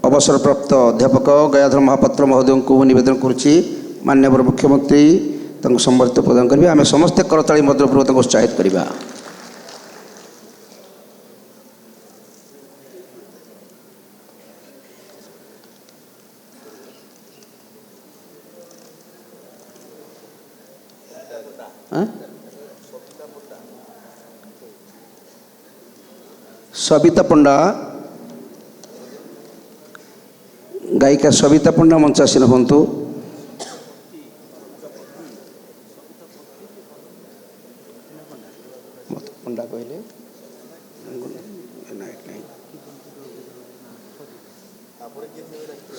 Speaker 2: अवसरप्राप्त अध्यापक गयाधर महापात्र महोदय को निवेदन करुँची माननीय मुख्यमंत्री संबोधित प्रदान करेंगे। आम समस्ते करताली पूर्वक उत्साहित करवा। सविता पंडा गायिका सविता पंडा मंचासीन हूँ। पंडा कहले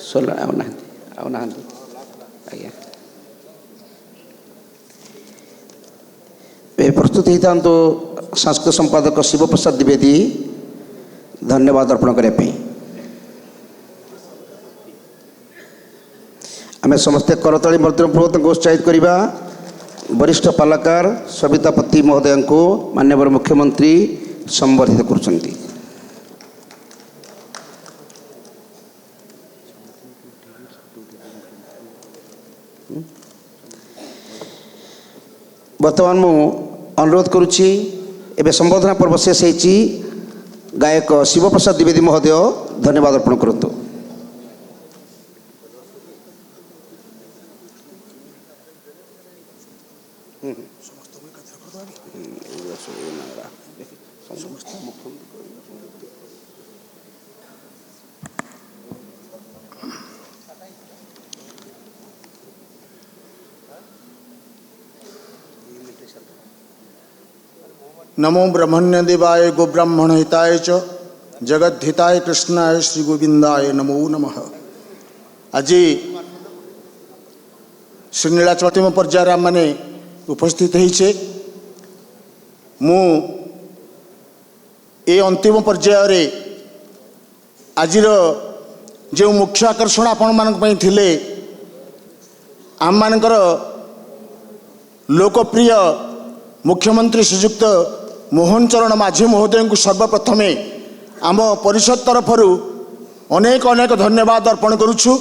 Speaker 2: ଷୋହଳ ଆଉ ନାହାନ୍ତି ଆଜ୍ଞା। ଏ ପ୍ରସ୍ତୁତ ହେଇଥାନ୍ତୁ ସାଂସ୍କୃତିକ ସମ୍ପାଦକ ଶିବପ୍ରସାଦ ଦ୍ୱିବେଦୀ ଧନ୍ୟବାଦ ଅର୍ପଣ କରିବା ପାଇଁ। ଆମେ ସମସ୍ତେ କରତାଳି ମନ୍ତ୍ରପୂର୍ବକ ତାଙ୍କୁ ଉତ୍ସାହିତ କରିବା। ବରିଷ୍ଠ ପାଲାକାର ସବିତାପତି ମହୋଦୟଙ୍କୁ ମାନ୍ୟବର ମୁଖ୍ୟମନ୍ତ୍ରୀ ସମ୍ବର୍ଦ୍ଧିତ କରୁଛନ୍ତି। ବର୍ତ୍ତମାନ ମୁଁ ଅନୁରୋଧ କରୁଛି, ଏବେ ସମ୍ବର୍ଦ୍ଧନା ପର୍ବ ଶେଷ ହୋଇଛି, ଗାୟକ ଶିବପ୍ରସାଦ ଦ୍ୱିବେଦୀ ମହୋଦୟ ଧନ୍ୟବାଦ ଅର୍ପଣ କରନ୍ତୁ।
Speaker 7: नमो ब्रह्मण्य देवाय गो ब्राह्मण हिताय च जगद्धिताय कृष्णाय श्री गोविंदाय नमो नमः। आज श्रीनीलाचलम पर्यायर आम मैंने उपस्थित होइछे। मु ए अंतिम पर्यायर आज जो मुख्य आकर्षण आपण मानक थिले आम मानकर लोकप्रिय मुख्यमंत्री श्रीजुक्त मोहन चरण माझी महोदय को सर्वप्रथम आम परिषद तरफ अनेक अनेक धन्यवाद अर्पण करुछु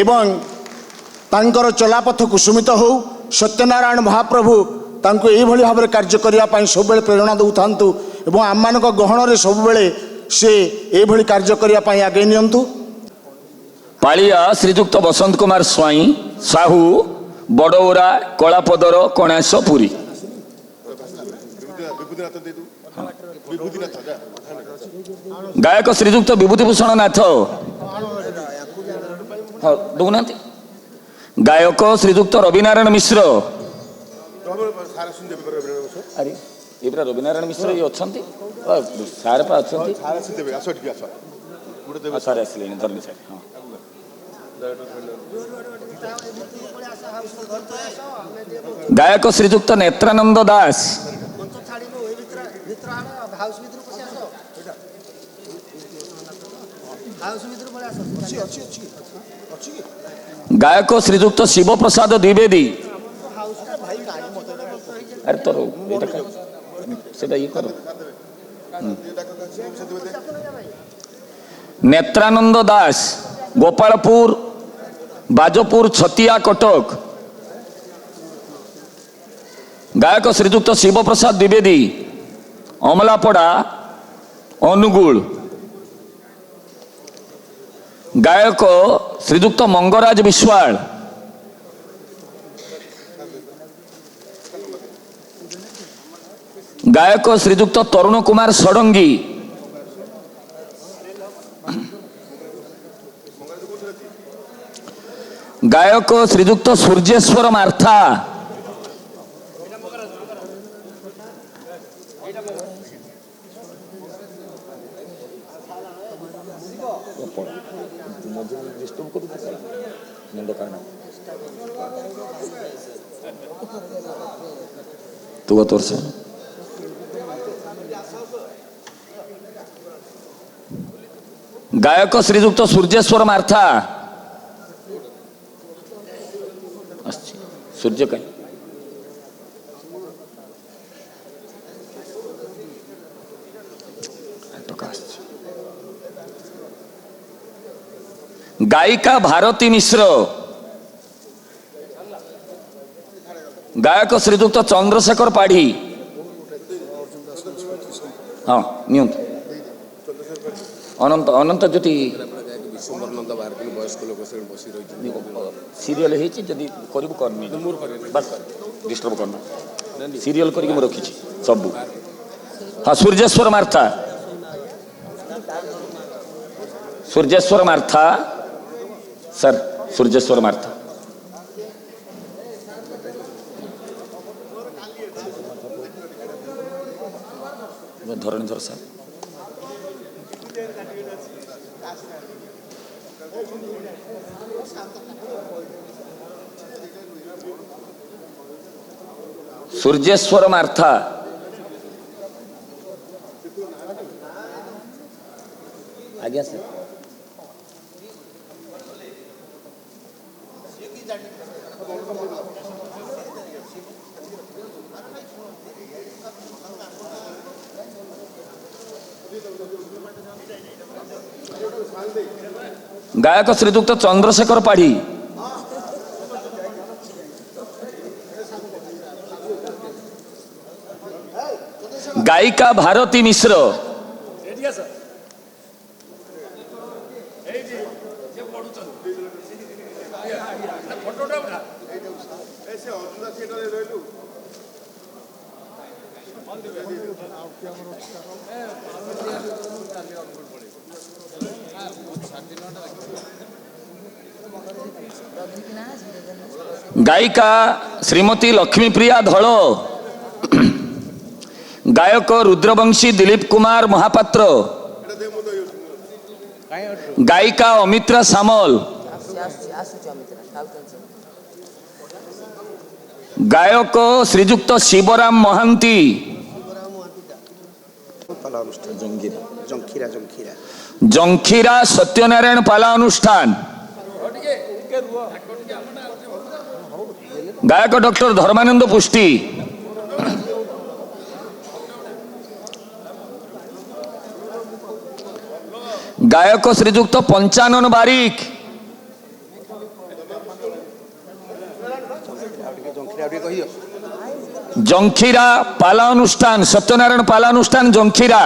Speaker 7: एवं तांकर चलापथ कुसुमित हो सत्यनारायण महाप्रभु तांको एई भली भाव कार्य करने सब प्रेरणा दौ थांतु एवं आम मान गहन सब से एई भली कार्य करने आगे नियंतु।
Speaker 3: पालिया श्रीजुक्त बसंत कुमार स्वाई साहू बड़ौरा कलापदर कणास पुरी। गायक श्रीजुक्त विभूतिभूषण नाथ दौना। गायक श्रीजुक्त रविनारायण मिश्र। अरे ये रविनारायण मिश्र ये अच्छा सारे सारे आसिले धरनी सारे। हाँ गायक श्रीजुक्त नेत्रानंद दास। गायक श्रीजुक्त शिवप्रसाद द्विवेदी। अरे तोर ये करो। नेत्रानंद दास गोपालपुर बाजपुर छतिया कटक। गायक श्रीजुक्त शिवप्रसाद द्विवेदी अमलापड़ा अनुगुल। गायक श्रीजुक्त मंगराज विश्वाल। गायक श्रीजुक्त तरुण कुमार षडंगी। गायक श्रीजुक्त सूर्येश्वर मार्था। तू तोर्स गायक श्रीजुक्त सूर्येश्वर मार्था। सूर्य का गायिका भारती मिश्र। गायक श्रीजुक्त चंद्रशेखर पाढ़ी। हाँ नियंत अनंत अनंत ज्योति सीरियल बस डिस्टर्ब करना सीरियल करके रखी सब। हाँ सूर्येश्वर मार्था। सूर्येश्वर मार्था सर सूर्येश्वर मार्था। धरणीधर सर ସୂର୍ଯ୍ୟେଶ୍ୱର ମାର୍ଥା, ଆଜ୍ଞା ସାର୍। ଗାୟକ ଶ୍ରୀଯୁକ୍ତ ଚନ୍ଦ୍ରଶେଖର ପାଢ଼ୀ, ଗାୟିକା ଭାରତୀ ମିଶ୍ର, ଗାୟିକା ଶ୍ରୀମତୀ ଲକ୍ଷ୍ମୀପ୍ରିୟା ଧଳ, ଗାୟକ ରୁଦ୍ରବଂଶୀ ଦିলীପ କୁମାର ମହାପାତ୍ର, ଗାୟିକା ଅମିତ୍ରା ସାମଲ, ଗାୟକ ଶ୍ରୀଯୁକ୍ତ ଶିବରାମ ମହାନ୍ତି, ଜଙ୍ଖିରା ସତ୍ୟନାରାୟଣ ପାଲା ଅନୁଷ୍ଠାନ, ଗାୟକ ଡକ୍ଟର ଧର୍ମାନନ୍ଦ ପୁଷ୍ଟି, ଗାୟକ ଶ୍ରୀଯୁକ୍ତ ପଞ୍ଚାନନ ବାରିକ, ଜଙ୍ଖିରା ପାଲା ଅନୁଷ୍ଠାନ, ସତ୍ୟନାରାୟଣ ପାଲା ଅନୁଷ୍ଠାନ ଜଙ୍ଖିରା,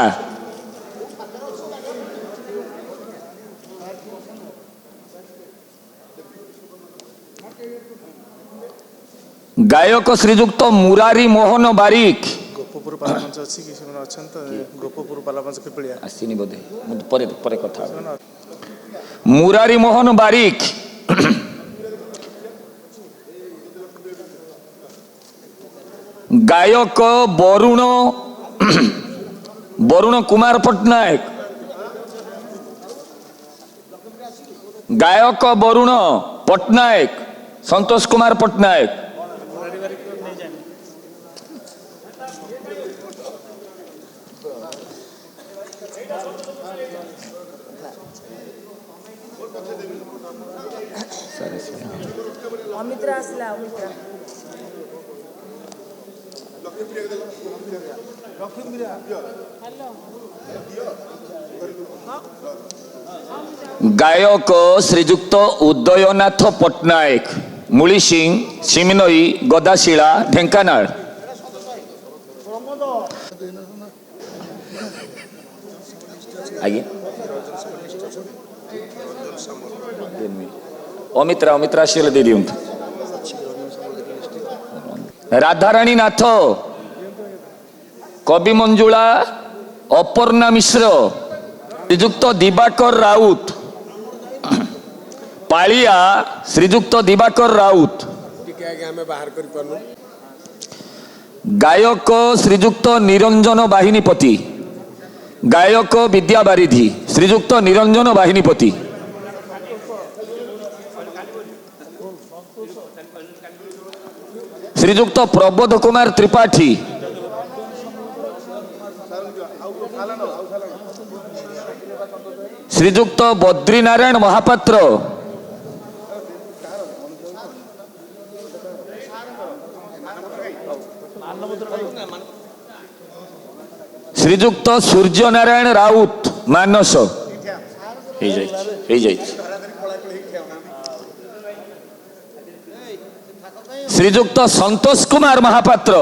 Speaker 3: ଗାୟକ ଶ୍ରୀଯୁକ୍ତ ମୁରାରୀ ମୋହନ ବାରିକ,
Speaker 8: ଗୋପପୁର ପାଲାମଞ୍ଚ ଅଛି କି ସେମାନେ ଅଛନ୍ତି ତ ଗୋପପୁର ପାଲାମଞ୍ଚ କିପଳିଆ
Speaker 3: ଆସିନି ବୋଧେ, ପରେ ପରେ କଥା ହେବ। ମୁରାରୀ ମୋହନ ବାରିକ, ଗାୟକ ବରୁଣ କୁମାର ପଟ୍ଟନାୟକ, ଗାୟକ ବରୁଣ ପଟ୍ଟନାୟକ, ସନ୍ତୋଷ କୁମାର ପଟ୍ଟନାୟକ,
Speaker 9: ଅମିତ୍ରା ଆସିଲା, ଅମିତ୍ରା
Speaker 3: ଗାୟକ ଶ୍ରୀଯୁକ୍ତ ଉଦୟନାଥ ପଟ୍ଟନାୟକ, ମୂଳି ସିଂ, ସିମିନଇ, ଗଦାଶିଳା, ଢେଙ୍କାନାଳ, ଆଜ୍ଞା ଅମିତ୍ରା ଆସିଲେ ଦେଇ ଦିଅନ୍ତୁ। ରାଧାରାଣୀ ନାଥ, କବି ମଞ୍ଜୁଳା ଅପର୍ଣ୍ଣା ମିଶ୍ର, ଶ୍ରୀଯୁକ୍ତ ଦିବାକର ରାଉତ, ପାଳିଆ ଶ୍ରୀଯୁକ୍ତ ଦିବାକର ରାଉତ, ଗାୟକ ଶ୍ରୀଯୁକ୍ତ ନିରଞ୍ଜନ ବାହିନୀପତି, ଗାୟକ ବିଦ୍ୟା ବାରିଧି ଶ୍ରୀଯୁକ୍ତ ନିରଞ୍ଜନ ବାହିନୀପତି, ଶ୍ରୀଯୁକ୍ତ ପ୍ରବୋଧ କୁମାର ତ୍ରିପାଠୀ, ଶ୍ରୀଯୁକ୍ତ ବଦ୍ରିନାରାୟଣ ମହାପାତ୍ର, ଶ୍ରୀଯୁକ୍ତ ସୂର୍ଯ୍ୟନାରାୟଣ ରାଉତ ମାନସ, ହେଇଯାଇଛି ଶ୍ରୀଯୁକ୍ତ ସନ୍ତୋଷ କୁମାର ମହାପାତ୍ର,